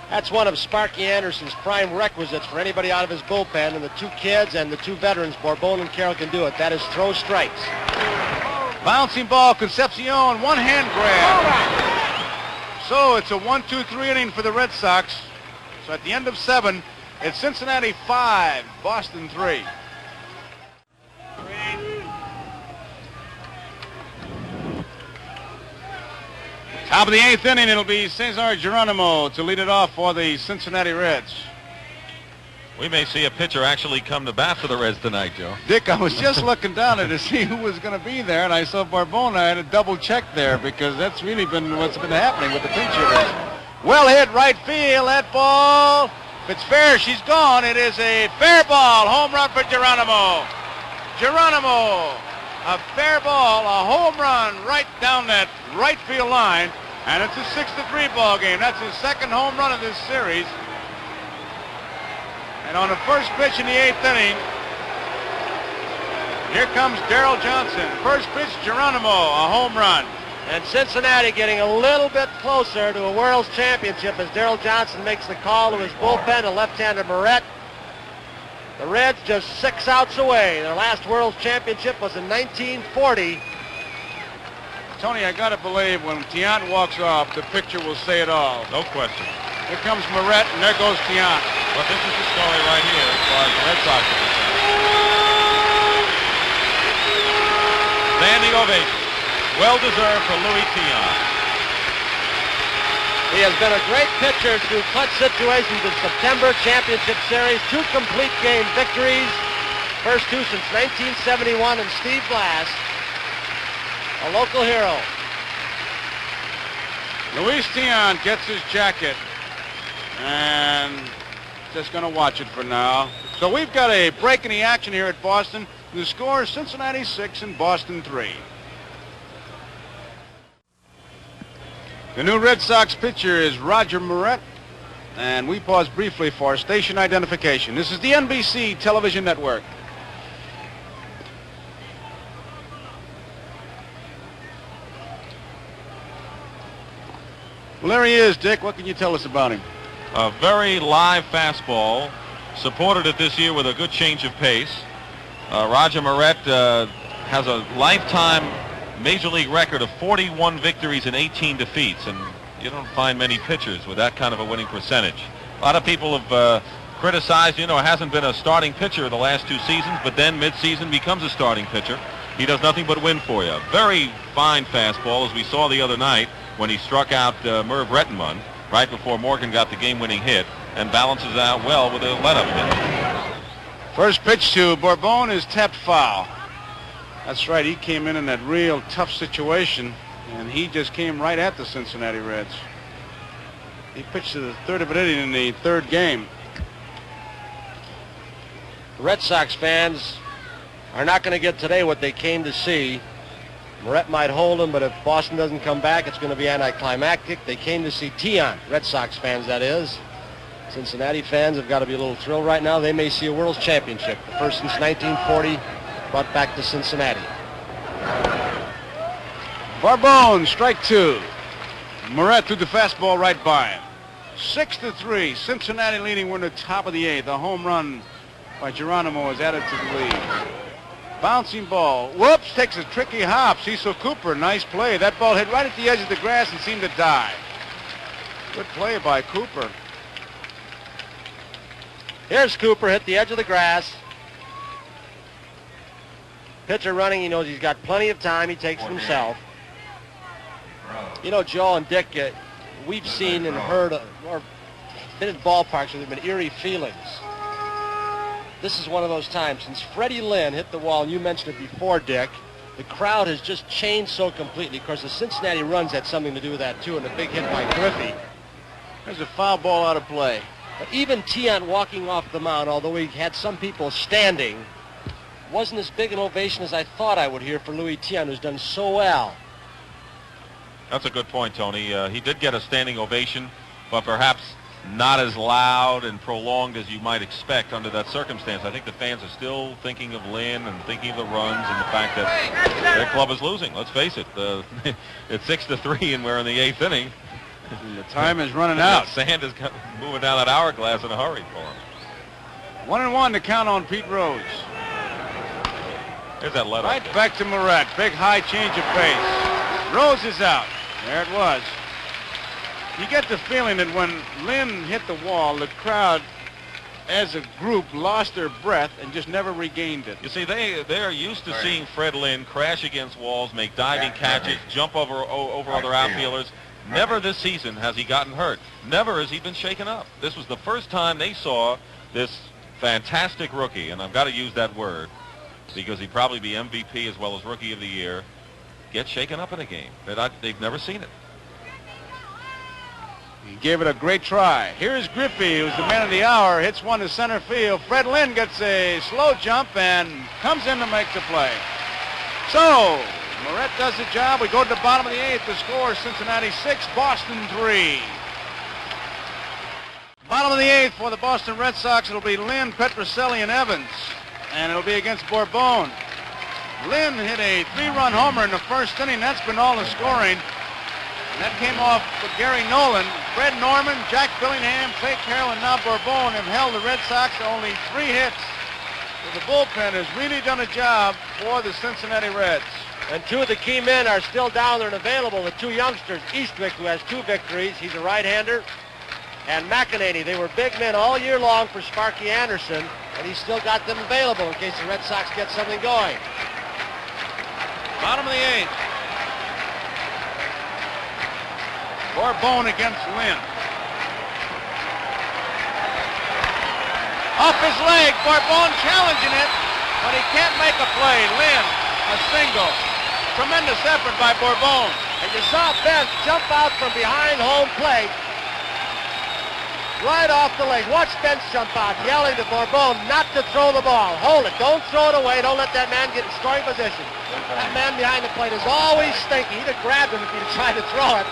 That's one of Sparky Anderson's prime requisites for anybody out of his bullpen, and the 2 kids and the 2 veterans, Bourbon and Carroll, can do it. That is throw strikes. Bouncing ball, Concepcion, 1-hand grab. So it's a 1-2-3 inning for the Red Sox. So at the end of 7, it's Cincinnati 5, Boston 3. Top of the 8th inning, it'll be Cesar Geronimo to lead it off for the Cincinnati Reds. We may see a pitcher actually come to bat for the Reds tonight, Joe. Dick, I was just looking down there to see who was going to be there, and I saw Bourbon. I had to double check there because that's really been what's been happening with the pinch hitters. Well hit right field. That ball, if it's fair, she's gone. It is a fair ball. Home run for Geronimo. Geronimo, a fair ball, a home run right down that right field line. And it's a 6-3 ball game. That's his second home run of this series. And on the first pitch in the 8th inning, here comes Darrell Johnson. First pitch, Geronimo, a home run. And Cincinnati getting a little bit closer to a World Championship as Darrell Johnson makes the call to his bullpen, a left-hander Moret. The Reds just 6 outs away. Their last World Championship was in 1940. Tony, I gotta believe when Tiant walks off, the picture will say it all. No question. Here comes Moret, and there goes Tiant. But this is the story right here as far as the Red Sox are concerned. Standing ovation. Well-deserved for Louis Tiant. He has been a great pitcher through clutch situations in September Championship Series. 2 complete game victories. First 2 since 1971, and Steve Blass, a local hero. Luis Tiant gets his jacket and just going to watch it for now. So we've got a break in the action here at Boston. The score is Cincinnati 6 and Boston 3. The new Red Sox pitcher is Roger Moret, and we pause briefly for station identification. This is the NBC television network. Well, there he is, Dick. What can you tell us about him? A very live fastball, supported it this year with a good change of pace. Roger Moret has a lifetime Major League record of 41 victories and 18 defeats, and you don't find many pitchers with that kind of a winning percentage. A lot of people have criticized, hasn't been a starting pitcher the last 2 seasons, but then mid-season becomes a starting pitcher. He does nothing but win for you. Very fine fastball, as we saw the other night when he struck out Merv Rettenmund right before Morgan got the game-winning hit, and balances out well with a let-up hit. First pitch to Bourbon is tapped foul. That's right, he came in that real tough situation, and he just came right at the Cincinnati Reds. He pitched to the 3rd of an inning in the 3rd game. The Red Sox fans are not going to get today what they came to see. Moret might hold him, but if Boston doesn't come back, it's going to be anticlimactic. They came to see Tiant, Red Sox fans, that is. Cincinnati fans have got to be a little thrilled right now. They may see a World Championship, the first since 1940, brought back to Cincinnati. Bourbon, strike 2. Moret threw the fastball right by him. 6-3, Cincinnati leading. We're in the top of the 8th. A home run by Geronimo is added to the lead. Bouncing ball. Whoops, takes a tricky hop. Cecil Cooper, nice play. That ball hit right at the edge of the grass and seemed to die. Good play by Cooper. Here's Cooper, hit the edge of the grass. Pitcher running, he knows he's got plenty of time. He takes it himself. Joe and Dick, we've seen and heard or been in ballparks where there have been eerie feelings. This is one of those times. Since Freddie Lynn hit the wall, and you mentioned it before, Dick, the crowd has just changed so completely. Of course, the Cincinnati runs had something to do with that, too, and a big hit by Griffey. There's a foul ball out of play. But even Tiant walking off the mound, although he had some people standing, wasn't as big an ovation as I thought I would hear for Louis Tiant, who's done so well. That's a good point, Tony. He did get a standing ovation, but perhaps not as loud and prolonged as you might expect under that circumstance. I think the fans are still thinking of Lynn and thinking of the runs and the fact that their club is losing. Let's face it. It's 6-3 and we're in the 8th inning. And the time is running out. Sand is moving down that hourglass in a hurry for him. 1-1 to count on Pete Rose. Here's that let-up. Right back to Moret. Big high change of pace. Rose is out. There it was. You get the feeling that when Lynn hit the wall, the crowd, as a group, lost their breath and just never regained it. You see, they're used to seeing Fred Lynn crash against walls, make diving catches, jump over other outfielders. Never this season has he gotten hurt. Never has he been shaken up. This was the first time they saw this fantastic rookie, and I've got to use that word because he'd probably be MVP as well as Rookie of the Year, get shaken up in a game. They've never seen it. He gave it a great try. Here's Griffey, who's the man of the hour, hits one to center field. Fred Lynn gets a slow jump and comes in to make the play. So, Moret does the job. We go to the bottom of the 8th. The score, Cincinnati 6, Boston 3. Bottom of the 8th for the Boston Red Sox. It'll be Lynn, Petrocelli, and Evans. And it'll be against Bourbon. Lynn hit a 3-run homer in the first inning. That's been all the scoring. And that came off with Gary Nolan. Fred Norman, Jack Billingham, Clay Carroll, and now Bourbon have held the Red Sox to only 3 hits. So the bullpen has really done a job for the Cincinnati Reds. And 2 of the key men are still down there and available. The 2 youngsters, Eastwick, who has 2 victories. He's a right-hander. And McEnany. They were big men all year long for Sparky Anderson, and he's still got them available in case the Red Sox get something going. Bottom of the 8th. Bourbon against Lynn. Off his leg, Bourbon challenging it, but he can't make a play. Lynn, a single. Tremendous effort by Bourbon. And you saw Benz jump out from behind home plate, right off the leg. Watch Benz jump out, yelling to Bourbon not to throw the ball. Hold it, don't throw it away, don't let that man get in scoring position. That man behind the plate is always stinky. He'd have grabbed him if he'd tried to throw it.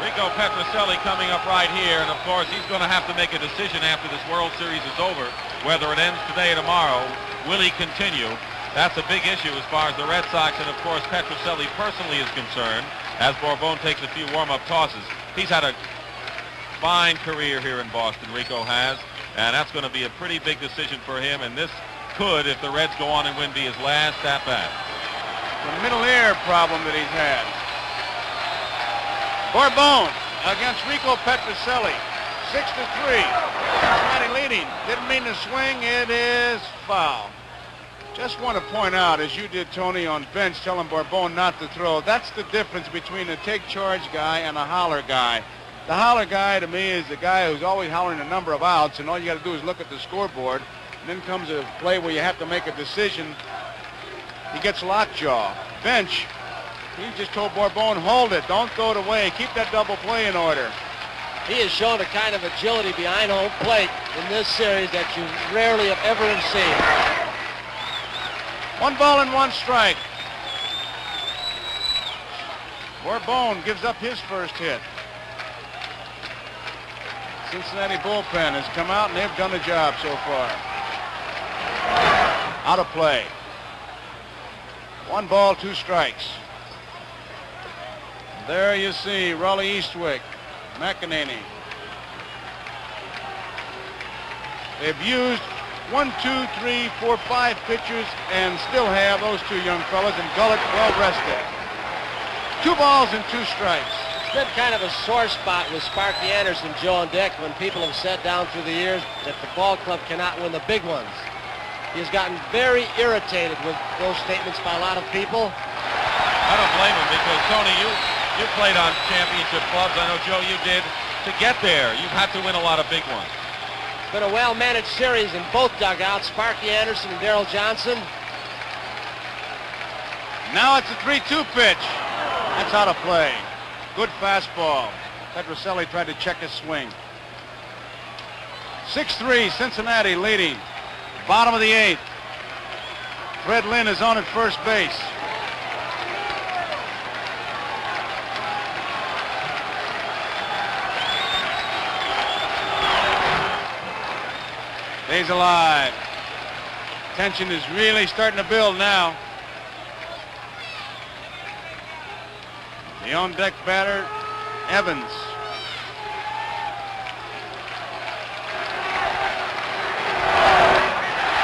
Rico Petrocelli coming up right here, and of course he's going to have to make a decision after this World Series is over, whether it ends today or tomorrow. Will he continue? That's a big issue as far as the Red Sox and of course Petrocelli personally is concerned, as Bourbon takes a few warm-up tosses. He's had a fine career here in Boston, Rico has, and that's going to be a pretty big decision for him, and this could, if the Reds go on and win, be his last at-bat. The middle ear problem that he's had. Bourbon against Rico Petrocelli, 6-3. Cincinnati leading. Didn't mean to swing. It is foul. Just want to point out, as you did, Tony, on bench, telling Bourbon not to throw. That's the difference between a take charge guy and a holler guy. The holler guy, to me, is the guy who's always hollering a number of outs, and all you got to do is look at the scoreboard. And then comes a play where you have to make a decision. He gets lockjaw. Bench, he just told Bourbon, hold it, don't throw it away, keep that double play in order. He has shown a kind of agility behind home plate in this series that you rarely have ever seen. 1 ball and 1 strike. Bourbon gives up his first hit. Cincinnati bullpen has come out and they've done the job so far. Out of play. 1 ball, 2 strikes. There you see Raleigh Eastwick, McEnany. They've used 1, 2, 3, 4, 5 pitchers and still have those 2 young fellas, and Gullett well rested. 2 balls and 2 strikes. It's been kind of a sore spot with Sparky Anderson, Joe and Dick, when people have said down through the years that the ball club cannot win the big ones. He's gotten very irritated with those statements by a lot of people. I don't blame him because, Tony, you played on championship clubs. I know, Joe, you did. To get there, you've had to win a lot of big ones. It's been a well-managed series in both dugouts, Sparky Anderson and Darrell Johnson. Now it's a 3-2 pitch. That's out of play. Good fastball. Petrocelli tried to check his swing. 6-3, Cincinnati leading. Bottom of the 8th. Fred Lynn is on at first base. Stays alive. Tension is really starting to build now. The on-deck batter, Evans.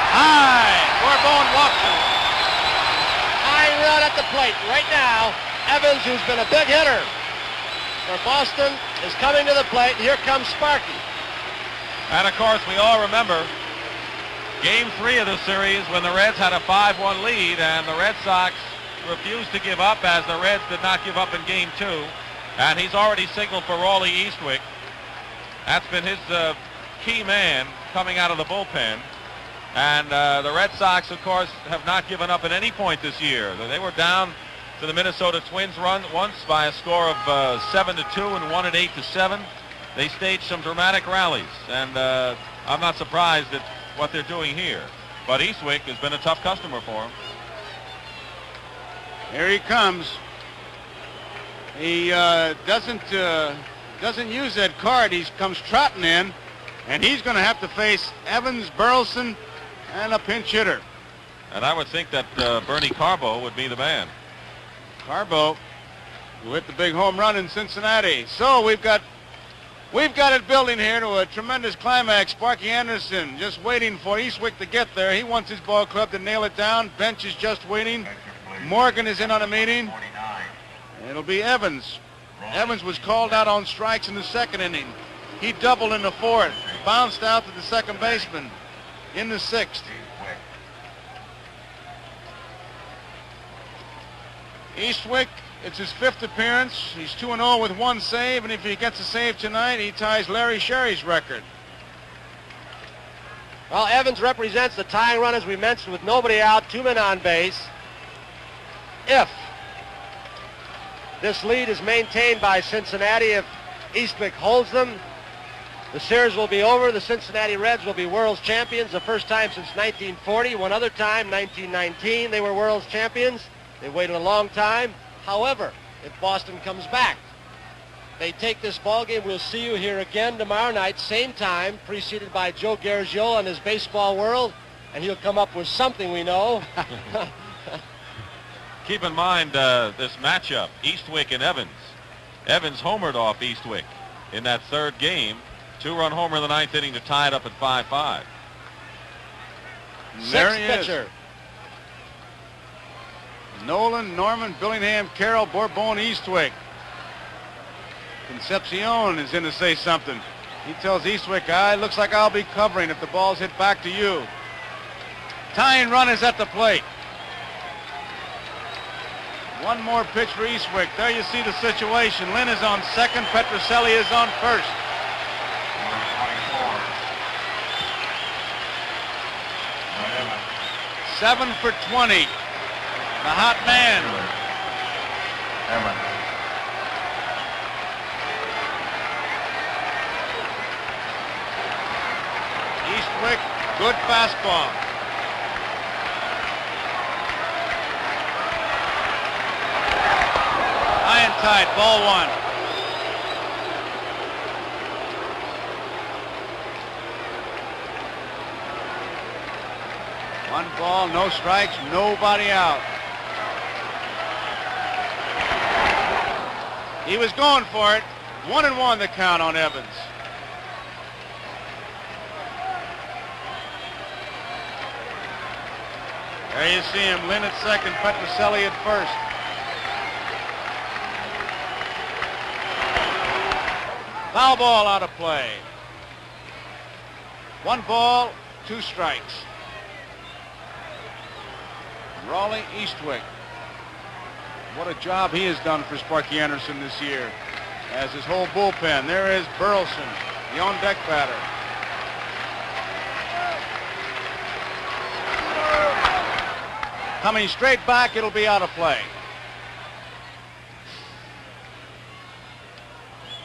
High. Bourbon walks him. High run at the plate right now. Evans, who's been a big hitter for Boston, is coming to the plate. Here comes Sparky. And of course, we all remember Game 3 of the series when the Reds had a 5-1 lead, and the Red Sox refused to give up, as the Reds did not give up in Game 2. And he's already signaled for Raleigh Eastwick. That's been his key man coming out of the bullpen. And the Red Sox, of course, have not given up at any point this year. They were down to the Minnesota Twins once by a score of 7-2 and won at 8-7. They staged some dramatic rallies, and I'm not surprised at what they're doing here. But Eastwick has been a tough customer for him. Here he comes. He doesn't use that card. He comes trotting in, and he's going to have to face Evans, Burleson, and a pinch hitter. And I would think that Bernie Carbo would be the man. Carbo, who hit the big home run in Cincinnati. So we've got it building here to a tremendous climax. Sparky Anderson just waiting for Eastwick to get there. He wants his ball club to nail it down. Bench is just waiting. Morgan is in on a meeting. It'll be Evans. Evans was called out on strikes in the second inning. He doubled in the fourth. Bounced out to the second baseman in the sixth. Eastwick, it's his fifth appearance. He's 2-0 with one save, and if he gets a save tonight, he ties Larry Sherry's record. Well, Evans represents the tying run, as we mentioned, with nobody out, 2 men on base. If this lead is maintained by Cincinnati, if Eastwick holds them, the series will be over. The Cincinnati Reds will be world's champions, the first time since 1940. One other time, 1919, they were world's champions. They waited a long time. However, if Boston comes back, they take this ball game. We'll see you here again tomorrow night, same time, preceded by Joe Garagiola and his Baseball World, and he'll come up with something we know. Keep in mind this matchup, Eastwick and Evans. Evans homered off Eastwick in that third game. 2-run homer in the ninth inning to tie it up at 5-5. There Sixth he is. pitcher. Nolan, Norman, Billingham, Carroll, Bourbon, Eastwick. Concepcion is in to say something. He tells Eastwick, looks like I'll be covering if the ball's hit back to you. Tying run is at the plate. One more pitch for Eastwick. There you see the situation. Lynn is on second. Petroselli is on first. 7 for 20. The hot man. Eastwick, good fastball. High and tight, ball one. One ball, no strikes, nobody out. He was going for it. 1-1 the count on Evans. There you see him, Lynn at second, Petroselli at first. Foul ball out of play. 1 ball, 2 strikes. Raleigh Eastwick. What a job he has done for Sparky Anderson this year. As his whole bullpen. There is Burleson, the on-deck batter. Coming straight back, it'll be out of play.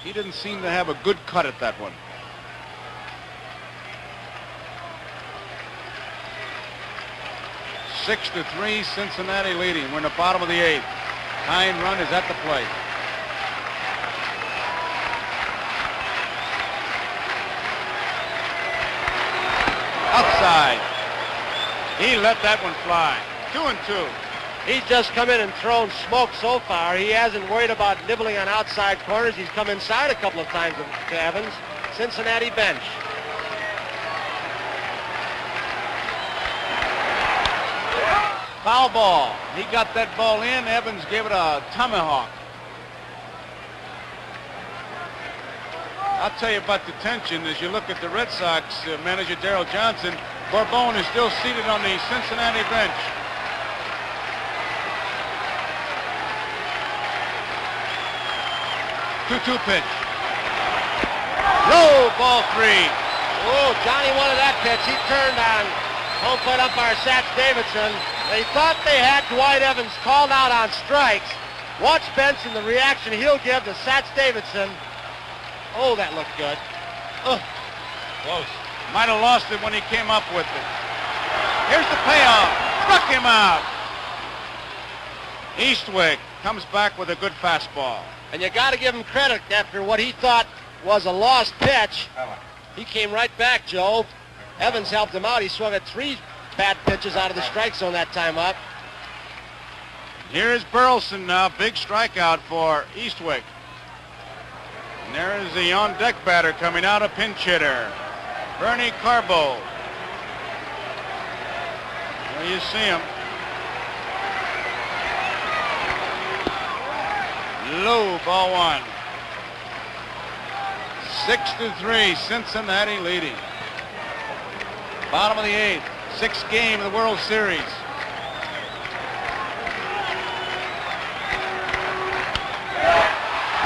He didn't seem to have a good cut at that one. Six to 3, Cincinnati leading. We're in the bottom of the 8th. Tying run is at the plate. Outside. He let that one fly. 2-2. He's just come in and thrown smoke so far. He hasn't worried about nibbling on outside corners. He's come inside a couple of times to Evans. Cincinnati bench. Foul ball. He got that ball in. Evans gave it a tomahawk. I'll tell you about the tension as you look at the Red Sox manager Darrell Johnson. Bourbon is still seated on the Cincinnati bench. 2-2 pitch. Low, ball 3. Oh, Johnny wanted that pitch. He turned on home plate umpire Satch Davidson. They thought they had Dwight Evans called out on strikes. Watch Benson, the reaction he'll give to Satch Davidson. Oh, that looked good. Close. Might have lost it when he came up with it. Here's the payoff. Struck him out. Eastwick comes back with a good fastball. And you got to give him credit after what he thought was a lost pitch. He came right back, Joe. Evans helped him out. He swung at 3 bad pitches out of the strike zone that time up. Here's Burleson now. Big strikeout for Eastwick. And there is the on-deck batter coming out, a pinch hitter, Bernie Carbo. There you see him. Low, ball 1. 6-3, Cincinnati leading. Bottom of the 8th, 6th game of the World Series.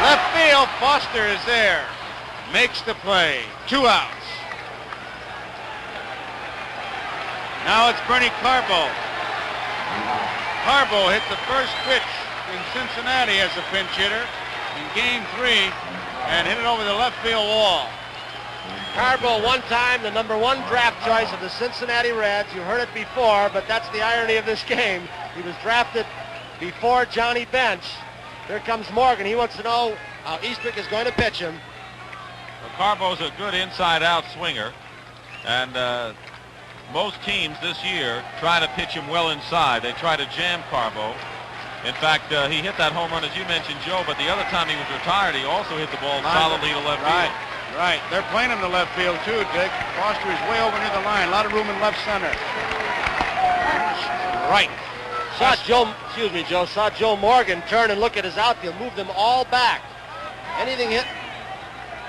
Left field, Foster is there. Makes the play. 2 outs. Now it's Bernie Carbo. Carbo hit the first pitch in Cincinnati as a pinch hitter in Game 3 and hit it over the left field wall. Carbo, one time the #1 draft choice of the Cincinnati Reds. You heard it before, but that's the irony of this game. He was drafted before Johnny Bench. Here comes Morgan. He wants to know how Eastwick is going to pitch him. Well, Carbo's a good inside-out swinger, and most teams this year try to pitch him well inside. They try to jam Carbo. In fact, he hit that home run, as you mentioned, Joe, but the other time he was retired, he also hit the ball solidly to left field. Right. They're playing him to left field, too, Dick. Foster is way over near the line. A lot of room in left center. Right. Saw Joe Morgan turn and look at his outfield, move them all back. Anything hit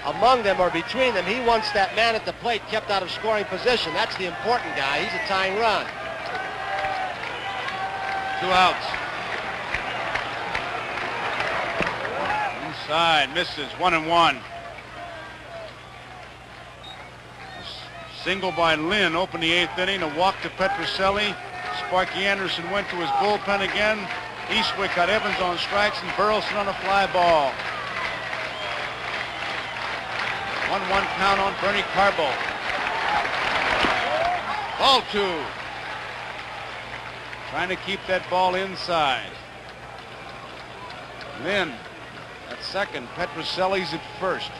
among them or between them, he wants that man at the plate kept out of scoring position. That's the important guy. He's a tying run. 2 outs. Inside, misses, 1-1. Single by Lynn opened the 8th inning. A walk to Petrocelli. Sparky Anderson went to his bullpen again. Eastwick got Evans on strikes and Burleson on a fly ball. 1-1 count on Bernie Carbo. Ball 2. Trying to keep that ball inside. Lynn at second. Petrocelli's at first.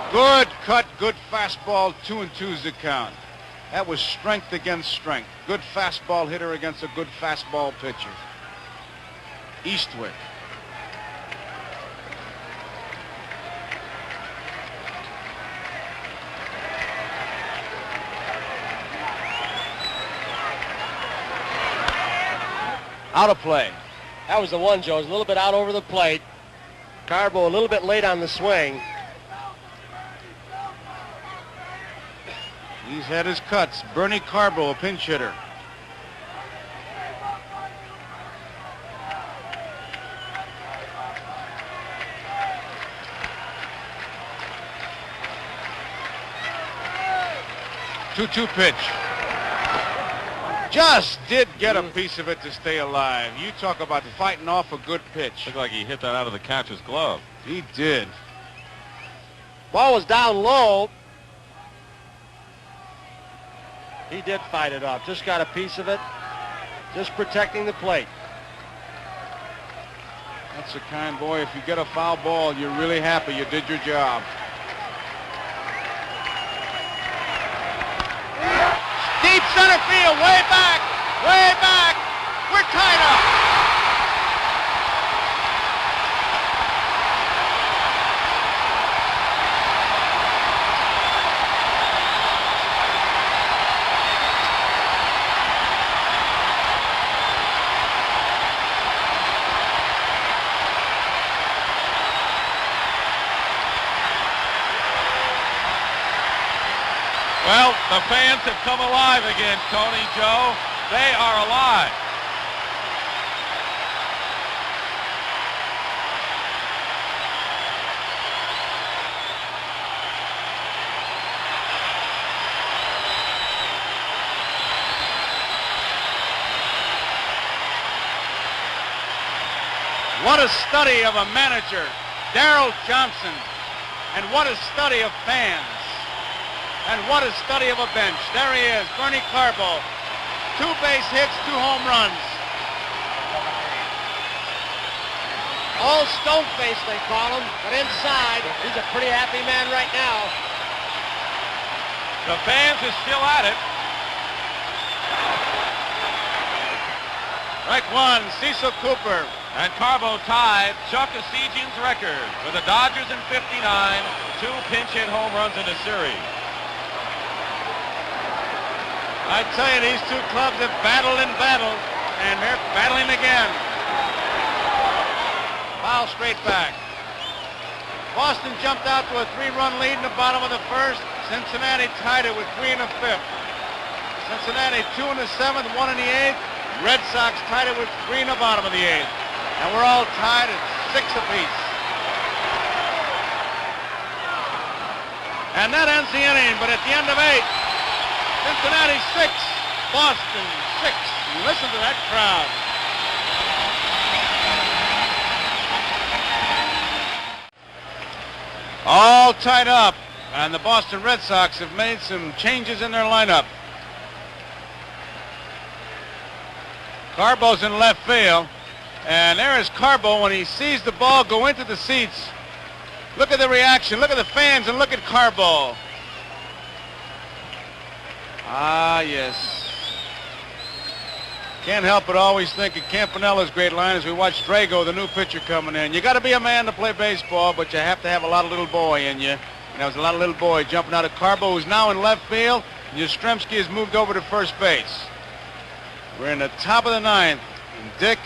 Good cut, good fastball, 2-2's the count. That was strength against strength. Good fastball hitter against a good fastball pitcher. Eastwick. Out of play. That was the one, Joe. It was a little bit out over the plate. Carbo a little bit late on the swing. He's had his cuts. Bernie Carbo, a pinch hitter. Two-two pitch. Just did get a piece of it to stay alive. You talk about fighting off a good pitch. Looked like he hit that out of the catcher's glove. He did. Ball was down low. He did fight it off. Just got a piece of it. Just protecting the plate. That's the kind, boy, if you get a foul ball, you're really happy you did your job. Deep center field, way back, way back. We're tied up. Well, the fans have come alive again, Tony, Joe. They are alive. What a study of a manager, Darrell Johnson, and what a study of fans. And what a study of a bench. There he is, Bernie Carbo. 2 base hits, 2 home runs. All stone-faced, they call him, but inside, he's a pretty happy man right now. The fans are still at it. Strike 1, Cecil Cooper. And Carbo tied Chuck Esigian's record for the Dodgers in 59, 2 pinch hit home runs in a series. I tell you, these 2 clubs have battled and battled, and they're battling again. Foul straight back. Boston jumped out to a 3-run lead in the bottom of the first. Cincinnati tied it with 3 in the 5th. Cincinnati 2 in the 7th, 1 in the 8th. Red Sox tied it with 3 in the bottom of the 8th. And we're all tied at 6 apiece. And that ends the inning, but at the end of 8, Cincinnati 6, Boston 6. Listen to that crowd. All tied up, and the Boston Red Sox have made some changes in their lineup. Carbo's in left field, and there is Carbo when he sees the ball go into the seats. Look at the reaction, look at the fans, and look at Carbo. Ah, yes. Can't help but always think of Campanella's great line as we watch Drago, the new pitcher, coming in. You got to be a man to play baseball, but you have to have a lot of little boy in you. And there was a lot of little boy jumping out of Carbo, who's now in left field. And Yastrzemski has moved over to first base. We're in the top of the 9th. And Dick,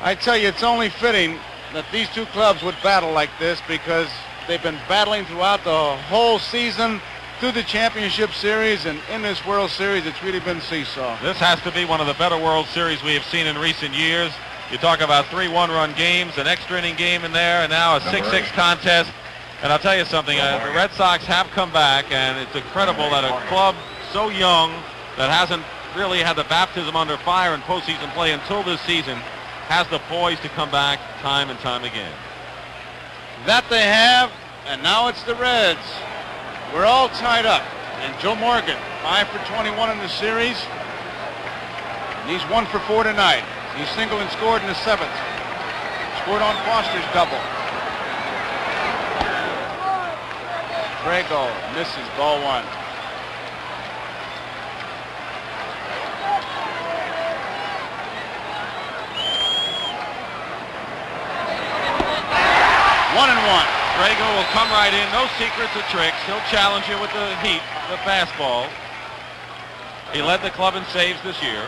I tell you, it's only fitting that these 2 clubs would battle like this because they've been battling throughout the whole season, through the championship series, and in this World Series, it's really been seesaw. This has to be one of the better World Series we have seen in recent years. You talk about 3 one-run games, an extra inning game in there, and now a 6-6 contest. And I'll tell you something, the Red Sox have come back, and it's incredible that a club so young that hasn't really had the baptism under fire in postseason play until this season has the poise to come back time and time again. That they have, and now it's the Reds. We're all tied up, and Joe Morgan, 5 for 21 in the series, and he's 1 for 4 tonight. He singled and scored in the 7th. Scored on Foster's double. Drago misses, ball 1. One and 1. Drago will come right in, no secrets or tricks. He'll challenge you with the heat, the fastball. He led the club in saves this year.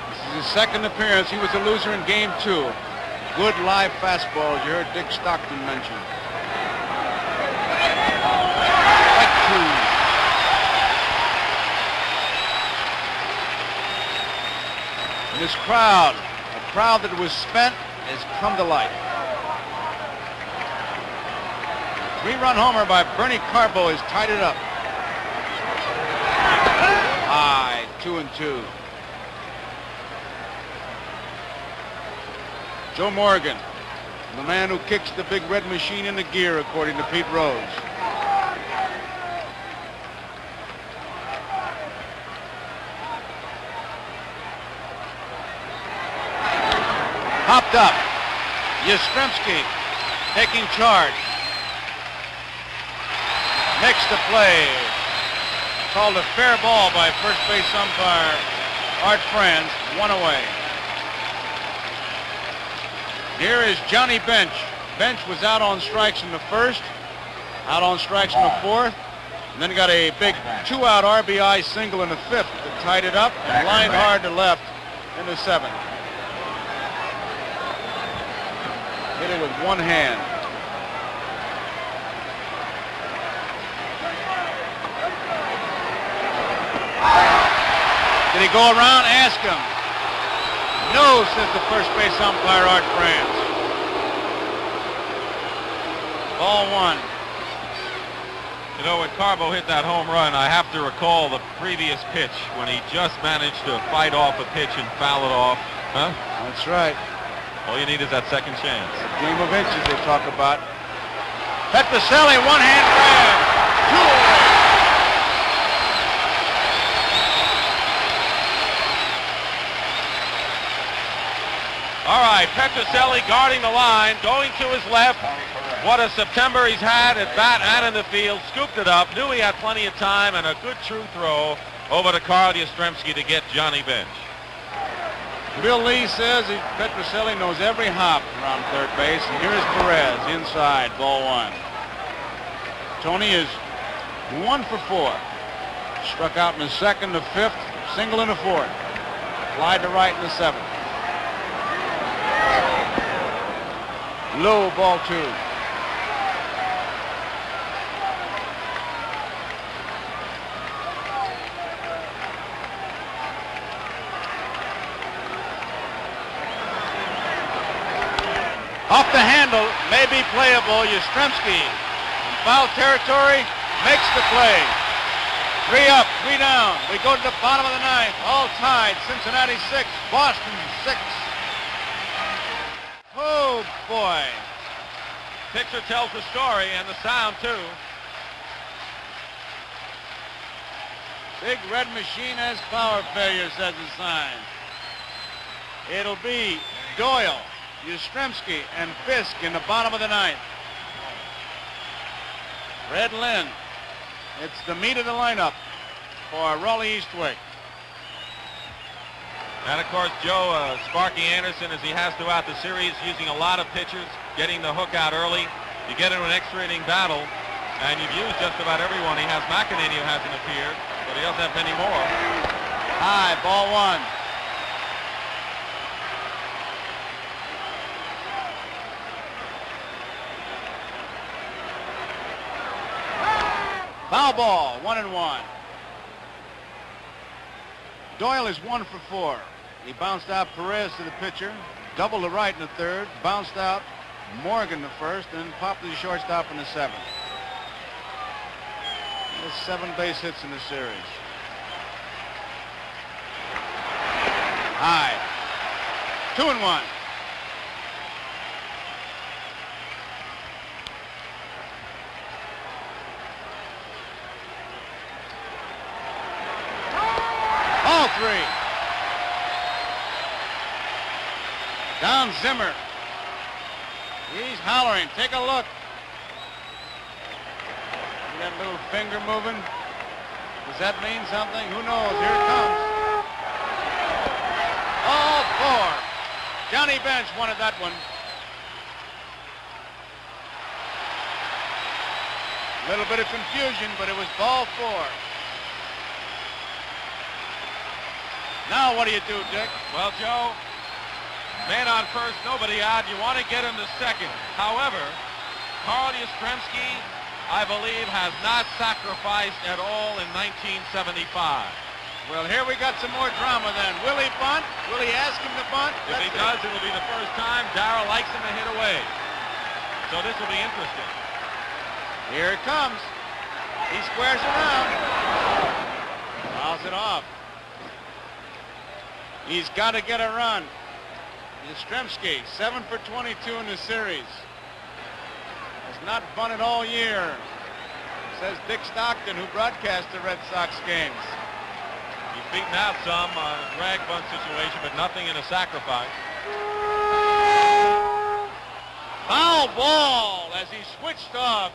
This is his 2nd appearance. He was a loser in game 2. Good live fastball, as you heard Dick Stockton mention. Strike 2. And this crowd, a crowd that was spent, has come to life. 3-run homer by Bernie Carbo has tied it up. High, 2-2. Joe Morgan, the man who kicks the big red machine into gear, according to Pete Rose. Popped up. Yastrzemski taking charge. Next to play. Called a fair ball by first base umpire Art Franz. 1 away. Here is Johnny Bench. Bench was out on strikes in the 1st, out on strikes in the 4th, and then got a big 2-out RBI single in the 5th that tied it up and lined hard to left in the 7th. Hit it with one hand. Did he go around? Ask him. No, says the first base umpire, Art Franz. Ball 1. You know, when Carbo hit that home run, I have to recall the previous pitch when he just managed to fight off a pitch and foul it off. Huh? That's right. All you need is that second chance. Game of inches they talk about. Petrocelli, one-hand grab. 2 All right, Petrocelli guarding the line, going to his left. What a September he's had at bat and in the field. Scooped it up, knew he had plenty of time, and a good true throw over to Carl Yastrzemski to get Johnny Bench. Bill Lee says Petrocelli knows every hop around third base. And here's Perez inside, ball one. Tony is 1 for 4. Struck out in the second, the fifth, single in the fourth. Fly to right in the seventh. Low, ball 2. Off the handle, may be playable. Yastrzemski in foul territory makes the play. 3 up, 3 down. We go to the bottom of the ninth. All tied. Cincinnati 6, Boston 6. Oh boy. Picture tells the story, and the sound too. Big red machine has power failure, says the sign. It'll be Doyle, Yastrzemski, and Fisk in the bottom of the ninth. Red Lynn. It's the meat of the lineup for Raleigh Eastwick. And of course, Joe, Sparky Anderson, as he has throughout the series, using a lot of pitchers, getting the hook out early. You get into an extra inning battle, and you've used just about everyone. He has McEnany, who hasn't appeared, but he doesn't have many more. High, ball 1. Foul ball, 1-1. Doyle is 1 for 4. He bounced out Perez to the pitcher, doubled to right in the third, bounced out Morgan the first, and popped to the shortstop in the seventh. There's 7 base hits in the series. High. 2-1. All 3. Down Zimmer. He's hollering. Take a look. See that little finger moving? Does that mean something? Who knows? Here it comes. All 4. Johnny Bench wanted that one. A little bit of confusion, but it was ball 4. Now what do you do, Dick? Well, Joe, man on first, nobody out. You want to get him to second. However, Carl Yastrzemski, I believe, has not sacrificed at all in 1975. Well, here we got some more drama then. Will he bunt? Will he ask him to bunt? If he does, it'll be the first time. Darrell likes him to hit away. So this will be interesting. Here it comes. He squares around. Fouls it off. He's got to get a run. Yastrzemski, 7 for 22 in the series. Has not bunted all year, says Dick Stockton, who broadcast the Red Sox games. He's beaten out some on a drag bunt situation, but nothing in a sacrifice. Foul ball as he switched off.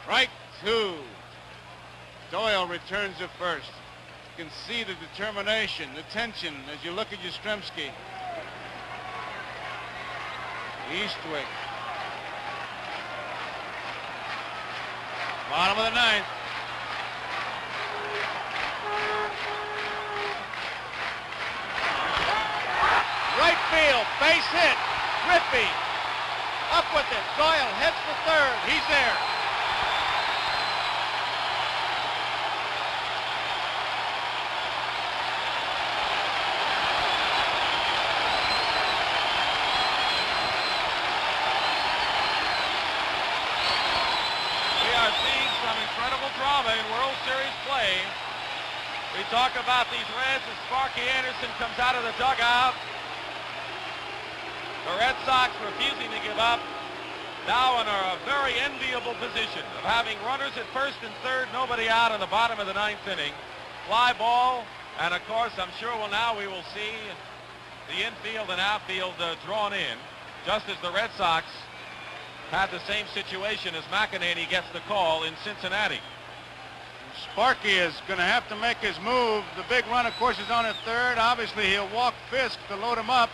Strike 2. Doyle returns to first. You can see the determination, the tension as you look at Yastrzemski. Eastwick. Bottom of the ninth. Right field, base hit. Griffey. Up with it. Doyle heads for third. He's there. In World Series play. We talk about these Reds as Sparky Anderson comes out of the dugout. The Red Sox refusing to give up. Now in a very enviable position of having runners at first and third, nobody out in the bottom of the ninth inning. Fly ball, And of course, I'm sure now we will see the infield and outfield drawn in, just as the Red Sox had the same situation as McEnany gets the call in Cincinnati. Sparky is going to have to make his move. The big run, of course, is on at third. Obviously, he'll walk Fisk to load him up,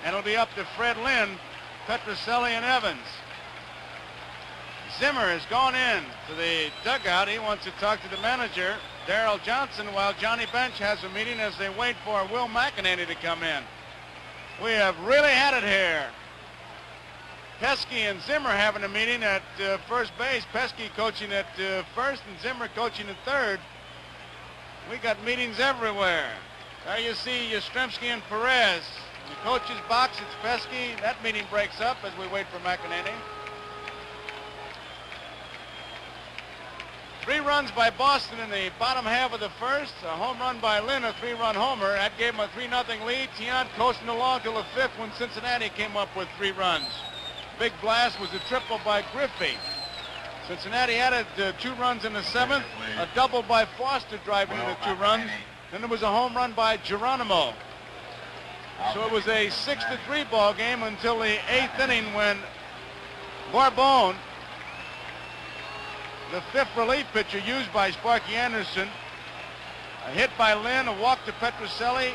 and it'll be up to Fred Lynn, Petrocelli, and Evans. Zimmer has gone in to the dugout. He wants to talk to the manager, Darrell Johnson, while Johnny Bench has a meeting as they wait for Will McEnany to come in. We have really had it here. Pesky and Zimmer having a meeting at first base. Pesky coaching at first and Zimmer coaching at third. We got meetings everywhere. There you see Yastrzemski and Perez. In the coach's box, it's Pesky. That meeting breaks up as we wait for McEnany. 3 runs by Boston in the bottom half of the first. A home run by Lynn, a 3-run homer. That gave him a 3-0 lead. Tiant coasting along till the 5th when Cincinnati came up with 3 runs. Big blast was a triple by Griffey. Cincinnati added 2 runs in the 7th. A double by Foster driving in the 2 runs. Then there was a home run by Geronimo. So it was a 6-3 ball game until the 8th inning when Barbone, the 5th relief pitcher used by Sparky Anderson, a hit by Lynn, a walk to Petrocelli.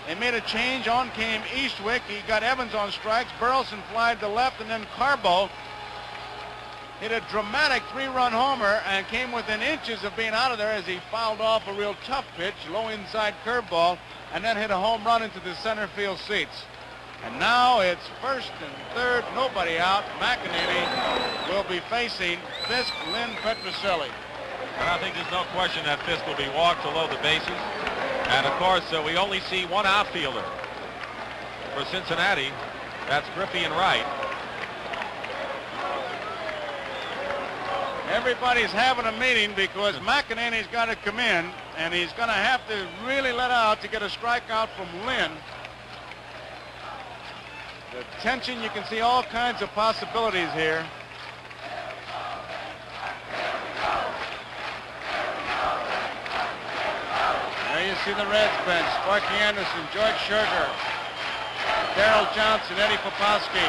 They made a change. On came Eastwick. He got Evans on strikes. Burleson flied to left, and then Carbo hit a dramatic 3-run homer and came within inches of being out of there as he fouled off a real tough pitch, low inside curveball, and then hit a home run into the center field seats. And now it's first and third, nobody out. McEnany will be facing Fisk, Lynn, Petrocelli. And I think there's no question that Fisk will be walked to load the bases. And of course, we only see one outfielder for Cincinnati. That's Griffey and Wright. Everybody's having a meeting because McEnany's got to come in, and he's going to have to really let out to get a strikeout from Lynn. The tension, you can see all kinds of possibilities here. There you see the Reds bench. Sparky Anderson, George Scherger, Darrell Johnson, Eddie Poposky.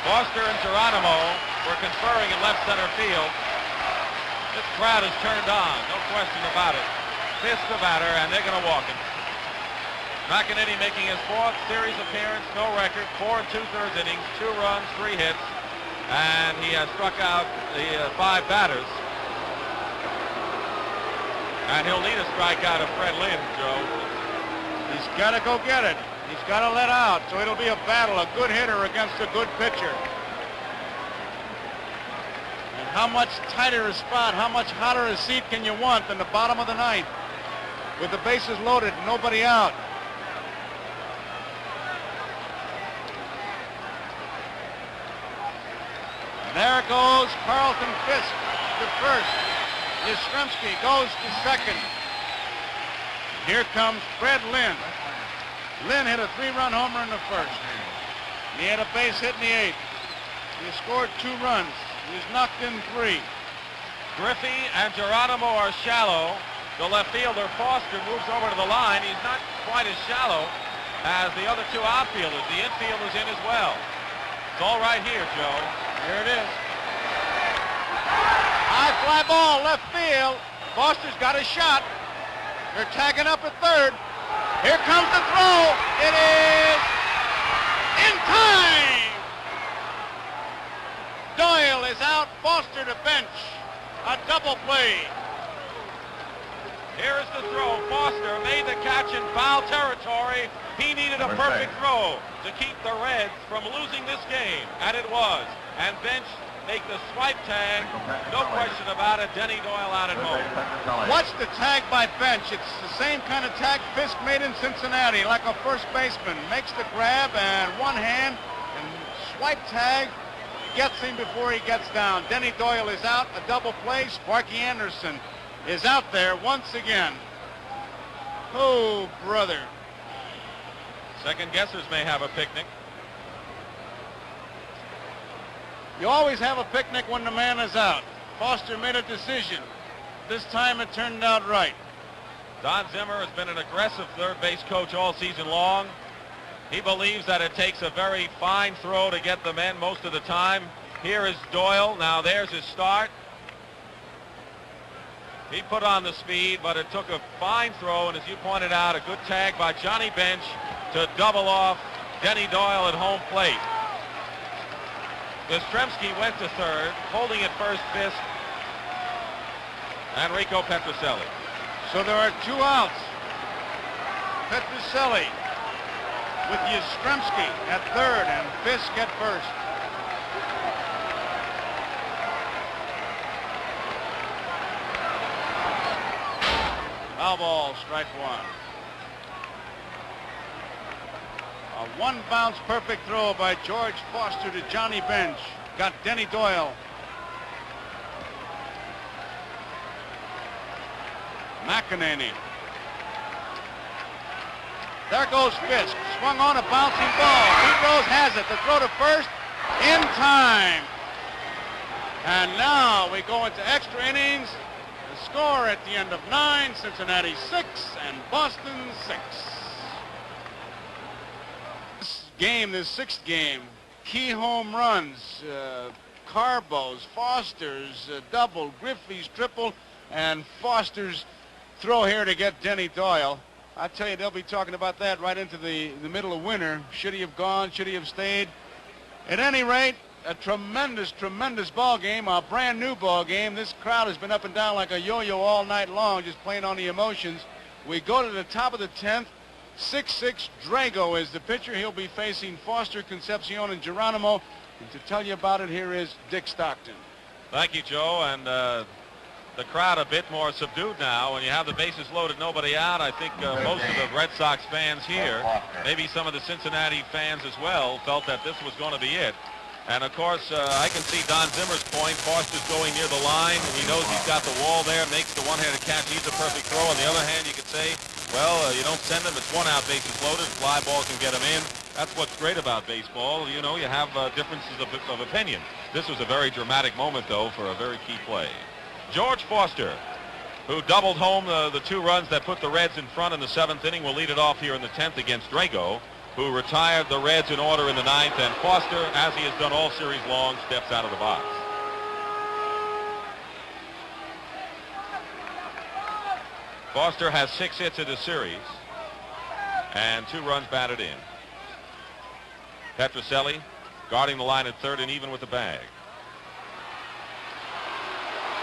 Foster and Geronimo were conferring in left center field. This crowd is turned on, no question about it. Fisk the batter, and they're going to walk him. McEnany making his 4th series appearance, no record, 4 2/3 innings, 2 runs, 3 hits, and he has struck out the 5 batters. And he'll need a strikeout of Fred Lynn, Joe. He's got to go get it. He's got to let out, so it'll be a battle, a good hitter against a good pitcher. And how much tighter a spot, how much hotter a seat can you want than the bottom of the 9th with the bases loaded, nobody out? And there goes Carlton Fisk to first. Yastrzemski goes to second. Here comes Fred Lynn. Lynn hit a 3-run homer in the first. He had a base hit in the 8th. He scored 2 runs. He was knocked in 3. Griffey and Geronimo are shallow. The left fielder, Foster, moves over to the line. He's not quite as shallow as the other 2 outfielders. The infielders in as well. It's all right here, Joe. Here it is. High fly ball, left field. Foster's got a shot. They're tagging up at third. Here comes the throw. It is in time. Doyle is out. Foster to bench. A double play. Here is the throw. Foster made the catch in foul territory. He needed a perfect throw to keep the Reds from losing this game, and it was. And Bench make the swipe tag. No question about it. Denny Doyle out at home. Watch the tag by Bench. It's the same kind of tag Fisk made in Cincinnati, like a first baseman. Makes the grab and one hand and swipe tag. Gets him before he gets down. Denny Doyle is out. A double play. Sparky Anderson is out there once again. Oh, brother. Second guessers may have a picnic. You always have a picnic when the man is out. Foster made a decision. This time it turned out right. Don Zimmer has been an aggressive third base coach all season long. He believes that it takes a very fine throw to get the men most of the time. Here is Doyle. Now there's his start. He put on the speed, but it took a fine throw, and as you pointed out, a good tag by Johnny Bench to double off Denny Doyle at home plate. Yastrzemski went to third, holding at first Fisk, and Rico Petrocelli. So there are 2 outs. Petrocelli with Yastrzemski at third and Fisk at first. Foul ball, strike 1. A 1-bounce perfect throw by George Foster to Johnny Bench. Got Denny Doyle. McEnany. There goes Fisk. Swung on a bouncing ball. Pedros has it. The throw to first in time. And now we go into extra innings. The score at the end of 9, Cincinnati 6 and Boston 6. This game, this 6th game, key home runs, Carbo's, Foster's double, Griffey's triple, and Foster's throw here to get Denny Doyle. I tell you, they'll be talking about that right into the middle of winter. Should he have gone? Should he have stayed? At any rate, a tremendous, tremendous ball game, a brand new ball game. This crowd has been up and down like a yo-yo all night long, just playing on the emotions. We go to the top of the 10th. 6-6 Drago is the pitcher. He'll be facing Foster, Concepcion, and Geronimo. And to tell you about it, here is Dick Stockton. Thank you, Joe. And the crowd a bit more subdued now. When you have the bases loaded, nobody out, I think most of the Red Sox fans here, maybe some of the Cincinnati fans as well, felt that this was going to be it. And of course, I can see Don Zimmer's point. Foster's going near the line, and he knows he's got the wall there, makes the one-handed catch. He's a perfect throw. On the other hand, you could say, well, you don't send him. It's 1 out, bases loaded. Fly ball can get him in. That's what's great about baseball. You know, you have differences of opinion. This was a very dramatic moment, though, for a very key play. George Foster, who doubled home the 2 runs that put the Reds in front in the 7th inning, will lead it off here in the 10th against Drago, who retired the Reds in order in the 9th, and Foster, as he has done all series long, steps out of the box. Foster has 6 hits in the series and 2 runs batted in. Petrocelli guarding the line at third and even with the bag.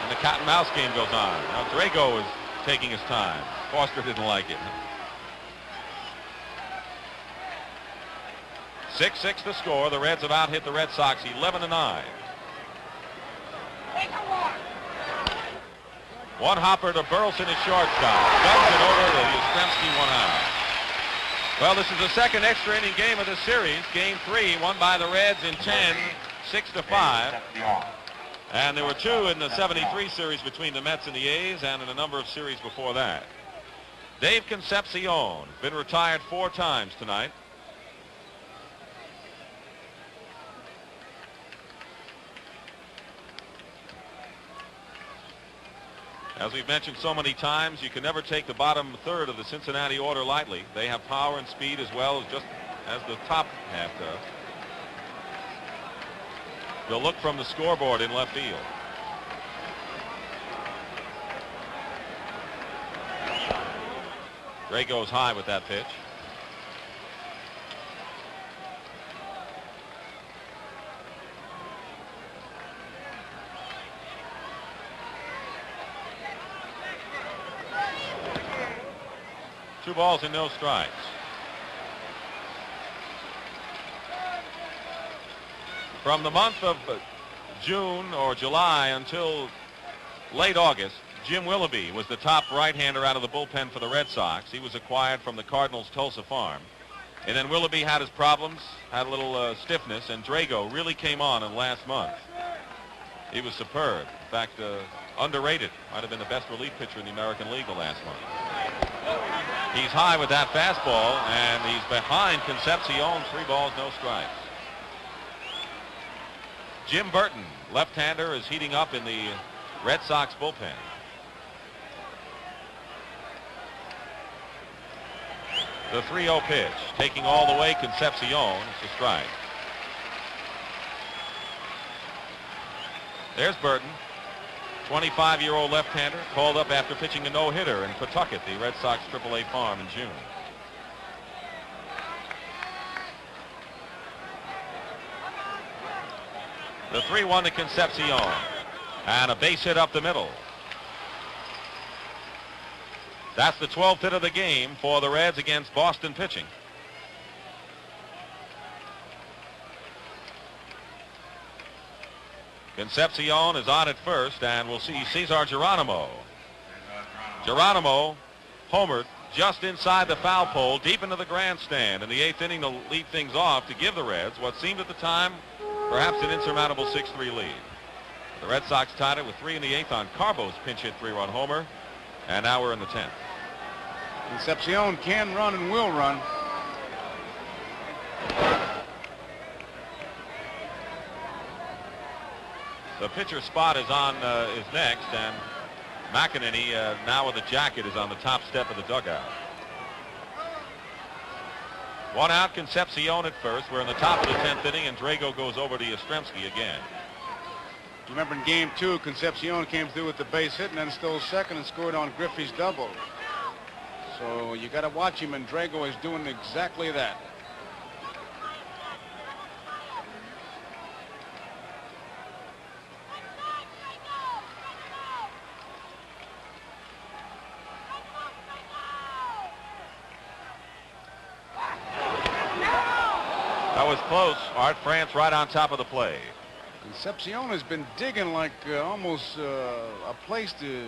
And the cat and mouse game goes on. Now Drago is taking his time. Foster didn't like it. 6-6 the score. The Reds have out-hit the Red Sox 11-9. One hopper to Burleson at shortstop. Dumps it over to Yastrzemski, 1 out. Well, this is the second extra inning game of the series. Game 3 won by the Reds in 10, 6-5. And there were 2 in the 73 series between the Mets and the A's, and in a number of series before that. Dave Concepcion, been retired 4 times tonight. As we've mentioned so many times, you can never take the bottom third of the Cincinnati order lightly. They have power and speed as well as just as the top half does. They'll look from the scoreboard in left field. Gray goes high with that pitch. Two balls and no strikes. From the month of June or July until late August, Jim Willoughby was the top right-hander out of the bullpen for the Red Sox. He was acquired from the Cardinals' Tulsa farm. And then Willoughby had his problems, had a little stiffness, and Drago really came on in last month. He was superb. In fact, underrated. Might have been the best relief pitcher in the American League the last month. He's high with that fastball, and he's behind Concepcion. 3 balls, no strikes. Jim Burton, left-hander, is heating up in the Red Sox bullpen. The 3-0 pitch, taking all the way Concepcion. It's a strike. There's Burton, 25-year-old left-hander, called up after pitching a no-hitter in Pawtucket, the Red Sox AAA farm, in June. The 3-1 to Concepcion, and a base hit up the middle. That's the 12th hit of the game for the Reds against Boston pitching. Concepcion is on at first, and we'll see Cesar Geronimo. Geronimo homered just inside the foul pole, deep into the grandstand in the 8th inning to lead things off, to give the Reds what seemed at the time perhaps an insurmountable 6-3 lead. The Red Sox tied it with 3 in the 8th on Carbo's pinch hit 3-run homer, and now we're in the 10th. Concepcion can run and will run. The pitcher spot is on is next, and McEnany now with the jacket is on the top step of the dugout. 1 out, Concepcion at first. We're in the top of the 10th inning, and Drago goes over to Yastrzemski again. Remember in game 2, Concepcion came through with the base hit and then stole second and scored on Griffey's double. So you got to watch him, and Drago is doing exactly that. That was close. Art France right on top of the play. Concepcion has been digging like almost a place to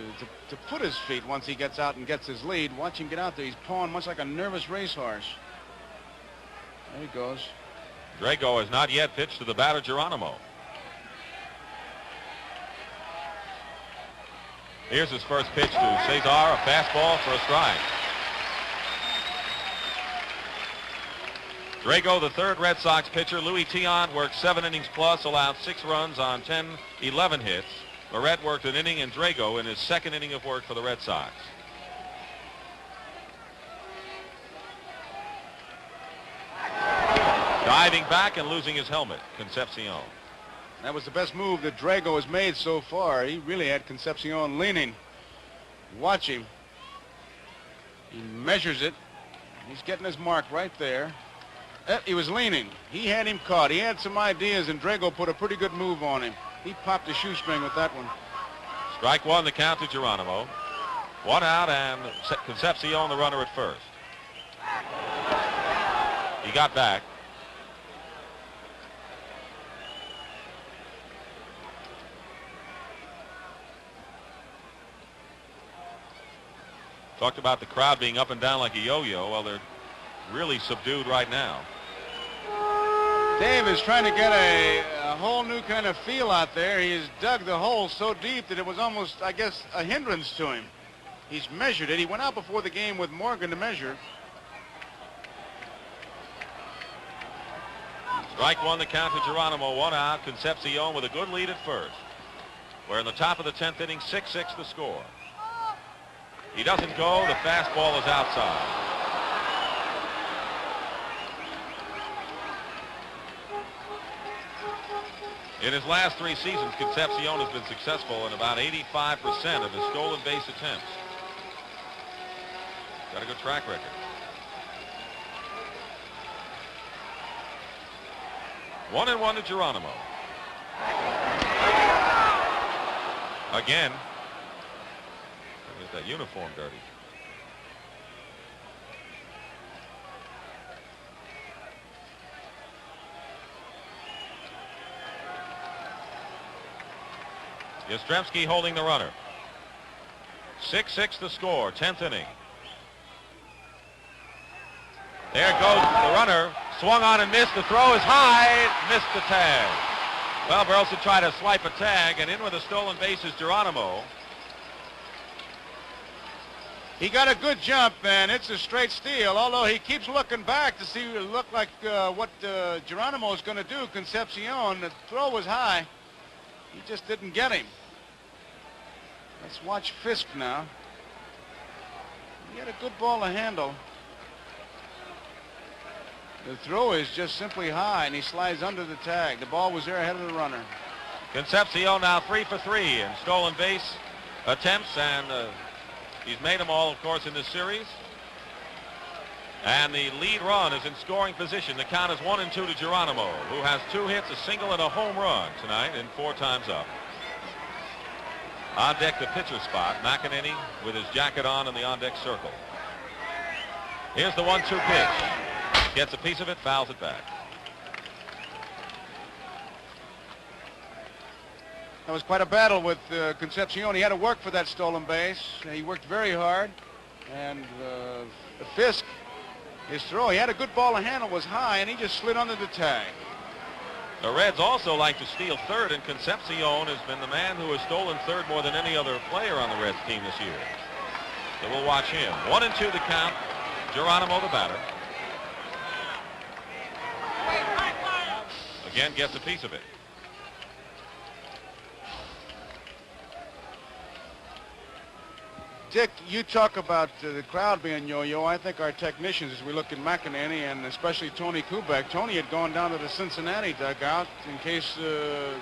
put his feet once he gets out and gets his lead. Watch him get out there. He's pawing much like a nervous racehorse. There he goes. Drago has not yet pitched to the batter, Geronimo. Here's his first pitch to Cesar, a fastball for a strike. Drago, the 3rd Red Sox pitcher. Louis Tiant worked 7 innings plus, allowed 6 runs on 11 hits. Barrett worked an inning, and Drago in his 2nd inning of work for the Red Sox. Diving back and losing his helmet, Concepcion. That was the best move that Drago has made so far. He really had Concepcion leaning. Watch him. He measures it. He's getting his mark right there. He was leaning. He had him caught. He had some ideas, and Drago put a pretty good move on him. He popped a shoestring with that one. Strike 1, the count to Geronimo. 1 out, and Concepcion the runner at first. He got back. Talked about the crowd being up and down like a yo-yo. Well, they're really subdued right now. Dave is trying to get a whole new kind of feel out there. He has dug the hole so deep that it was almost, I guess, a hindrance to him. He's measured it. He went out before the game with Morgan to measure. Strike 1, the count to Geronimo. 1 out. Concepcion with a good lead at first. We're in the top of the 10th inning. 6-6 the score. He doesn't go. The fastball is outside. In his last 3 seasons, Concepcion has been successful in about 85% of his stolen base attempts. Got a good track record. One and 1 to Geronimo. Again. Get that uniform dirty. Yastrzemski holding the runner. 6-6 the score, 10th inning. There goes the runner. Swung on and missed. The throw is high. Missed the tag. Well, Burleson tried to swipe a tag, and in with a stolen base is Geronimo. He got a good jump, and it's a straight steal, although he keeps looking back to see look like what Geronimo is going to do. Concepcion, the throw was high. He just didn't get him. Let's watch Fisk now. He had a good ball to handle. The throw is just simply high, and he slides under the tag. The ball was there ahead of the runner. Concepcion now 3 for 3 in stolen base attempts, and he's made them all, of course, in this series. And the lead run is in scoring position. The count is 1-2 to Geronimo, who has 2 hits, a single, and a home run tonight in 4 times up. On deck, the pitcher spot. McEnany with his jacket on in the on-deck circle. Here's the 1-2 pitch. Gets a piece of it, fouls it back. That was quite a battle with Concepcion. He had to work for that stolen base. He worked very hard. And Fisk, his throw, he had a good ball to handle, was high, and he just slid under the tag. The Reds also like to steal third, and Concepcion has been the man who has stolen third more than any other player on the Reds team this year. So we'll watch him. 1-2 the count. Geronimo the batter. Again gets a piece of it. Dick, you talk about the crowd being yo-yo. I think our technicians, as we look at McEnany and especially Tony Kubek, Tony had gone down to the Cincinnati dugout in case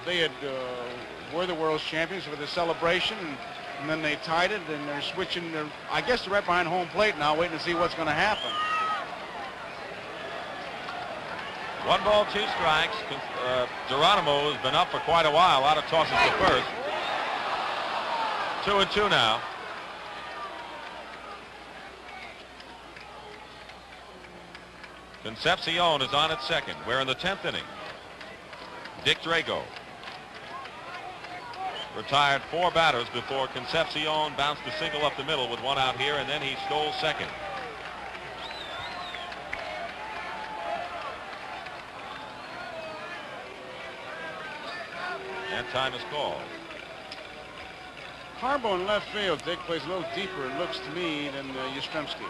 they had were the world's champions for the celebration, and then they tied it, and they're switching. I guess they're right behind home plate now, waiting to see what's going to happen. 1 ball, 2 strikes. Geronimo has been up for quite a while. A lot of tosses to first. 2-2 now. Concepcion is on at second. We're in the 10th inning. Dick Drago retired 4 batters before Concepcion bounced a single up the middle with 1 out here, and then he stole second. And time is called. Carbo in left field, Dick, plays a little deeper, it looks to me, than Yastrzemski.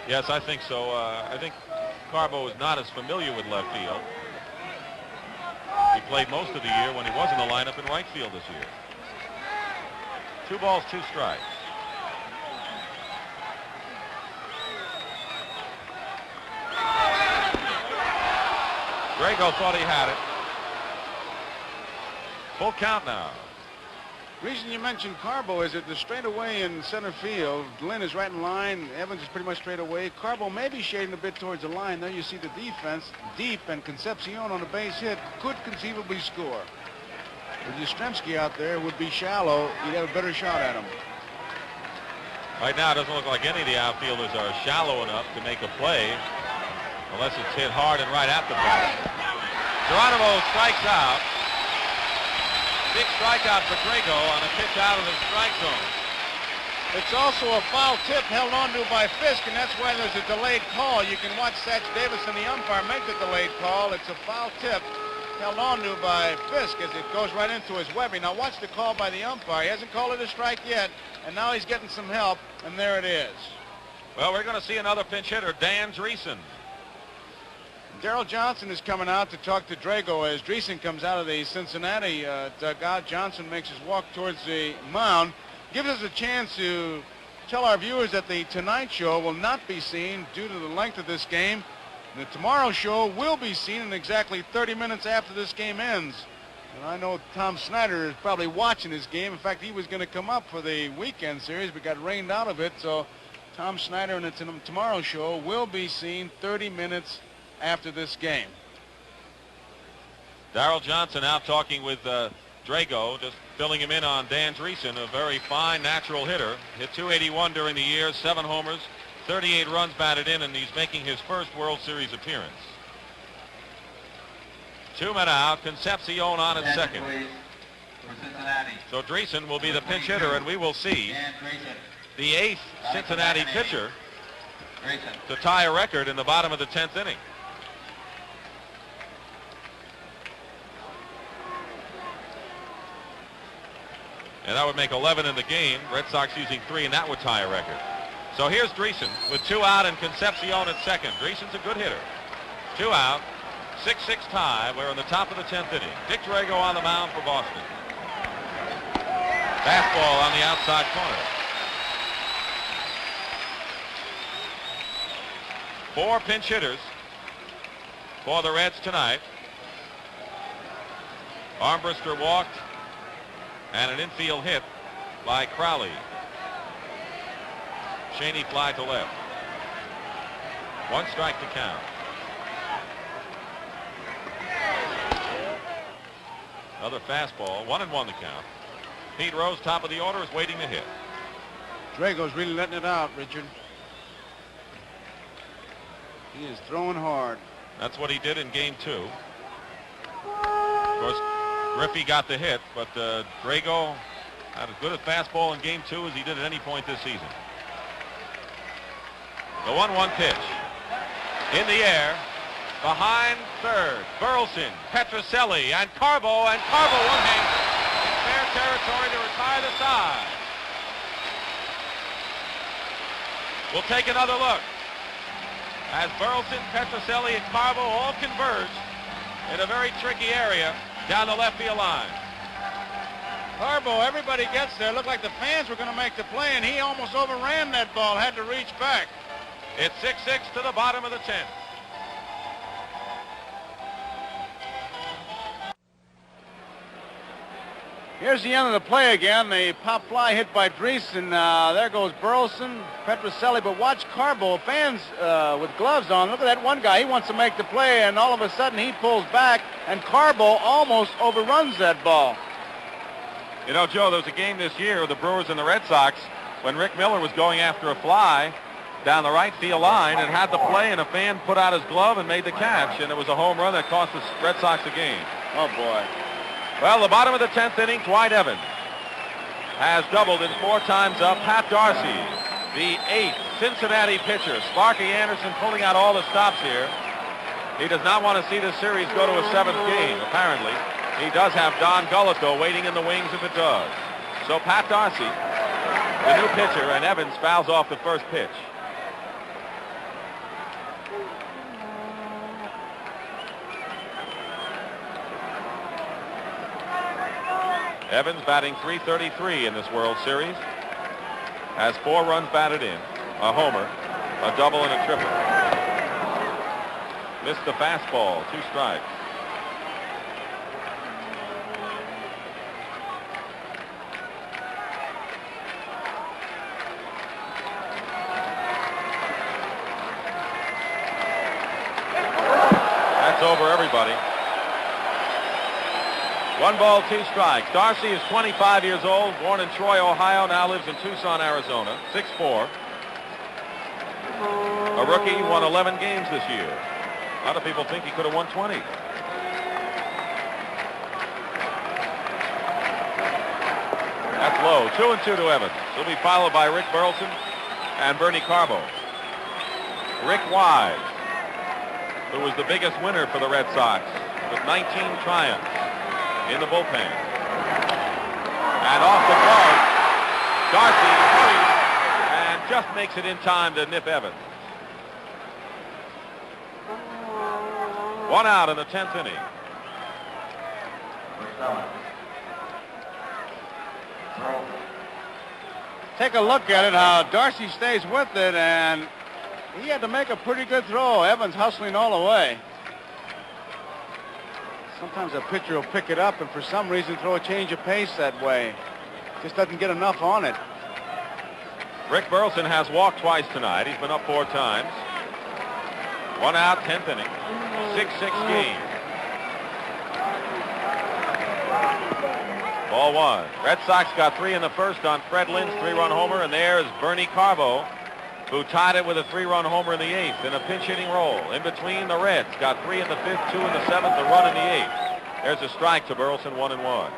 Yes, I think so. I think Carbo is not as familiar with left field. He played most of the year when he was in the lineup in right field this year. 2 balls, 2 strikes. Drago thought he had it. Full count now. Reason you mentioned Carbo is that the straightaway in center field, Lynn is right in line, Evans is pretty much straight away. Carbo may be shading a bit towards the line. There you see the defense deep, and Concepcion on a base hit could conceivably score. With Yastrzemski out there, would be shallow, you'd have a better shot at him. Right now it doesn't look like any of the outfielders are shallow enough to make a play unless it's hit hard and right at the bat. Geronimo strikes out. Big strikeout for Drago on a pitch out of the strike zone. It's also a foul tip held onto by Fisk, and that's why there's a delayed call. You can watch Satch Davison, the umpire, make the delayed call. It's a foul tip held onto by Fisk as it goes right into his webbing. Now watch the call by the umpire. He hasn't called it a strike yet, and now he's getting some help, and there it is. Well, we're going to see another pinch hitter, Dan Dreesen. Darrell Johnson is coming out to talk to Drago as Dreesen comes out of the Cincinnati dugout. Johnson makes his walk towards the mound. Gives us a chance to tell our viewers that the Tonight Show will not be seen due to the length of this game. The Tomorrow Show will be seen in exactly 30 minutes after this game ends. And I know Tom Snyder is probably watching this game. In fact, he was going to come up for the weekend series, but got rained out of it. So Tom Snyder and the Tomorrow Show will be seen 30 minutes after this game. Darrell Johnson out talking with Drago, just filling him in on Dan Dreesen, a very fine natural hitter. Hit .281 during the year, 7 homers, 38 runs batted in, and he's making his first World Series appearance. 2 men out, Concepcion on at second. So Dreesen will be the pinch hitter, and we will see the 8th Cincinnati pitcher to tie a record in the bottom of the 10th inning. And that would make 11 in the game. Red Sox using 3, and that would tie a record. So here's Dreesen with 2 out and Concepcion at second. Dreesen's a good hitter. 2 out, 6-6 tie. We're in the top of the 10th inning. Dick Drago on the mound for Boston. Fastball on the outside corner. 4 pinch hitters. for the Reds tonight. Armbruster walked, and an infield hit by Crowley. Shaney fly to left. 1 strike to count. Another fastball, 1-1 to count. Pete Rose, top of the order, is waiting to hit. Drago's really letting it out, Richard. He is throwing hard. That's what he did in game 2. Of course, Griffey got the hit, but Drago had as good a fastball in game 2 as he did at any point this season. The 1-1 pitch. In the air. Behind third. Burleson, Petrocelli, and Carbo one-hander. In fair territory to retire the side. We'll take another look. As Burleson, Petrocelli, and Carbo all converge in a very tricky area down the left field line. Carbo, everybody gets there. Looked like the fans were going to make the play, and he almost overran that ball, had to reach back. It's 6-6 to the bottom of the 10th. Here's the end of the play again. The pop fly hit by Dreesen. There goes Burleson, Petrocelli, but watch Carbo. Fans with gloves on. Look at that one guy. He wants to make the play, and all of a sudden he pulls back, and Carbo almost overruns that ball. You know, Joe, there was a game this year of the Brewers and the Red Sox when Rick Miller was going after a fly down the right field line and had the play, and a fan put out his glove and made the catch, and it was a home run that cost the Red Sox the game. Oh, boy. Well, the bottom of the 10th inning, Dwight Evans has doubled in 4 times up. Pat Darcy, the 8th Cincinnati pitcher. Sparky Anderson pulling out all the stops here. He does not want to see this series go to a 7th game, apparently. He does have Don Gullit, though, waiting in the wings if it does. So Pat Darcy, the new pitcher, and Evans fouls off the first pitch. Evans batting .333 in this World Series. Has 4 runs batted in, a homer, a double, and a triple. Missed the fastball, 2 strikes. That's over everybody. 1 ball, 2 strikes. Darcy is 25 years old, born in Troy, Ohio, now lives in Tucson, Arizona, 6'4". A rookie, won 11 games this year. A lot of people think he could have won 20. That's low. 2-2 to Evans. He'll be followed by Rick Burleson and Bernie Carbo. Rick Wise, who was the biggest winner for the Red Sox with 19 triumphs in the bullpen. And off the glove, Darcy hurries and just makes it in time to nip Evans. 1 out in the 10th inning. Take a look at it, how Darcy stays with it, and he had to make a pretty good throw. Evans hustling all the way. Sometimes a pitcher will pick it up and for some reason throw a change of pace that way. Just doesn't get enough on it. Rick Burleson has walked twice tonight. He's been up 4 times. 1 out, 10th inning. 6-6 game. Ball 1. Red Sox got 3 in the first on Fred Lynn's 3-run homer, and there's Bernie Carbo, who tied it with a 3-run homer in the 8th in a pinch hitting role. In between, the Reds got 3 in the 5th, 2 in the 7th, a run in the 8th. There's a strike to Burleson, 1-1.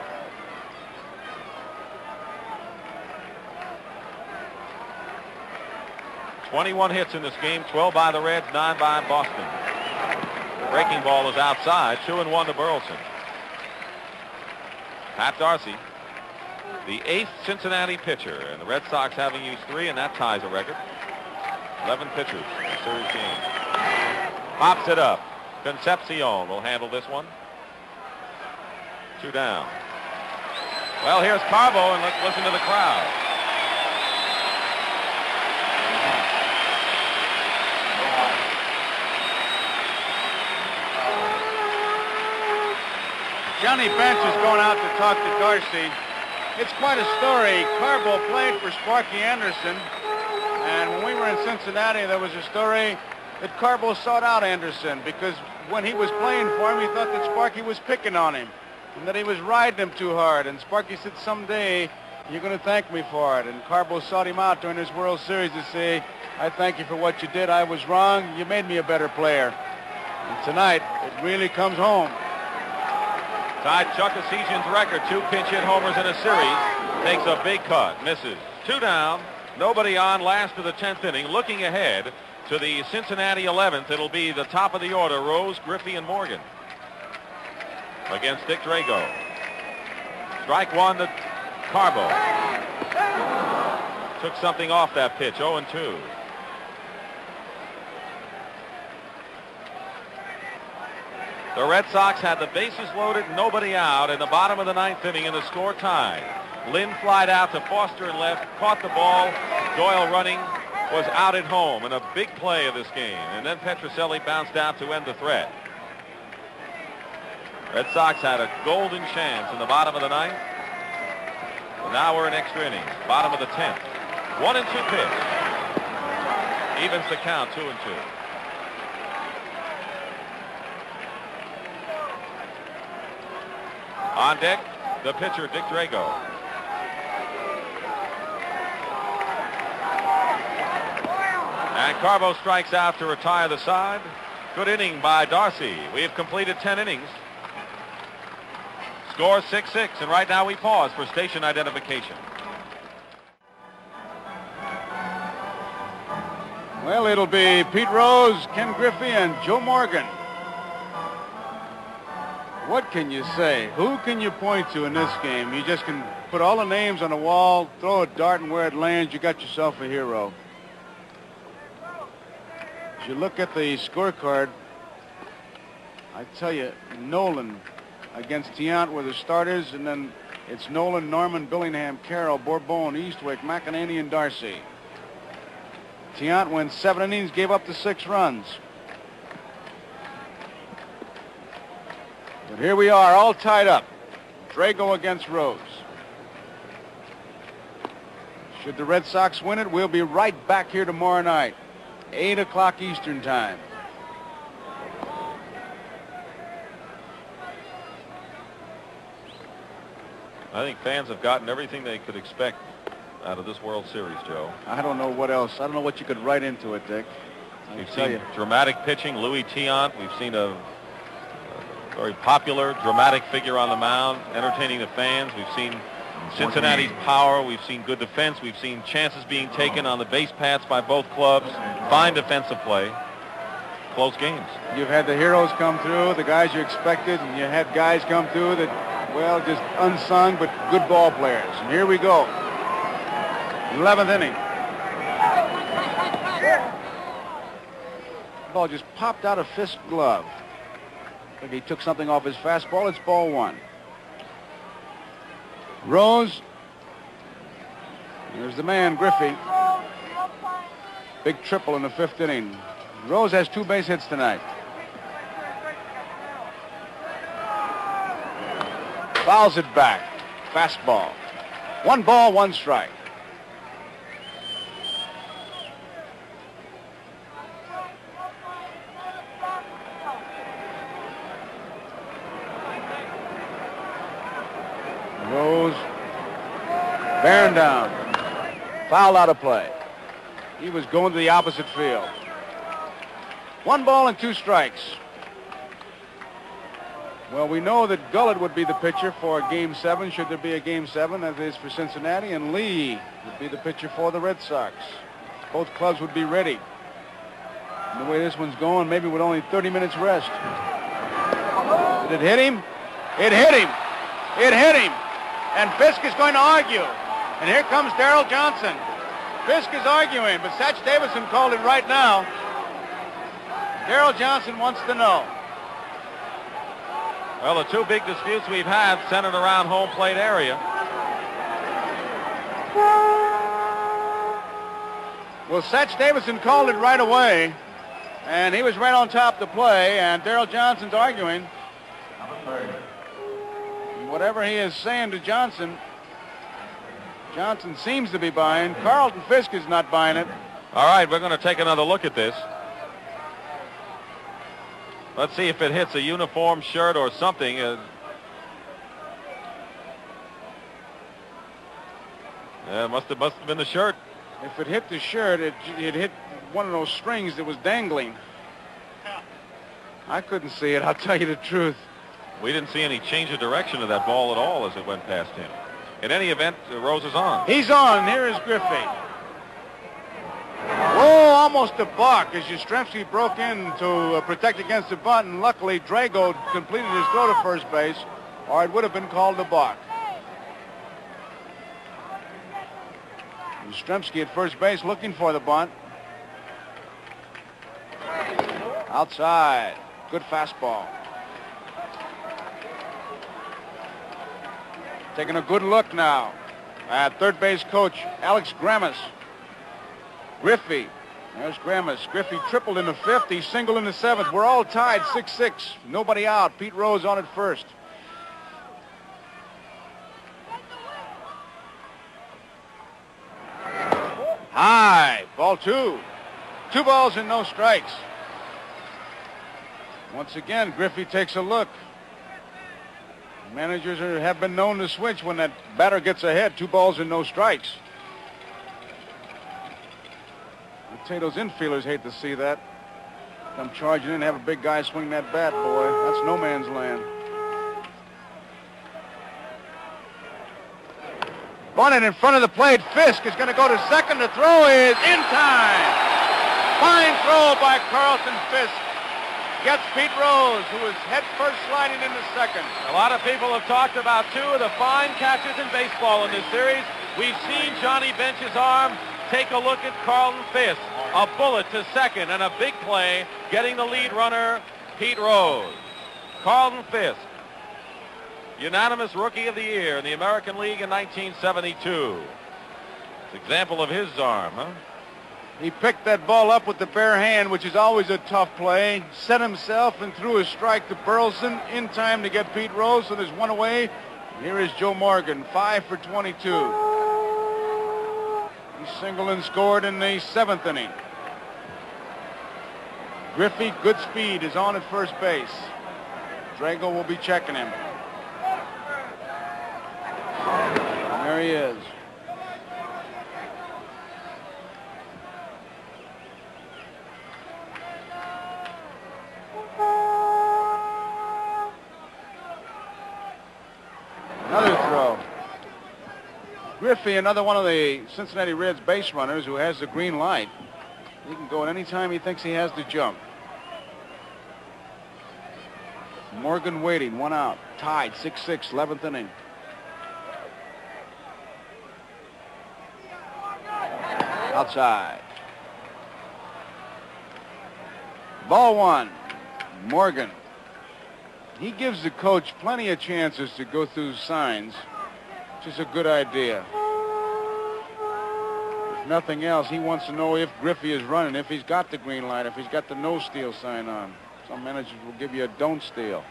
"21 hits in this game, 12 by the Reds, 9 by Boston. The breaking ball is outside, 2-1 to Burleson. Pat Darcy, the 8th Cincinnati pitcher, and the Red Sox having used 3, and that ties a record. 11 pitchers in the series game. Pops it up. Concepcion will handle this one. 2 down. Well, here's Carbo, and let's listen to the crowd. Johnny Bench is going out to talk to Darcy. It's quite a story. Carbo played for Sparky Anderson, and when we were in Cincinnati, there was a story that Carbo sought out Anderson because when he was playing for him, he thought that Sparky was picking on him and that he was riding him too hard. And Sparky said, someday you're going to thank me for it. And Carbo sought him out during his World Series to say, I thank you for what you did. I was wrong. You made me a better player. And tonight, it really comes home. Tied Chuck Esesian's record, 2 pinch hit homers in a series. Takes a big cut, misses. 2 down, nobody on, last of the 10th inning. Looking ahead to the Cincinnati 11th, it'll be the top of the order, Rose, Griffey, and Morgan against Dick Drago. Strike 1 to Carbo. Took something off that pitch, 0-2. The Red Sox had the bases loaded, nobody out in the bottom of the 9th inning, and the score tied. Lynn flied out to Foster and left, caught the ball. Doyle running, was out at home in a big play of this game. And then Petrocelli bounced out to end the threat. Red Sox had a golden chance in the bottom of the 9th. And now we're in extra innings, bottom of the 10th. 1-2 pitch. Evens the count, 2-2. On deck, the pitcher, Dick Drago. And Carbo strikes out to retire the side. Good inning by Darcy. We have completed 10 innings. Score 6-6, and right now we pause for station identification. Well, it'll be Pete Rose, Ken Griffey, and Joe Morgan. What can you say? Who can you point to in this game? You just can put all the names on the wall, throw a dart, and where it lands, you got yourself a hero. As you look at the scorecard, I tell you, Nolan against Tiant were the starters, and then it's Nolan, Norman, Billingham, Carroll, Bourbon, Eastwick, McEnany, and Darcy. Tiant went 7 innings, gave up the 6 runs. But here we are, all tied up. Drago against Rose. Should the Red Sox win it, we'll be right back here tomorrow night, 8 o'clock Eastern time. I think fans have gotten everything they could expect out of this World Series, Joe. I don't know what else. I don't know what you could write into it, Dick. We've seen dramatic pitching, Louis Tiant. We've seen a very popular, dramatic figure on the mound, entertaining the fans. We've seen Cincinnati's power. We've seen good defense. We've seen chances being taken on the base paths by both clubs. Fine defensive play. Close games. You've had the heroes come through, the guys you expected, and you had guys come through that, well, just unsung but good ball players. And here we go. 11th inning. The ball just popped out of Fisk's glove. I think he took something off his fastball. It's ball 1. Rose. There's the man, Griffey. Big triple in the 5th inning. Rose has 2 base hits tonight. Fouls it back. Fastball. 1 ball, 1 strike. Rose, bearing down, foul out of play. He was going to the opposite field. 1 ball and 2 strikes. Well, we know that Gullett would be the pitcher for Game 7, should there be a Game 7, as is for Cincinnati, and Lee would be the pitcher for the Red Sox. Both clubs would be ready. And the way this one's going, maybe with only 30 minutes rest. Did it hit him? It hit him. It hit him. And Fisk is going to argue. And here comes Darrell Johnson. Fisk is arguing, but Satch Davidson called it right now. Darrell Johnson wants to know. Well, the 2 big disputes we've had centered around home plate area. Well, Satch Davidson called it right away, and he was right on top of the play, and Darrell Johnson's arguing. whatever he is saying to Johnson, Johnson seems to be buying. Carlton Fisk is not buying it. All right, we're going to take another look at this. Let's see if it hits a uniform shirt or something. Yeah, it must have been the shirt. If it hit the shirt, it hit one of those strings that was dangling. I couldn't see it, I'll tell you the truth. We didn't see any change of direction of that ball at all as it went past him. In any event, Rose is on. He's on. Here is Griffey. Oh, almost a balk as Yastrzemski broke in to protect against the bunt, and luckily Drago completed his throw to first base, or it would have been called a balk. Yastrzemski at first base looking for the bunt. Outside. Good fastball. Taking a good look now at third base coach Alex Grammas. Griffey. There's Grammas. Griffey tripled in the fifth. He singled in the seventh. We're all tied 6-6. Nobody out. Pete Rose on at first. High. Ball two. 2 balls and no strikes. Once again, Griffey takes a look. Managers have been known to switch when that batter gets ahead. 2 balls and no strikes. Potatoes infielders hate to see that. Come charging in, have a big guy swing that bat, boy. That's no man's land. Bunted in front of the plate. Fisk is going to go to second. The throw is in time. Fine throw by Carlton Fisk. Gets Pete Rose, who is head first sliding into second. A lot of people have talked about 2 of the fine catches in baseball in this series. We've seen Johnny Bench's arm. Take a look at Carlton Fisk. A bullet to second and a big play, getting the lead runner, Pete Rose. Carlton Fisk, unanimous Rookie of the Year in the American League in 1972. It's an example of his arm, huh? He picked that ball up with the bare hand, which is always a tough play. Set himself and threw a strike to Burleson in time to get Pete Rose. So there's 1 away. Here is Joe Morgan, 5 for 22. He singled and scored in the 7th inning. Griffey, good speed, is on at first base. Drago will be checking him. And there he is. Another throw. Griffey, another one of the Cincinnati Reds base runners who has the green light. He can go at any time he thinks he has to jump. Morgan waiting, 1 out. Tied, 6-6, 11th inning. Outside. Ball 1. Morgan. He gives the coach plenty of chances to go through signs, which is a good idea. If nothing else, he wants to know if Griffey is running, if he's got the green light, if he's got the no steal sign on. Some managers will give you a don't steal.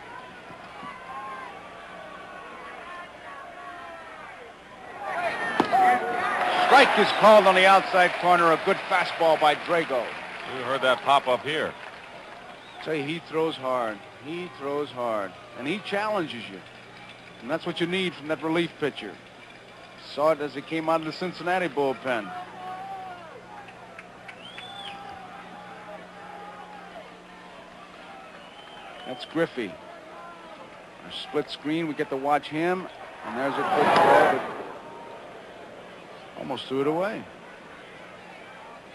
Strike is called on the outside corner. A good fastball by Drago. You heard that pop up here. Tell you, he throws hard. He throws hard. And he challenges you. And that's what you need from that relief pitcher. Saw it as he came out of the Cincinnati bullpen. That's Griffey. A split screen. We get to watch him. And there's a quick throw, but almost threw it away.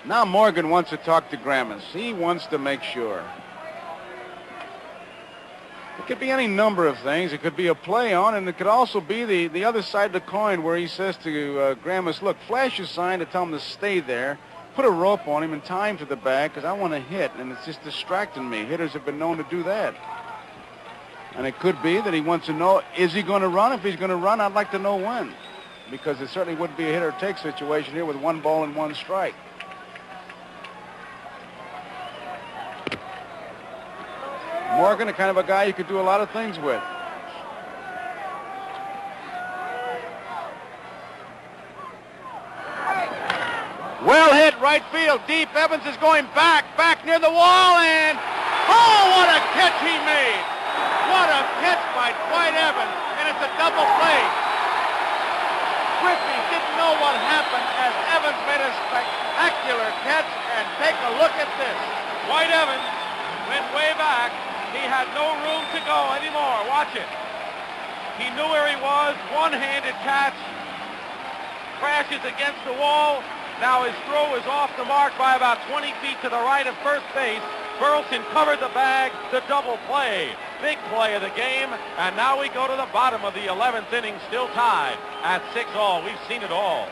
Now Morgan wants to talk to Grammas. He wants to make sure. It could be any number of things. It could be a play on, and it could also be the other side of the coin where he says to Grammas, look, flash a sign to tell him to stay there, put a rope on him and tie him to the bag because I want to hit, and it's just distracting me. Hitters have been known to do that. And it could be that he wants to know, is he going to run? If he's going to run, I'd like to know when, because it certainly wouldn't be a hit-or-take situation here with 1 ball and 1 strike. Morgan, the kind of a guy you could do a lot of things with. Well hit, right field, deep. Evans is going back near the wall, and oh, what a catch he made! What a catch by Dwight Evans, and it's a double play. Griffey didn't know what happened as Evans made a spectacular catch, and take a look at this. Dwight Evans went way back. He had no room to go anymore. Watch it. He knew where he was. One-handed catch. Crashes against the wall. Now his throw is off the mark by about 20 feet to the right of first base. Burleson covered the bag. The double play. Big play of the game. And now we go to the bottom of the 11th inning, still tied at 6-all. We've seen it all.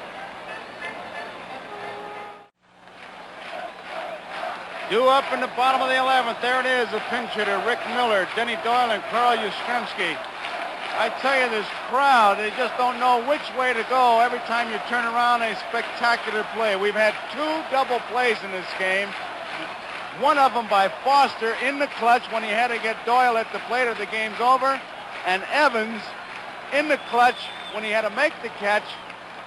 Due up in the bottom of the 11th. There it is, the pinch hitter, Rick Miller, Denny Doyle, and Carl Yastrzemski. I tell you, this crowd, they just don't know which way to go. Every time you turn around, a spectacular play. We've had 2 double plays in this game. One of them by Foster in the clutch when he had to get Doyle at the plate or the game's over. And Evans in the clutch when he had to make the catch.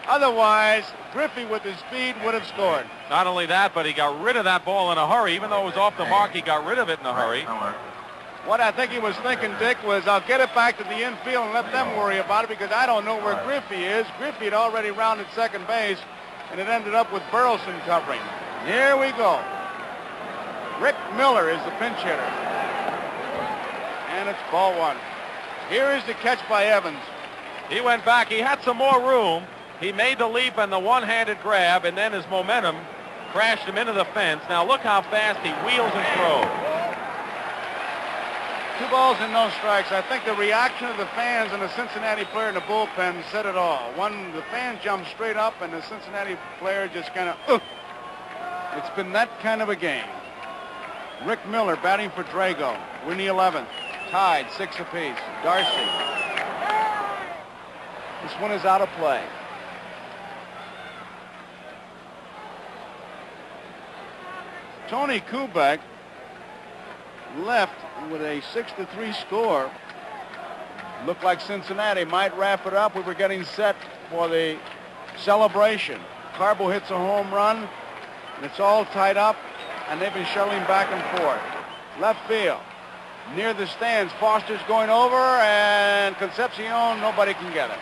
Otherwise, Griffey with his speed would have scored. Not only that, but he got rid of that ball in a hurry. Even though it was off the mark, he got rid of it in a hurry. What I think he was thinking, Dick, was I'll get it back to the infield and let them worry about it because I don't know where Griffey is. Griffey had already rounded second base, and it ended up with Burleson covering. Here we go. Rick Miller is the pinch hitter. And it's ball 1. Here is the catch by Evans. He went back. He had some more room. He made the leap and the one-handed grab, and then his momentum crashed him into the fence. Now look how fast he wheels and throws. 2 balls and no strikes. I think the reaction of the fans and the Cincinnati player in the bullpen said it all. The fan jumped straight up, and the Cincinnati player just kind of, It's been that kind of a game. Rick Miller batting for Drago. We're in the 11th. Tied, 6 apiece. Darcy. This one is out of play. Tony Kubek left with a 6-3 score. Looked like Cincinnati might wrap it up. We were getting set for the celebration. Carbo hits a home run, and it's all tied up, and they've been shuttling back and forth. Left field, near the stands, Foster's going over, and Concepcion, nobody can get it.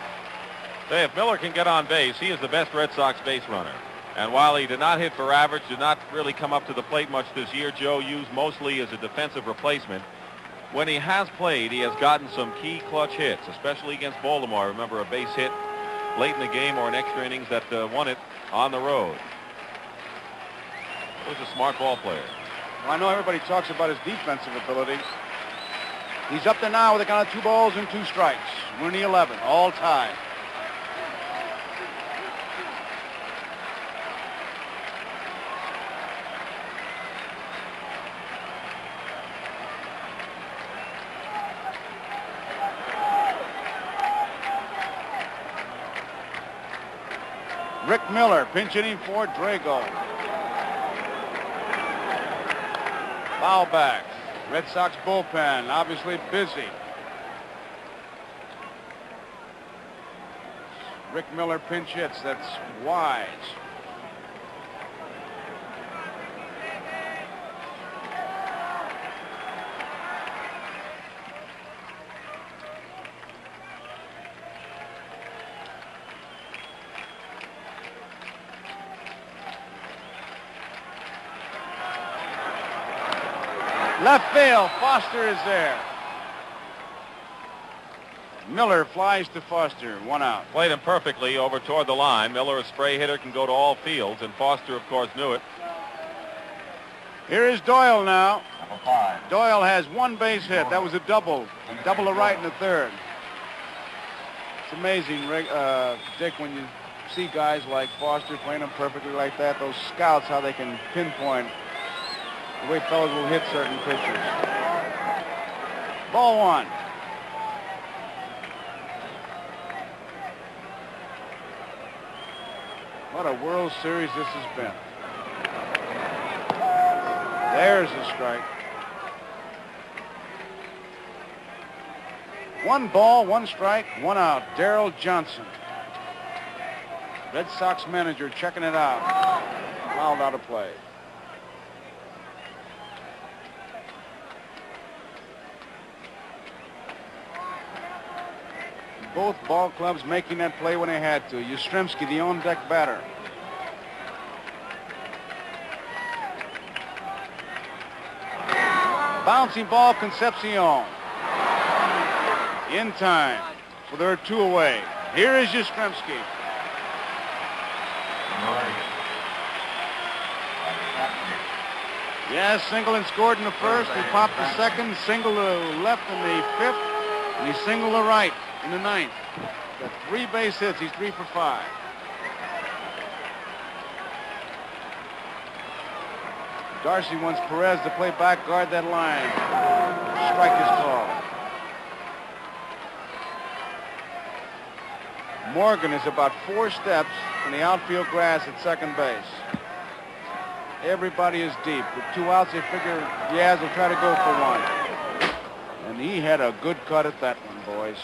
Say, if Miller can get on base, he is the best Red Sox base runner. And while he did not hit for average, did not really come up to the plate much this year, Joe, used mostly as a defensive replacement. When he has played, he has gotten some key clutch hits, especially against Baltimore. Remember a base hit late in the game or in extra innings that won it on the road. He was a smart ball player. Well, I know everybody talks about his defensive ability. He's up there now with a count of 2 balls and 2 strikes. We're in the 11th, all tied. Rick Miller pinch hitting for Drago. Foul back. Red Sox bullpen obviously busy. Rick Miller pinch hits. That's wise. Left field, Foster is there. Miller flies to Foster, 1 out. Played him perfectly over toward the line. Miller, a spray hitter, can go to all fields, and Foster, of course, knew it. Here is Doyle now. Doyle has 1 base hit. That was a double. Double to right in the 3rd. It's amazing, Dick, when you see guys like Foster playing them perfectly like that, those scouts, how they can pinpoint the way fellas will hit certain pitches. Ball 1. What a World Series this has been. There's the strike. 1 ball, 1 strike, 1 out. Darrell Johnson. Red Sox manager checking it out. Fouled out of play. Both ball clubs making that play when they had to. Yastrzemski, the on-deck batter. Bouncing ball, Concepcion. In time. So there are 2 away. Here is Yastrzemski. Yes, single and scored in the first. He popped the second, single to left in the 5th, and he singled to right in the 9th. Got 3 base hits. He's 3 for 5. Darcy wants Perez to play back, guard that line. Strike is called. Morgan is about 4 steps in the outfield grass at second base. Everybody is deep. With 2 outs, they figure Diaz will try to go for 1. And he had a good cut at that one, boys.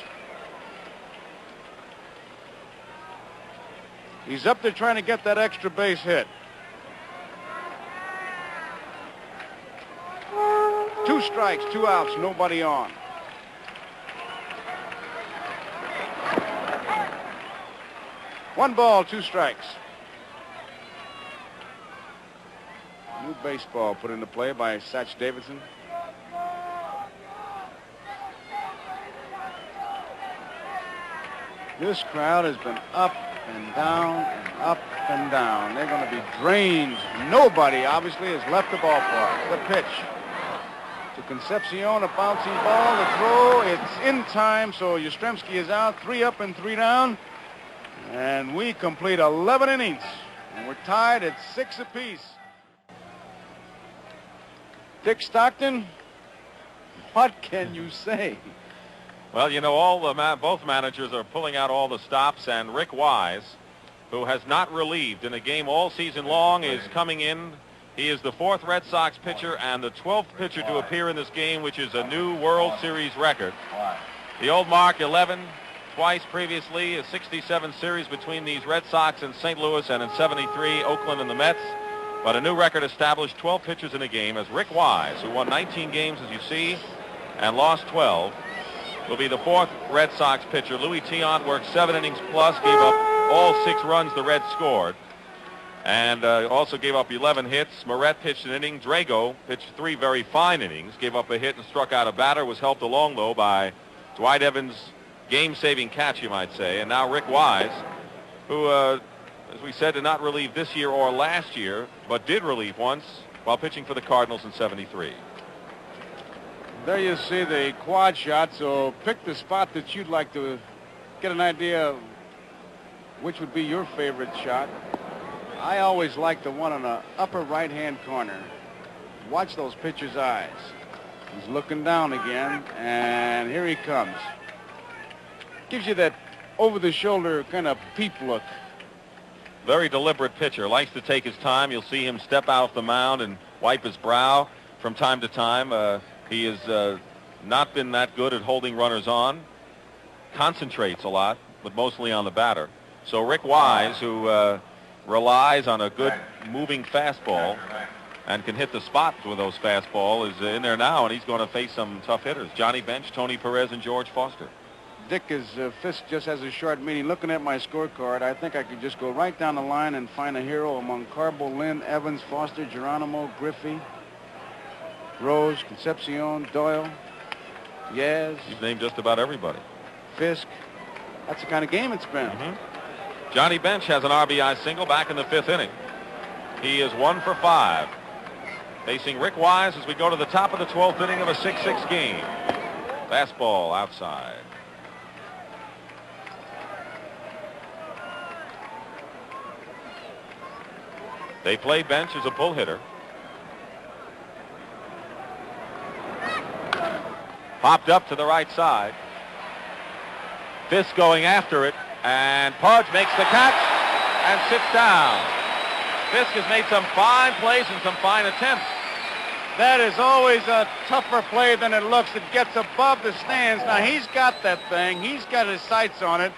He's up there trying to get that extra base hit. 2 strikes, 2 outs, nobody on. One ball, 2 strikes. New baseball put into play by Satch Davidson. This crowd has been up and down and up and down. They're going to be drained. Nobody, obviously, has left the ballpark. The pitch to Concepcion, a bouncing ball. The throw, it's in time, so Yastrzemski is out. 3 up and 3 down. And we complete 11 innings. And we're tied at 6 apiece. Dick Stockton, what can you say? Well, you know, both managers are pulling out all the stops, and Rick Wise, who has not relieved in a game all season long, is coming in. He is the 4th Red Sox pitcher and the 12th pitcher to appear in this game, which is a new World Series record. The old mark, 11, twice previously, a 67 series between these Red Sox and St. Louis, and in 73, Oakland and the Mets. But a new record established, 12 pitchers in a game, as Rick Wise, who won 19 games, as you see, and lost 12, will be the 4th Red Sox pitcher. Louis Tiant worked 7 innings plus, gave up all 6 runs the Reds scored, and also gave up 11 hits. Moret pitched an inning. Drago pitched 3 very fine innings, gave up a hit and struck out a batter, was helped along, though, by Dwight Evans' game-saving catch, you might say. And now Rick Wise, who, as we said, did not relieve this year or last year, but did relieve once while pitching for the Cardinals in 73. There you see the quad shot, so pick the spot that you'd like to get an idea of which would be your favorite shot. I always like the one on the upper right-hand corner. Watch those pitchers' eyes. He's looking down again, and here he comes. Gives you that over-the-shoulder kind of peep look. Very deliberate pitcher. Likes to take his time. You'll see him step out of the mound and wipe his brow from time to time. He has not been that good at holding runners on. Concentrates a lot, but mostly on the batter. So Rick Wise, who relies on a good moving fastball and can hit the spot with those fastball, is in there now, and he's going to face some tough hitters. Johnny Bench, Tony Perez, and George Foster. Dick, his fist just has a short meeting. Looking at my scorecard, I think I could just go right down the line and find a hero among Carbo, Lynn, Evans, Foster, Geronimo, Griffey, Rose, Concepcion, Doyle, Yaz. You've named just about everybody. Fisk. That's the kind of game it's been. Johnny Bench has an RBI single back in the 5th inning. He is 1 for 5. Facing Rick Wise as we go to the top of the 12th inning of a 6-6 game. Fastball outside. They play Bench as a pull hitter. Popped up to the right side. Fisk going after it, and Pudge makes the catch and sits down. Fisk has made some fine plays and some fine attempts. That is always a tougher play than it looks. It gets above the stands. Now, he's got that thing. He's got his sights on it.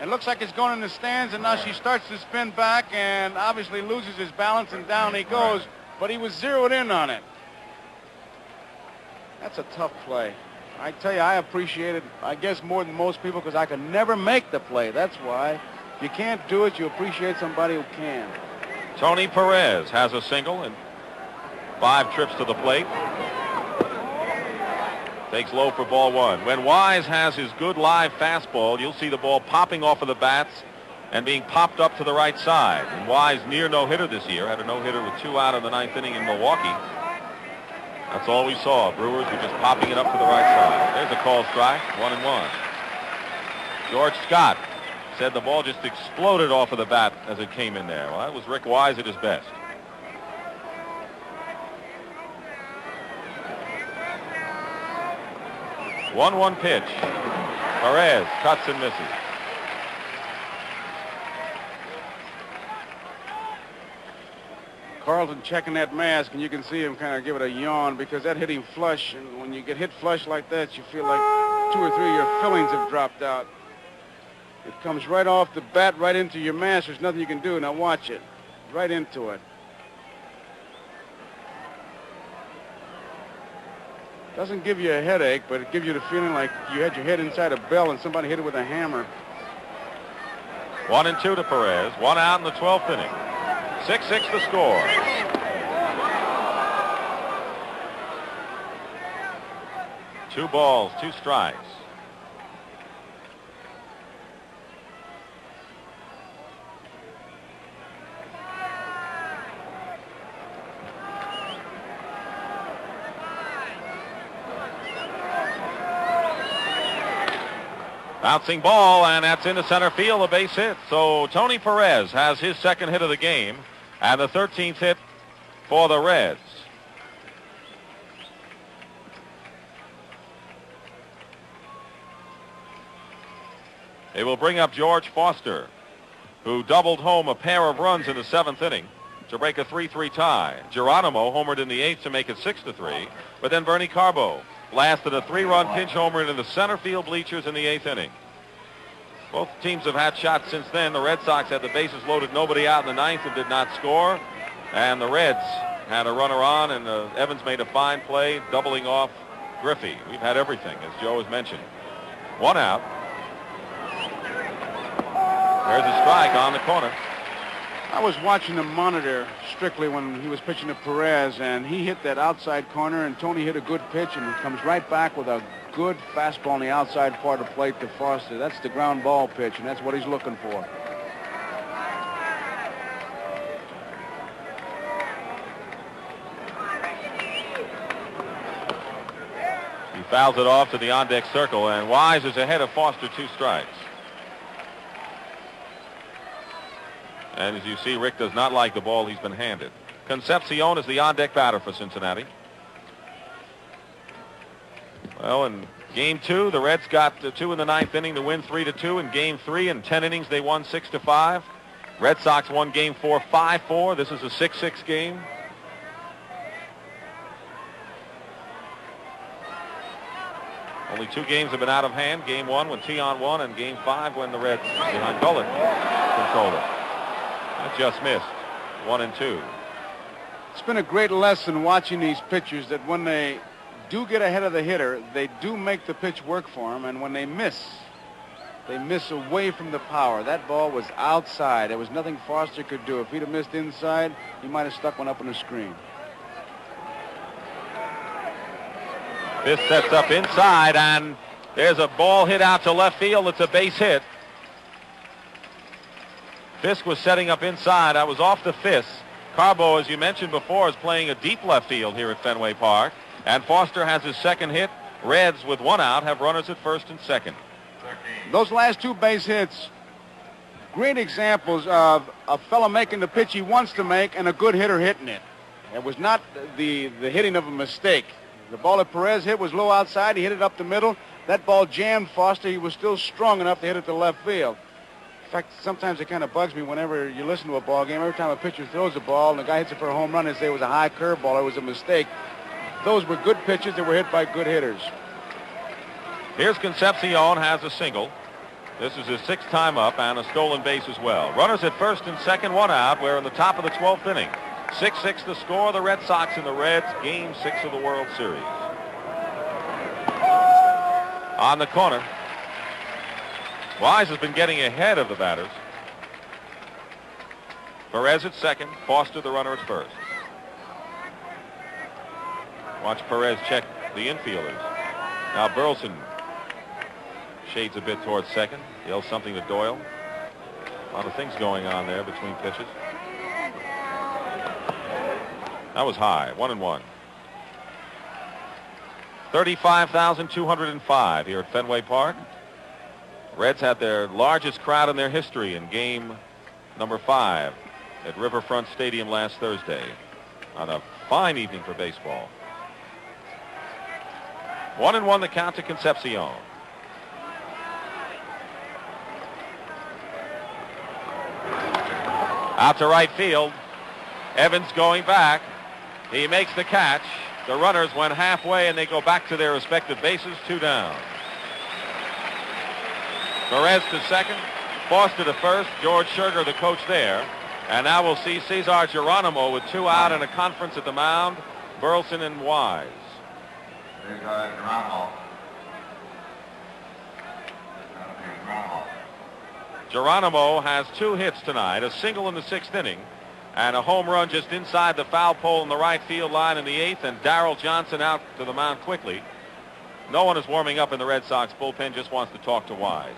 It looks like it's going in the stands, and now she starts to spin back and obviously loses his balance, and down he goes. But he was zeroed in on it. That's a tough play. I tell you, I appreciate it, I guess, more than most people because I could never make the play. That's why. If you can't do it, you appreciate somebody who can. Tony Perez has a single and 5 trips to the plate. Takes low for ball 1. When Wise has his good live fastball, you'll see the ball popping off of the bats and being popped up to the right side. And Wise near no-hitter this year. Had a no-hitter with 2 out in the 9th inning in Milwaukee. That's all we saw. Brewers were just popping it up to the right side. There's a called strike. 1-1. George Scott said the ball just exploded off of the bat as it came in there. Well, that was Rick Wise at his best. 1-1 pitch. Perez cuts and misses. Carlton checking that mask, and you can see him kind of give it a yawn because that hit him flush, and when you get hit flush like that, you feel like 2 or 3 of your fillings have dropped out. It comes right off the bat, right into your mask. There's nothing you can do. Now watch it. Right into it. Doesn't give you a headache, but it gives you the feeling like you had your head inside a bell and somebody hit it with a hammer. 1-2 to Perez. 1 out in the 12th inning. 6-6 the score. Two balls, 2 strikes. Bouncing ball, and that's into center field, a base hit. So Tony Perez has his 2nd hit of the game and the 13th hit for the Reds. They will bring up George Foster, who doubled home a pair of runs in the 7th inning to break a 3-3 tie. Geronimo homered in the 8th to make it 6-3, but then Bernie Carbo blasted a 3-run pinch homer into the center field bleachers in the 8th inning. Both teams have had shots since then. The Red Sox had the bases loaded, nobody out in the 9th and did not score. And the Reds had a runner on, and Evans made a fine play, doubling off Griffey. We've had everything, as Joe has mentioned. 1 out. There's a strike on the corner. I was watching the monitor strictly when he was pitching to Perez, and he hit that outside corner, and Tony hit a good pitch, and he comes right back with a good fastball on the outside part of the plate to Foster. That's the ground ball pitch, and that's what he's looking for. He fouls it off to the on-deck circle, and Wise is ahead of Foster, 2 strikes. And as you see, Rick does not like the ball he's been handed. Concepcion is the on-deck batter for Cincinnati. Well, in Game 2, the Reds got 2 in the 9th inning to win 3-2. In Game 3, in 10 innings, they won 6-5. Red Sox won Game 4 5-4. This is a 6-6 game. Only 2 games have been out of hand. Game 1 when Tion won, and Game 5 when the Reds behind Gullett controlled it. That just missed. 1-2. It's been a great lesson watching these pitchers that when they do get ahead of the hitter, they do make the pitch work for them, and when they miss away from the power. That ball was outside. There was nothing Foster could do. If he'd have missed inside, he might have stuck one up on the screen. This sets up inside, and there's a ball hit out to left field. It's a base hit. Fisk was setting up inside. I was off the Fisk. Carbo, as you mentioned before, is playing a deep left field here at Fenway Park. And Foster has his 2nd hit. Reds, with 1 out, have runners at 1st and 2nd. Those last 2 base hits, great examples of a fellow making the pitch he wants to make and a good hitter hitting it. It was not the hitting of a mistake. The ball that Perez hit was low outside. He hit it up the middle. That ball jammed Foster. He was still strong enough to hit it to left field. In fact, sometimes it kind of bugs me whenever you listen to a ball game. Every time a pitcher throws a ball and the guy hits it for a home run, they say it was a high curveball. It was a mistake. Those were good pitches that were hit by good hitters. Here's Concepcion, has a single. This is his 6th time up and a stolen base as well. Runners at first and second, 1 out. We're in the top of the 12th inning. 6-6 the score. The Red Sox and the Reds. Game 6 of the World Series. On the corner, Wise has been getting ahead of the batters. Perez at second. Foster, the runner, at first. Watch Perez check the infielders. Now Burleson shades a bit towards second. Yells something to Doyle. A lot of things going on there between pitches. That was high. 1-1. 35,205 here at Fenway Park. Reds had their largest crowd in their history in game number 5 at Riverfront Stadium last Thursday on a fine evening for baseball. 1-1 the count to Concepcion. Out to right field. Evans going back. He makes the catch. The runners went halfway and they go back to their respective bases. 2 down. Perez to second. Foster to first. George Scherger, the coach there. And now we'll see Cesar Geronimo with 2 out and a conference at the mound. Burleson and Wise. Geronimo has 2 hits tonight, a single in the 6th inning, and a home run just inside the foul pole in the right field line in the 8th, and Darrell Johnson out to the mound quickly. No one is warming up in the Red Sox bullpen, just wants to talk to Wise.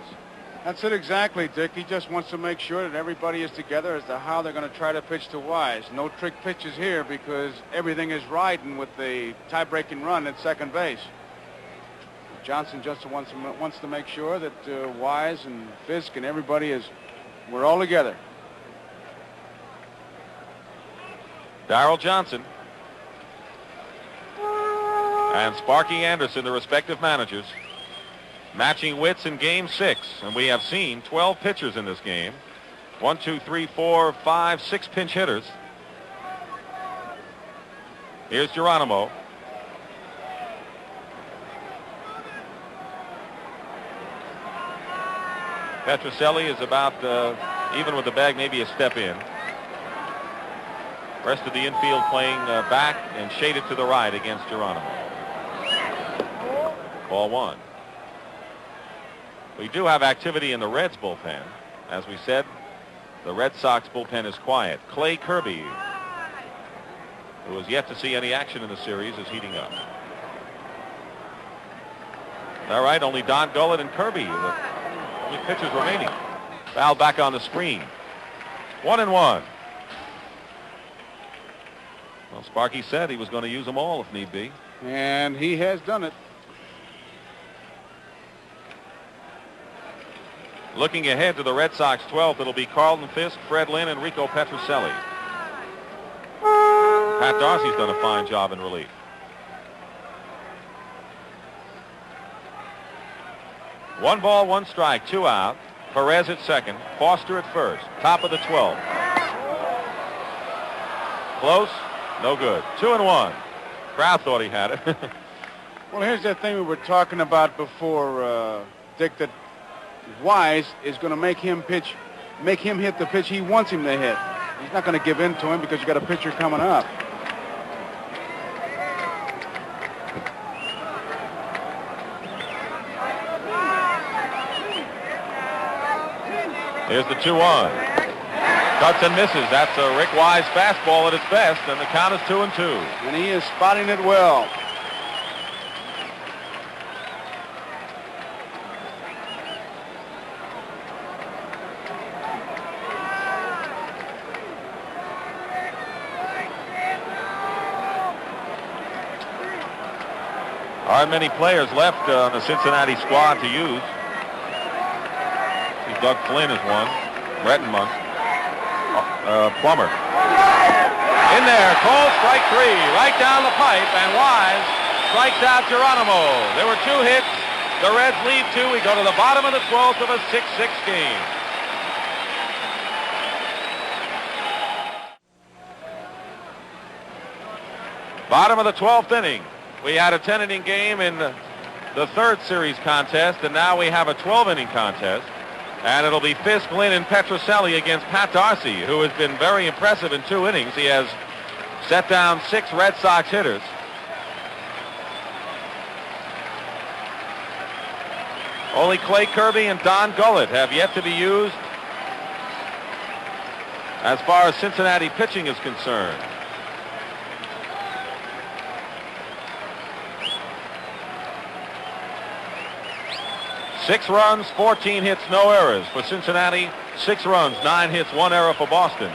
That's it exactly, Dick. He just wants to make sure that everybody is together as to how they're going to try to pitch to Wise. No trick pitches here because everything is riding with the tie-breaking run at second base. Johnson just wants to make sure that Wise and Fisk and everybody we're all together. Darrell Johnson and Sparky Anderson, the respective managers, matching wits in game 6, and we have seen 12 pitchers in this game. 1, 2, 3, 4, 5, 6 pinch hitters. Here's Geronimo. Petrocelli is about even with the bag, maybe a step in. Rest of the infield playing back and shaded to the right against Geronimo. Ball 1. We do have activity in the Reds bullpen. As we said, the Red Sox bullpen is quiet. Clay Kirby, who has yet to see any action in the series, is heating up. All right, only Don Gullett and Kirby are the only pitchers remaining. Foul back on the screen. 1-1. Well, Sparky said he was going to use them all if need be. And he has done it. Looking ahead to the Red Sox 12th, it'll be Carlton Fisk, Fred Lynn, and Rico Petrocelli. Pat Darcy's done a fine job in relief. One ball, 1 strike, 2 out. Perez at second, Foster at first. Top of the 12th. Close, no good. 2-1. Crowd thought he had it. Well, here's that thing we were talking about before, Dick, that Wise is going to make him hit the pitch he wants him to hit. He's not going to give in to him because you got a pitcher coming up. Here's the 2-1. Cuts and misses. That's a Rick Wise fastball at its best, and the count is 2-2. And he is spotting it well. Aren't many players left on the Cincinnati squad to use. Doug Flynn is one. Rettenmund. Plummer. In there. Called strike 3. Right down the pipe. And Wise strikes out Geronimo. There were 2 hits. The Reds lead 2. We go to the bottom of the 12th of a 6-6 game. Bottom of the 12th inning. We had a 10-inning game in the 3rd series contest, and now we have a 12-inning contest. And it'll be Fisk, Lynn, and Petrocelli against Pat Darcy, who has been very impressive in 2 innings. He has set down 6 Red Sox hitters. Only Clay Kirby and Don Gullett have yet to be used as far as Cincinnati pitching is concerned. Six runs, 14 hits, no errors for Cincinnati. 6 runs, 9 hits, 1 error for Boston.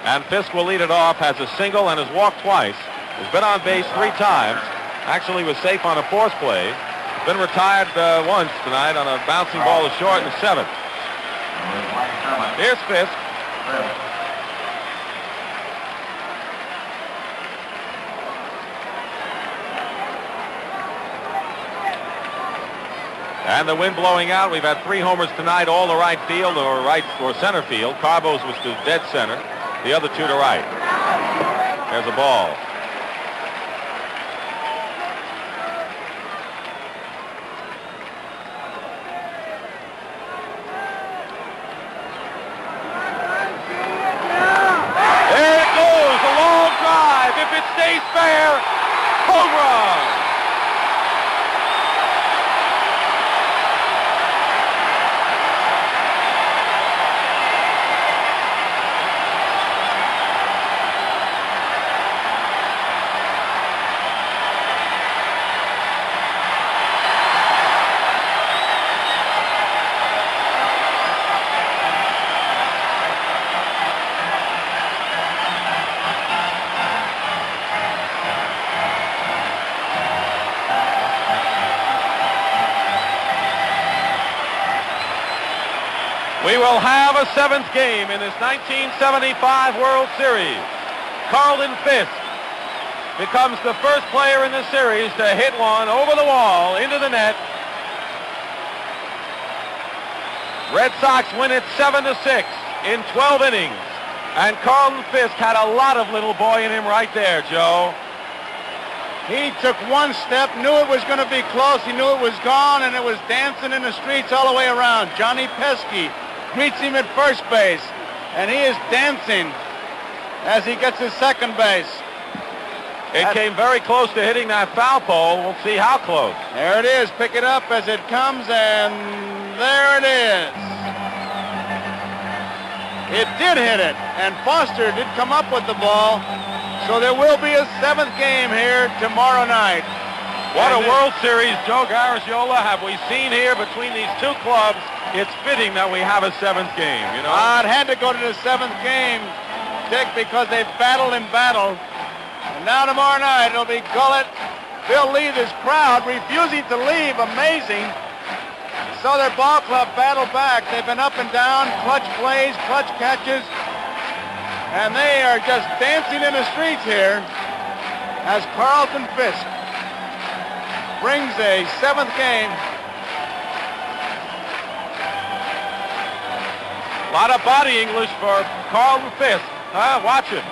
And Fisk will lead it off, has a single and has walked twice. Has been on base 3 times. Actually was safe on a force play. Been retired once tonight on a bouncing ball to short in the 7th. Here's Fisk. And the wind blowing out. We've had 3 homers tonight, all to right field or center field. Carbo's was to dead center. The other 2 to right. There's a ball. There it goes, a long drive. If it stays fair, home run. We will have a 7th game in this 1975 World Series. Carlton Fisk becomes the first player in the series to hit one over the wall into the net. Red Sox win it 7-6 in 12 innings. And Carlton Fisk had a lot of little boy in him right there, Joe. He took one step, knew it was going to be close, he knew it was gone, and it was dancing in the streets all the way around. Johnny Pesky greets him at first base, and he is dancing as he gets his second base. It came very close to hitting that foul pole. We'll see how close. There it is. Pick it up as it comes, and there it is. It did hit it, and Foster did come up with the ball, so there will be a 7th game here tomorrow night. What a World Series, Joe Garagiola, have we seen here between these 2 clubs. It's fitting that we have a 7th game, you know. It had to go to the 7th game, Dick, because they've battled and battled. And now tomorrow night, it'll be Gullett, Bill Lee, this crowd refusing to leave. Amazing. So their ball club battled back. They've been up and down, clutch plays, clutch catches. And they are just dancing in the streets here as Carlton Fisk brings a 7th game. A lot of body English for Carlton Fisk. Watch it.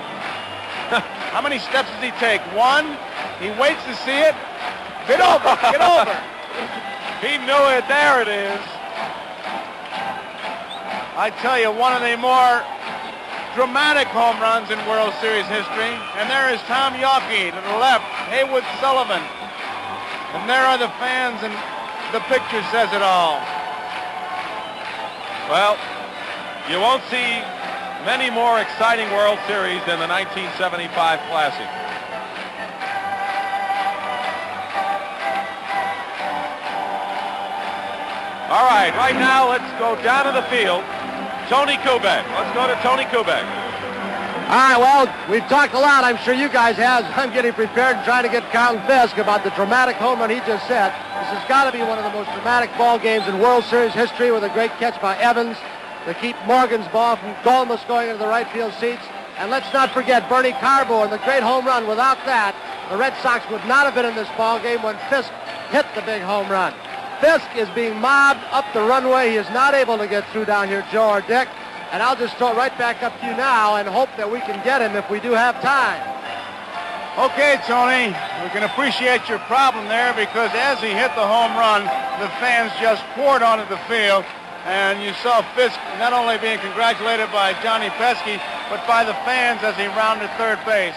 How many steps does he take? 1. He waits to see it. Get over. Get over. He knew it. There it is. I tell you, one of the more dramatic home runs in World Series history. And there is Tom Yawkey to the left. Haywood Sullivan. And there are the fans, and the picture says it all. Well, you won't see many more exciting World Series than the 1975 Classic. All right now let's go down to the field. Tony Kubek. Let's go to Tony Kubek. All right, well, we've talked a lot. I'm sure you guys have. I'm getting prepared and trying to get Carlton Fisk about the dramatic home run he just set. This has got to be one of the most dramatic ball games in World Series history, with a great catch by Evans to keep Morgan's ball from almost going into the right field seats. And let's not forget Bernie Carbo and the great home run. Without that, the Red Sox would not have been in this ball game when Fisk hit the big home run. Fisk is being mobbed up the runway. He is not able to get through down here, Joe or Dick. And I'll just throw it right back up to you now and hope that we can get him if we do have time. Okay, Tony, we can appreciate your problem there, because as he hit the home run, the fans just poured onto the field. And you saw Fisk not only being congratulated by Johnny Pesky, but by the fans as he rounded third base.